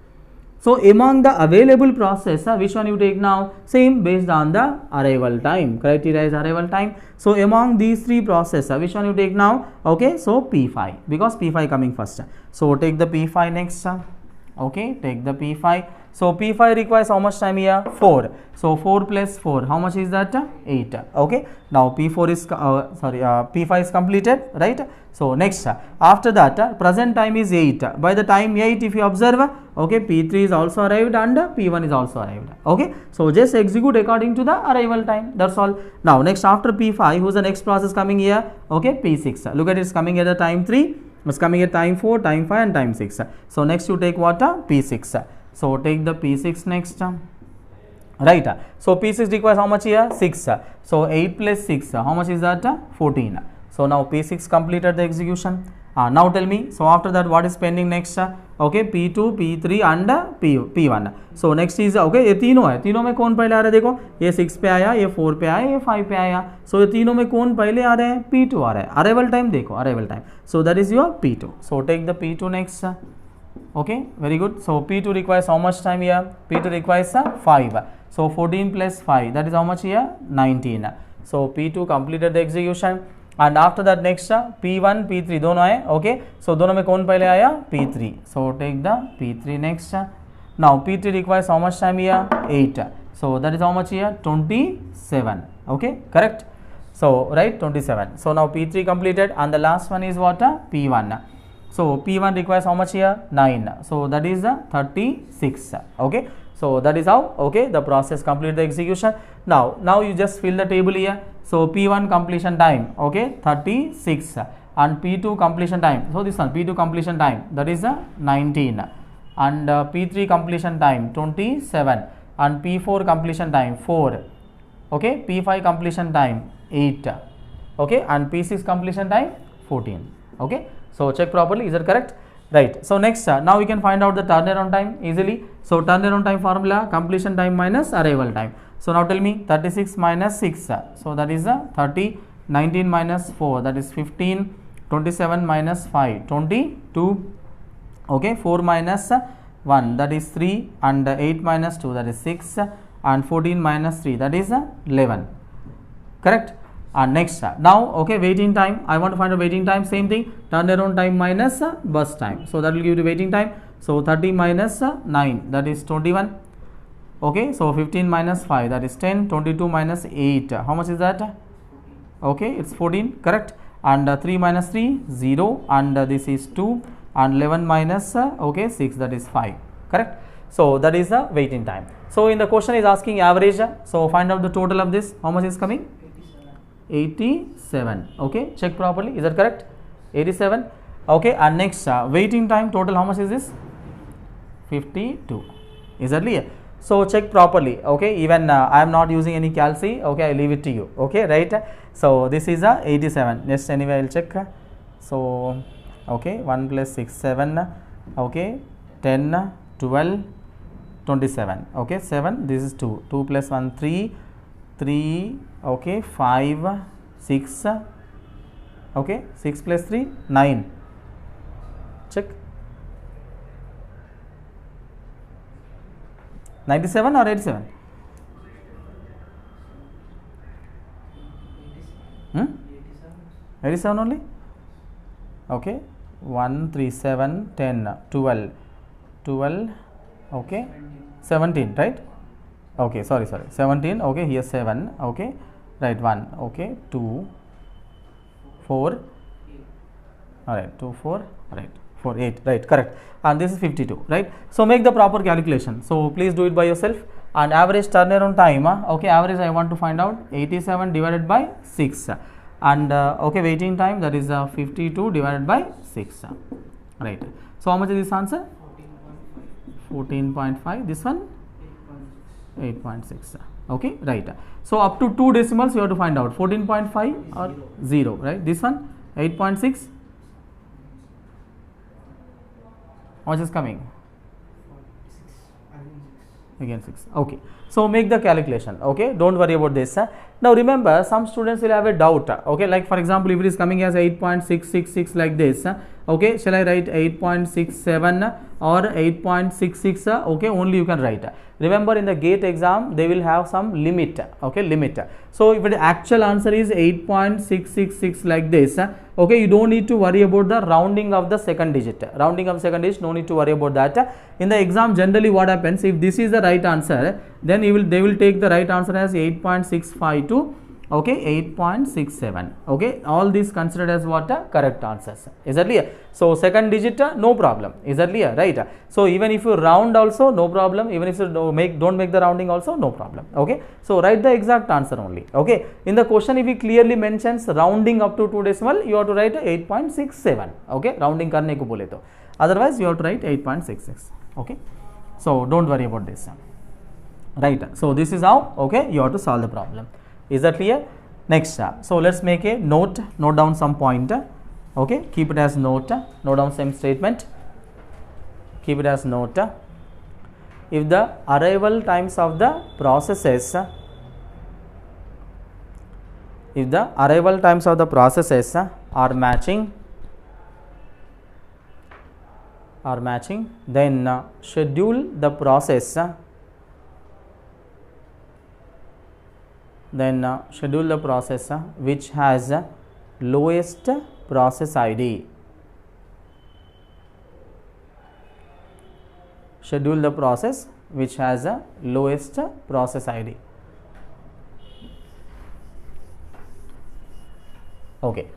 Speaker 1: So among the available process, which one you take now? Same based on the arrival time. Criteria is arrival time. So among these 3 process, which one you take now? Okay. So P5, because P5 coming first. So take the P5 next. Okay. Take the P5. So P5 requires how much time here? 4. So 4 plus 4, how much is that? 8. Okay. Now P4 is P5 is completed, right? So next, after that, present time is 8. By the time 8, if you observe, okay, P3 is also arrived and P1 is also arrived. Okay. So just execute according to the arrival time. That's all. Now next, after P5, who's the next process coming here? Okay, P6. Look at it, it's coming at the time 3. It's coming at time 4, time 5 and time 6. So next you take what? P6. So take the P6 next. Right. So P6 requires how much here? 6. So 8 plus 6, how much is that? 14. So now P6 completed the execution. Now tell me, so after that what is pending next? Okay, P2, P3 and P1. So next is okay, ये तीनों है. तीनों में कौन पहले आ रहा है? देखो ये 6 पे आया, ये 4 पे आया, ये 5 पे आया. So ये तीनों में कौन पहले आ रहे हैं? P2 आ रहा है. Arrival time देखो, arrival time. So that is your P2. So take the P2 next. Okay, very good. So P2 requires how much time here? P2 requires 5. So 14 plus 5, that is how much here? 19. So P2 completed the execution, and after that next P1 P3 दोनों आए. Okay, so दोनों में कौन पहले आया? P3. So take the P3 next. Now P3 requires how much time here? 8. So that is how much here? 27. Okay, correct. So right, 27. So now P3 completed, and the last one is what? P1. So P1 requires how much here? 9. So that is 36. Okay. So that is how, okay, the process complete the execution. Now you just fill the table here. So P1 completion time, okay, 36, and P2 completion time. So this one P2 completion time, that is 19, and P3 completion time 27, and P4 completion time 4. Okay, P5 completion time 8. Okay, and P6 completion time 14. Okay, so check properly, is that correct? Right. So next, now we can find out the turnaround time easily. So turnaround time formula, completion time minus arrival time. So now tell me, 36 minus 6, so that is 30, 19 minus 4, that is 15, 27 minus 5, 22, okay, 4 minus 1, that is 3, and 8 minus 2, that is 6, and 14 minus 3, that is 11, correct? And next, now, okay, waiting time, I want to find a waiting time, same thing, turnaround time minus bus time. So that will give you waiting time. So 30 minus 9, that is 21. Okay, so 15 minus 5, that is 10, 22 minus 8, how much is that? Okay, it's 14, correct? And 3 minus 3, 0, and this is 2, and 11 minus, okay, 6, that is 5, correct? So that is the waiting time. So in the question is asking average, so find out the total of this, how much is coming? 87, okay, check properly, is that correct? 87, okay, and next, waiting time total, how much is this? 52, is that clear? So check properly, okay, even I am not using any calci, okay, I leave it to you, okay, right? So this is 87, next anyway I will check. So okay, 1 plus 6, 7, okay, 10, 12, 27, okay, 7, this is 2, 2 plus 1, 3, 3, okay, 5, 6, okay, 6 plus 3, 9, check. 97 or 87? 87 only? Okay, 1, 3, 7, 10, 12, 12, okay, 17, right? Okay, sorry, 17, okay, here 7, okay, right, 1, okay, 2, 4, alright, 2, 4, right, 4, 8, right, correct, and this is 52, right? So make the proper calculation, so please do it by yourself. And average turnaround time, okay, average I want to find out, 87 divided by 6, and okay, waiting time, that is 52 divided by 6, right? So how much is this answer? 14.5, this one 8.6, okay, right? So up to 2 decimals you have to find out, 14.5 or 0, right? This one 8.6, how much is coming? Again 6, okay. So make the calculation, okay, don't worry about this. Now remember, some students will have a doubt, okay, like for example, if it is coming as 8.666 like this, okay, shall I write 8.67 or 8.66, okay, only you can write. Remember, in the GATE exam they will have some limit, okay, limit. So if the actual answer is 8.666 like this, okay, you don't need to worry about the rounding of the second digit, no need to worry about that. In the exam generally what happens, if this is the right answer, then they will take the right answer as 8.652, okay, 8.67, okay, all these considered as what? Correct answers, is that clear? So second digit, no problem, is that clear, right? So even if you round also, no problem, even if you don't make the rounding also, no problem, okay. So write the exact answer only, okay. In the question if it clearly mentions rounding up to 2 decimal, you have to write 8.67, okay, rounding karne ko bole to, otherwise you have to write 8.66, okay. So don't worry about this, right? So this is how, okay, you have to solve the problem. Is that clear? Next, so let's make a note down some point, okay, keep it as note down same statement, keep it as note. If the arrival times of the processes, are matching, then schedule the process then schedule the process which has lowest process ID. Schedule the process which has a lowest process ID. Okay.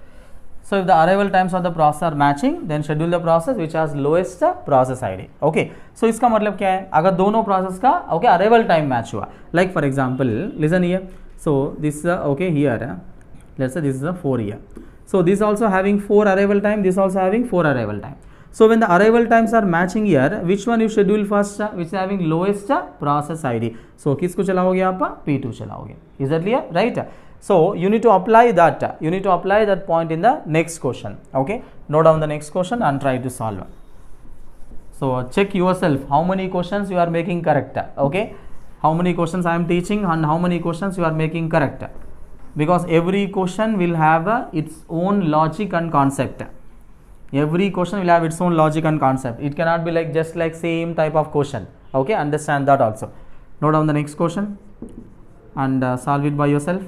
Speaker 1: So if the arrival times of the process are matching, then schedule the process which has lowest process ID. Okay. So इसका मतलब क्या है, अगर दोनों process का okay arrival time match हुआ, like for example listen here, so this is okay here, let's say this is a 4 here, so this also having 4 arrival time, this also having 4 arrival time. So when the arrival times are matching here, which one you schedule first, which is having lowest process ID, so किसको चलाओगे आप, P2 चलाओगे. Is that clear, right? So you need to apply that. You need to apply that point in the next question. Okay. Note down the next question and try to solve. So check yourself how many questions you are making correct. Okay. How many questions I am teaching and how many questions you are making correct. Because every question will have its own logic and concept. Every question will have its own logic and concept. It cannot be like just like same type of question. Okay. Understand that also. Note down the next question and solve it by yourself.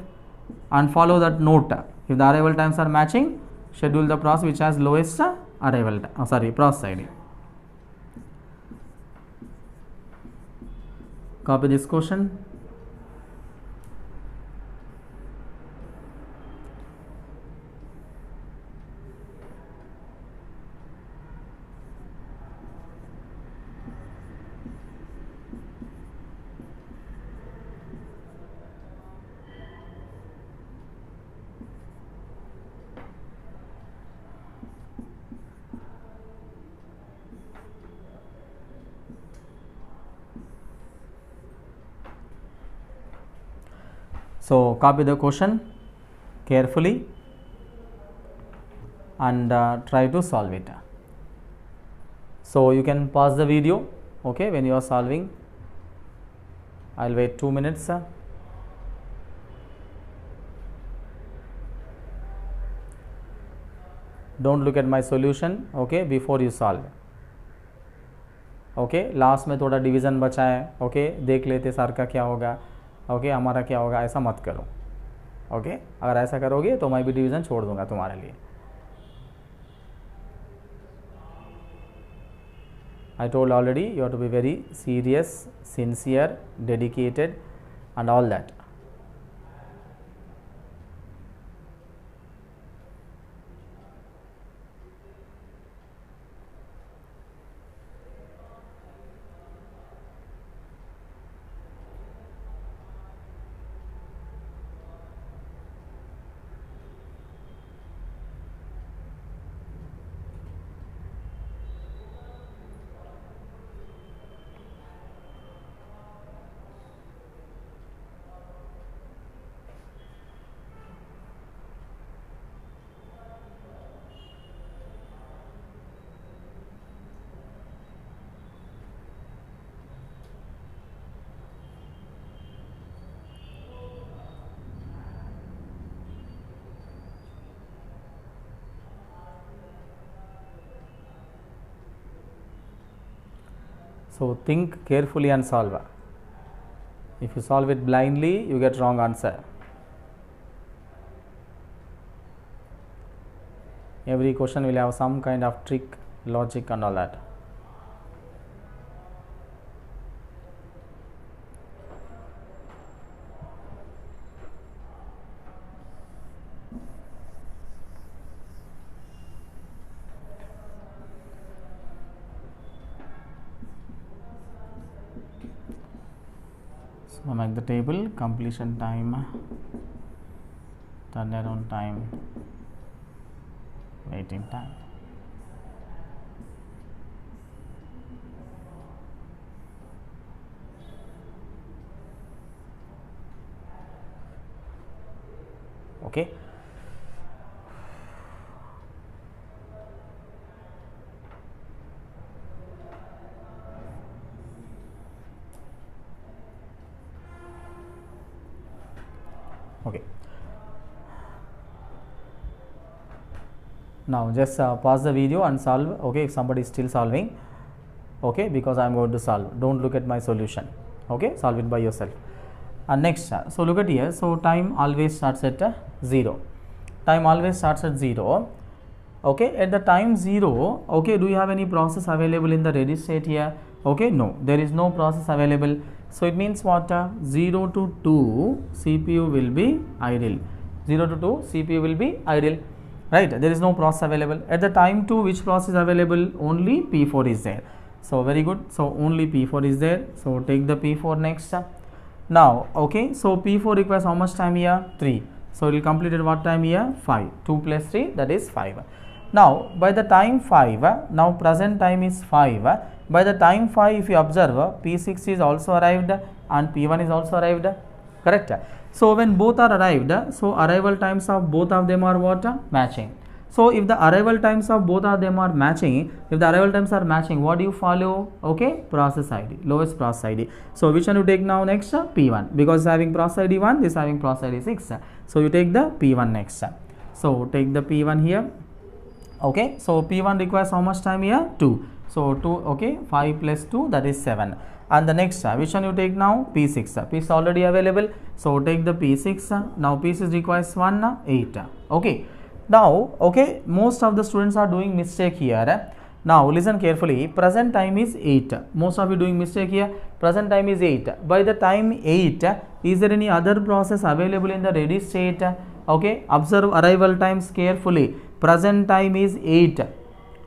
Speaker 1: And follow that note. If the arrival times are matching, schedule the process which has lowest arrival time, process ID. Copy this question. So copy the question carefully and try to solve it. So you can pause the video, okay, when you are solving. I'll wait 2 minutes. Don't look at my solution, okay, before you solve. Okay, last में थोड़ा division बचा है, okay, देख लेते sir का क्या होगा, okay हमारा क्या होगा, ऐसा मत करो. ओके अगर ऐसा करोगे तो मैं भी डिवीज़न छोड़ दूंगा तुम्हारे लिए. I told already you have to be very serious, sincere, dedicated and all that. So think carefully and solve. If you solve it blindly, you get wrong answer. Every question will have some kind of trick, logic and all that. So make the table, completion time, turnaround time, waiting time. Okay. Okay. Now just pause the video and solve. Okay, if somebody is still solving, okay, because I am going to solve. Don't look at my solution. Okay, solve it by yourself. Next, so look at here. So time always starts at 0. Time always starts at 0. Okay, at the time 0, okay, do you have any process available in the ready state here? Okay, no, there is no process available. So it means what? 0 to 2 CPU will be idle. 0 to 2 CPU will be idle, right? There is no process available. At the time 2, which process is available? Only P4 is there. So very good. So only P4 is there. So take the P4 next. Now, okay, so P4 requires how much time here? 3. So it will complete at what time here? 5. 2 plus 3, that is 5. Now, by the time 5, now present time is 5. By the time 5, if you observe, P6 is also arrived and P1 is also arrived, correct? So when both are arrived, so arrival times of both of them are what? Matching. So if the arrival times of both of them are matching, what do you follow? Okay, process ID, lowest process ID. So which one you take now next? P1, because having process ID 1, this having process ID 6. So you take the P1 next. So take the P1 here. Okay, so P1 requires how much time here? 2. So 2, okay, 5 plus 2, that is 7. And the next, which one you take now? P6. P6 already available. So take the P6. Now P6 requires 1, 8. Okay. Now, okay, most of the students are doing mistake here. Now listen carefully. Present time is 8. Most of you doing mistake here. Present time is 8. By the time 8, is there any other process available in the ready state? Okay, observe arrival times carefully. Present time is 8.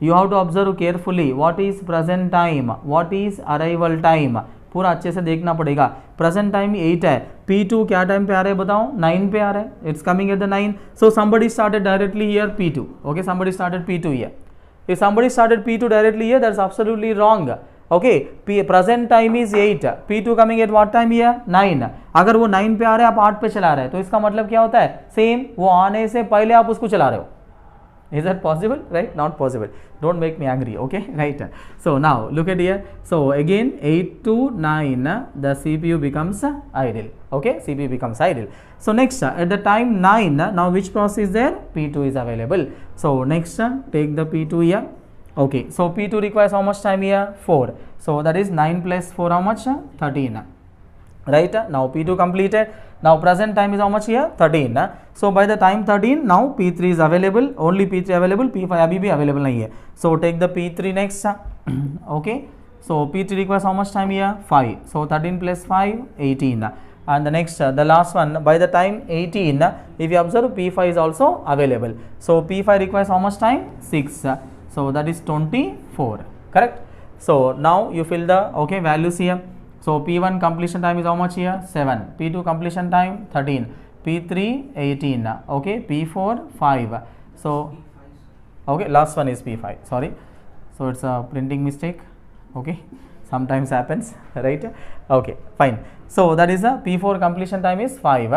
Speaker 1: You have to observe carefully. What is present time? What is arrival time? पूरा अच्छे से देखना पड़ेगा. Present time 8 है. P2 क्या time पे आ रहा है बताओ? 9 पे आ रहा है. It's coming at the 9. So somebody started directly here P2. Okay, somebody started P2 here. If somebody started P2 directly here, that's absolutely wrong. Okay, present time is 8. P2 coming at what time here? 9. अगर वो 9 पे आ रहा है, आप 8 पे चला रहे हैं, तो इसका मतलब क्या होता है? सेम, वो आने से पहले आप उसको चला रहे हो. Is that possible? Right? Not possible. Don't make me angry. Okay, right? So now look at here. So again 8 to 9, the CPU becomes idle. Okay, CPU becomes idle. So next, at the time 9, now which process is there? P2 is available. So next, take the P2 here. Okay, so P2 requires how much time here? 4. So that is 9 plus 4, how much? 13. Right? Now P2 completed. Now present time is how much here? 13. So by the time 13, now P3 is available. Only P3 available. P5 अभी भी available नहीं है. So take the P3 next. Okay. So P3 requires how much time here? 5. So 13 plus 5, 18. And the next, the last one, by the time 18, if you observe, P5 is also available. So P5 requires how much time? 6. So that is 24. Correct? So now you fill the okay values here. So P1 completion time is how much here? 7. P2 completion time 13. P3 18. Okay. P4 5. So okay, last one is P5. Sorry. So it's a printing mistake. Okay. Sometimes happens, right? Okay, fine. So that is a P4 completion time is 5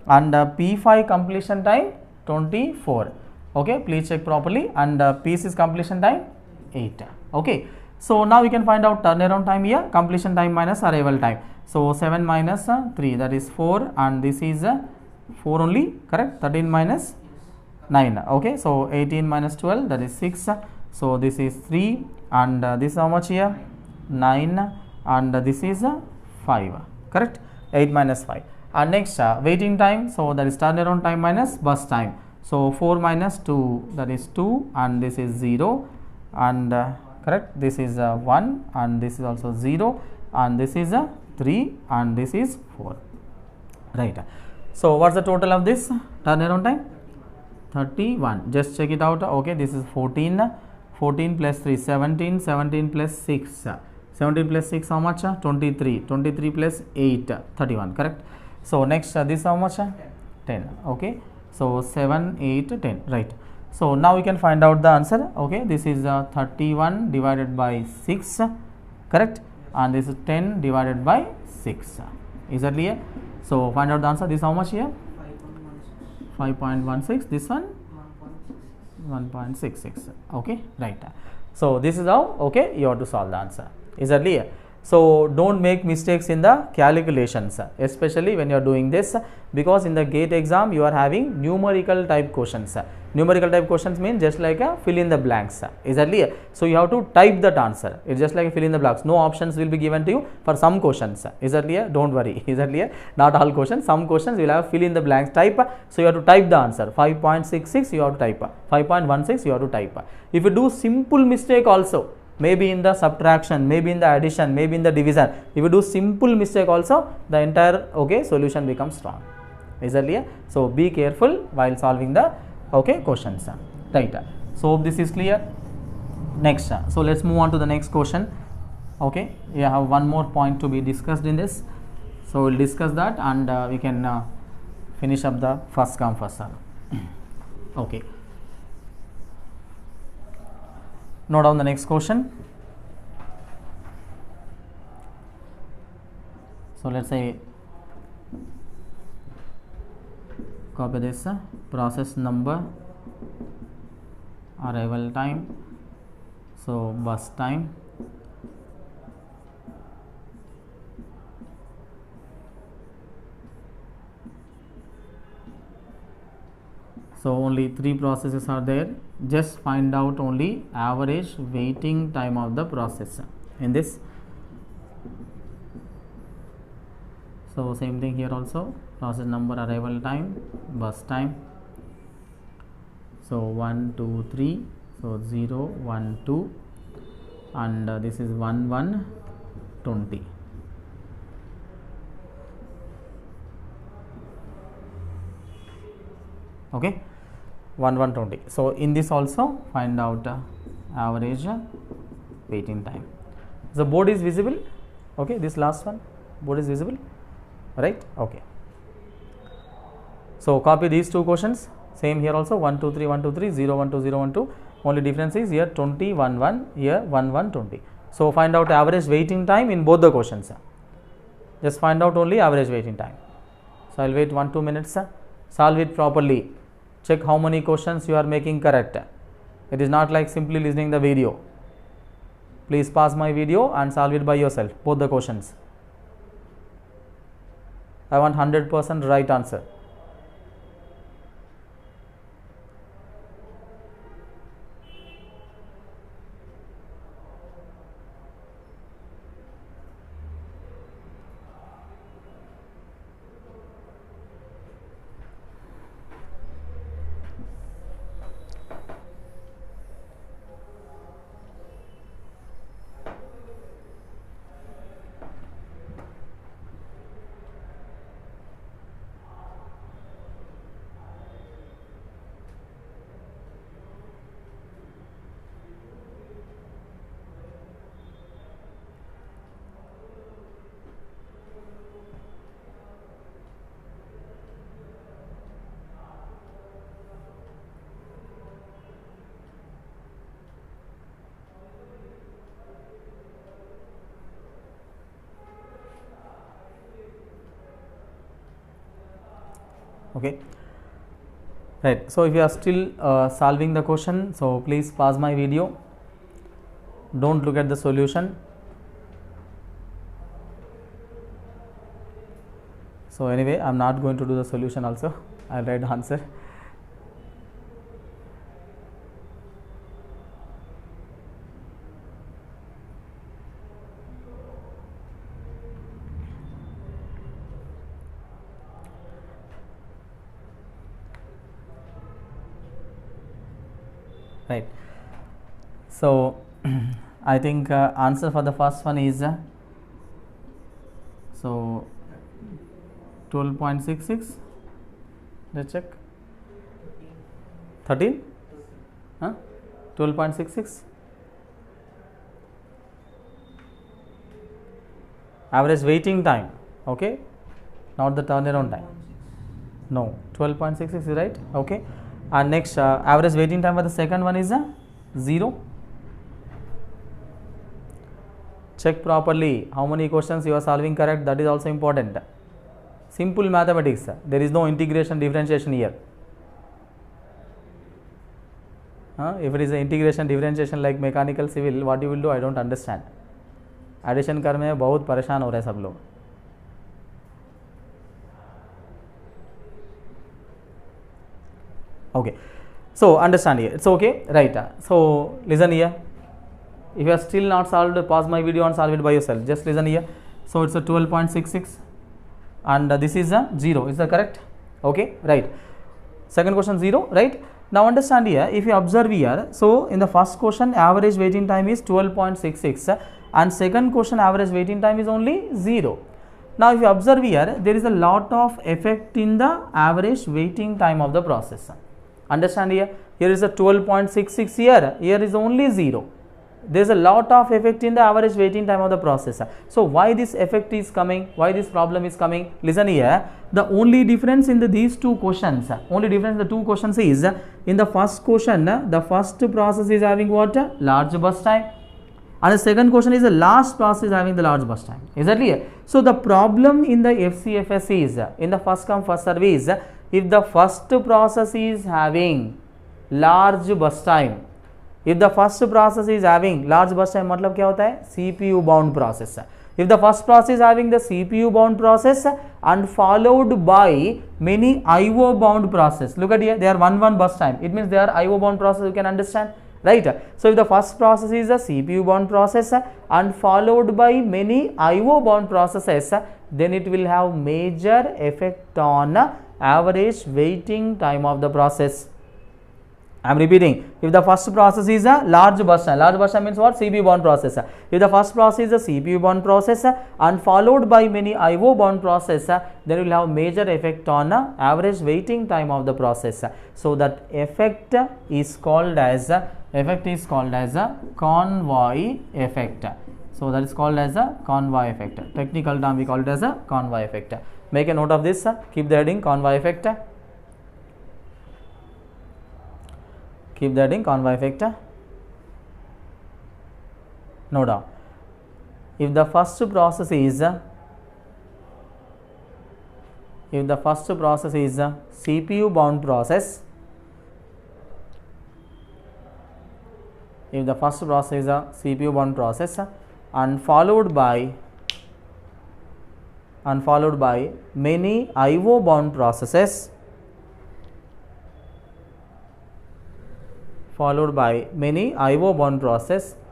Speaker 1: and P5 completion time 24. Okay, please check properly. And P6 completion time 8. Okay. So now we can find out turnaround time here, completion time minus arrival time. So 7 minus 3, that is 4, and this is 4 only, correct? 13 minus 9. Okay, so 18 minus 12, that is 6. So this is 3, and this is how much here? 9, and this is 5, correct? 8 minus 5. And next waiting time, so that is turnaround time minus bus time. So 4 minus 2, that is 2, and this is 0, and correct, this is 1, and this is also 0, and this is 3, and this is 4, right? So what's the total of this turnaround time? 31. Just check it out. Okay, this is 14, 14 plus 3, 17, 17 plus 6, 17 plus 6 how much? 23, 23 plus 8, 31, correct? So next this how much? 10. Okay, so 7, 8, 10, right? So now we can find out the answer. Okay, this is 31 divided by 6, correct? And this is 10 divided by 6. Is that clear? So find out the answer. This is how much here? 5.16. This one 1.66. Okay, right? So this is how, okay, you have to solve the answer. Is that clear? So don't make mistakes in the calculations, especially when you are doing this, because in the GATE exam you are having numerical type questions. Numerical type questions mean just like a fill in the blanks. Is that clear? So you have to type that answer. It's just like a fill in the blanks. No options will be given to you for some questions. Is that clear? Don't worry. Is that clear? Not all questions. Some questions will have fill in the blanks type. So you have to type the answer. 5.66 you have to type. 5.16 you have to type. If you do simple mistake also, maybe in the subtraction, maybe in the addition, maybe in the division, if you do simple mistake also, the entire solution becomes wrong. Is that clear? So be careful while solving the questions. Right. So hope this is clear. Next, so let's move on to the next question. Okay, we have one more point to be discussed in this. So we'll discuss that and we can finish up the first come first serve. Okay. Note down the next question. So let's say copy this process number, arrival time, so bus time, so only 3 processes are there. Just find out only average waiting time of the process in this. So same thing here also, process number, arrival time, bus time. So 1 2 3, so 0 1 2 and this is 1 1 20. Okay, 1 1 20. So in this also find out average waiting time. The board is visible. Okay, this last one, board is visible, right? Okay. So copy these 2 questions. Same here also, 1 2 3 1 2 3, 0 1 2 0 1 2. Only difference is here 20 1 1, here 1 1 20. So find out average waiting time in both the questions. Just find out only average waiting time. So I will wait 1 2 minutes. Solve it properly. Check how many questions you are making correct. It is not like simply listening the video. Please pause my video and solve it by yourself, both the questions. I want 100% right answer. Okay, right. So if you are still solving the question, so please pause my video. Don't look at the solution. So anyway, I am not going to do the solution also. I will write the answer. Right. So I think answer for the first one is so 12.66. Let's check. 13? Huh? 12.66. Average waiting time. Okay, not the turnaround time. No, 12.66 is right. Okay. And next average waiting time for the second one is 0. Check properly how many questions you are solving correct. That is also important. Simple mathematics. There is no integration differentiation here. If it is an integration differentiation like mechanical civil, what you will do I don't understand. Addition करने में बहुत परेशान हो रहे सब लोग. Okay, So understand here, it's okay, right? So listen here. If you are still not solved, pause my video and solve it by yourself. Just listen here. So it's a 12.66 and this is a 0. Is that correct? Okay, right. Second question 0, right? Now understand here, if you observe here, so in the first question average waiting time is 12.66 and second question average waiting time is only 0. Now if you observe here, there is a lot of effect in the average waiting time of the process. Understand here, here is a 12.66 here is only 0. There is a lot of effect in the average waiting time of the process. So why this effect is coming, why this problem is coming? Listen here, the only difference in these two questions, only difference in the two questions is, in the first question, the first process is having what? Large burst time. And the second question is the last process is having the large burst time. Is that clear? So the problem in the FCFS is, in the first come first serve is, if the first process is having large burst time, if the first process is having large burst time, मतलब क्या होता है? CPU bound process. If the first process is having the CPU bound process and followed by many IO bound process, look at here, they are 1 burst time. It means they are IO bound process. You can understand, right? So if the first process is a CPU bound process and followed by many IO bound processes, then it will have major effect on average waiting time of the process. I am repeating, if the first process is a large burst time means what? CPU bound process. If the first process is a CPU bound process and followed by many IO bound process, then it will have major effect on average waiting time of the process. So that effect is called as a convoy effect. So that is called as a convoy effect. Technical term we call it as a convoy effect. Make a note of this. Keep the heading convoy effect. Keep the heading convoy effect. Note down. If the first process is CPU bound process, if the first process is a CPU bound process and followed by many IO bound processes,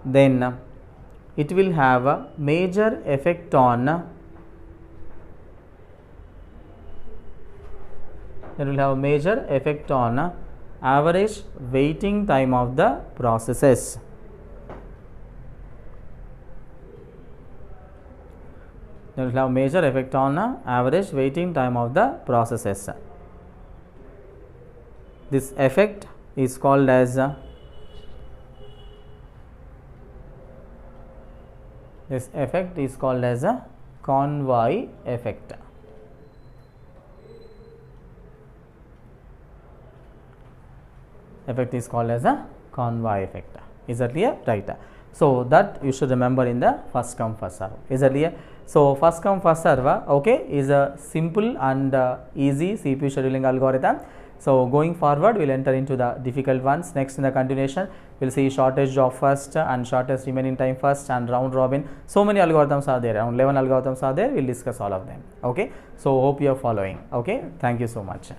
Speaker 1: then it will have a major effect on average waiting time of the processes. It will have major effect on average waiting time of the processes. This effect is called as a convoy effect. Effect is called as a convoy effect. Is that clear? Right. So that you should remember in the first come first serve. Is that clear? So first come first serve, okay, is a simple and easy CPU scheduling algorithm. So going forward, we will enter into the difficult ones. Next in the continuation, we will see shortest job first and shortest remaining time first and round robin. So many algorithms are there, around 11 algorithms are there. We will discuss all of them. Okay. So hope you are following. Okay. Thank you so much.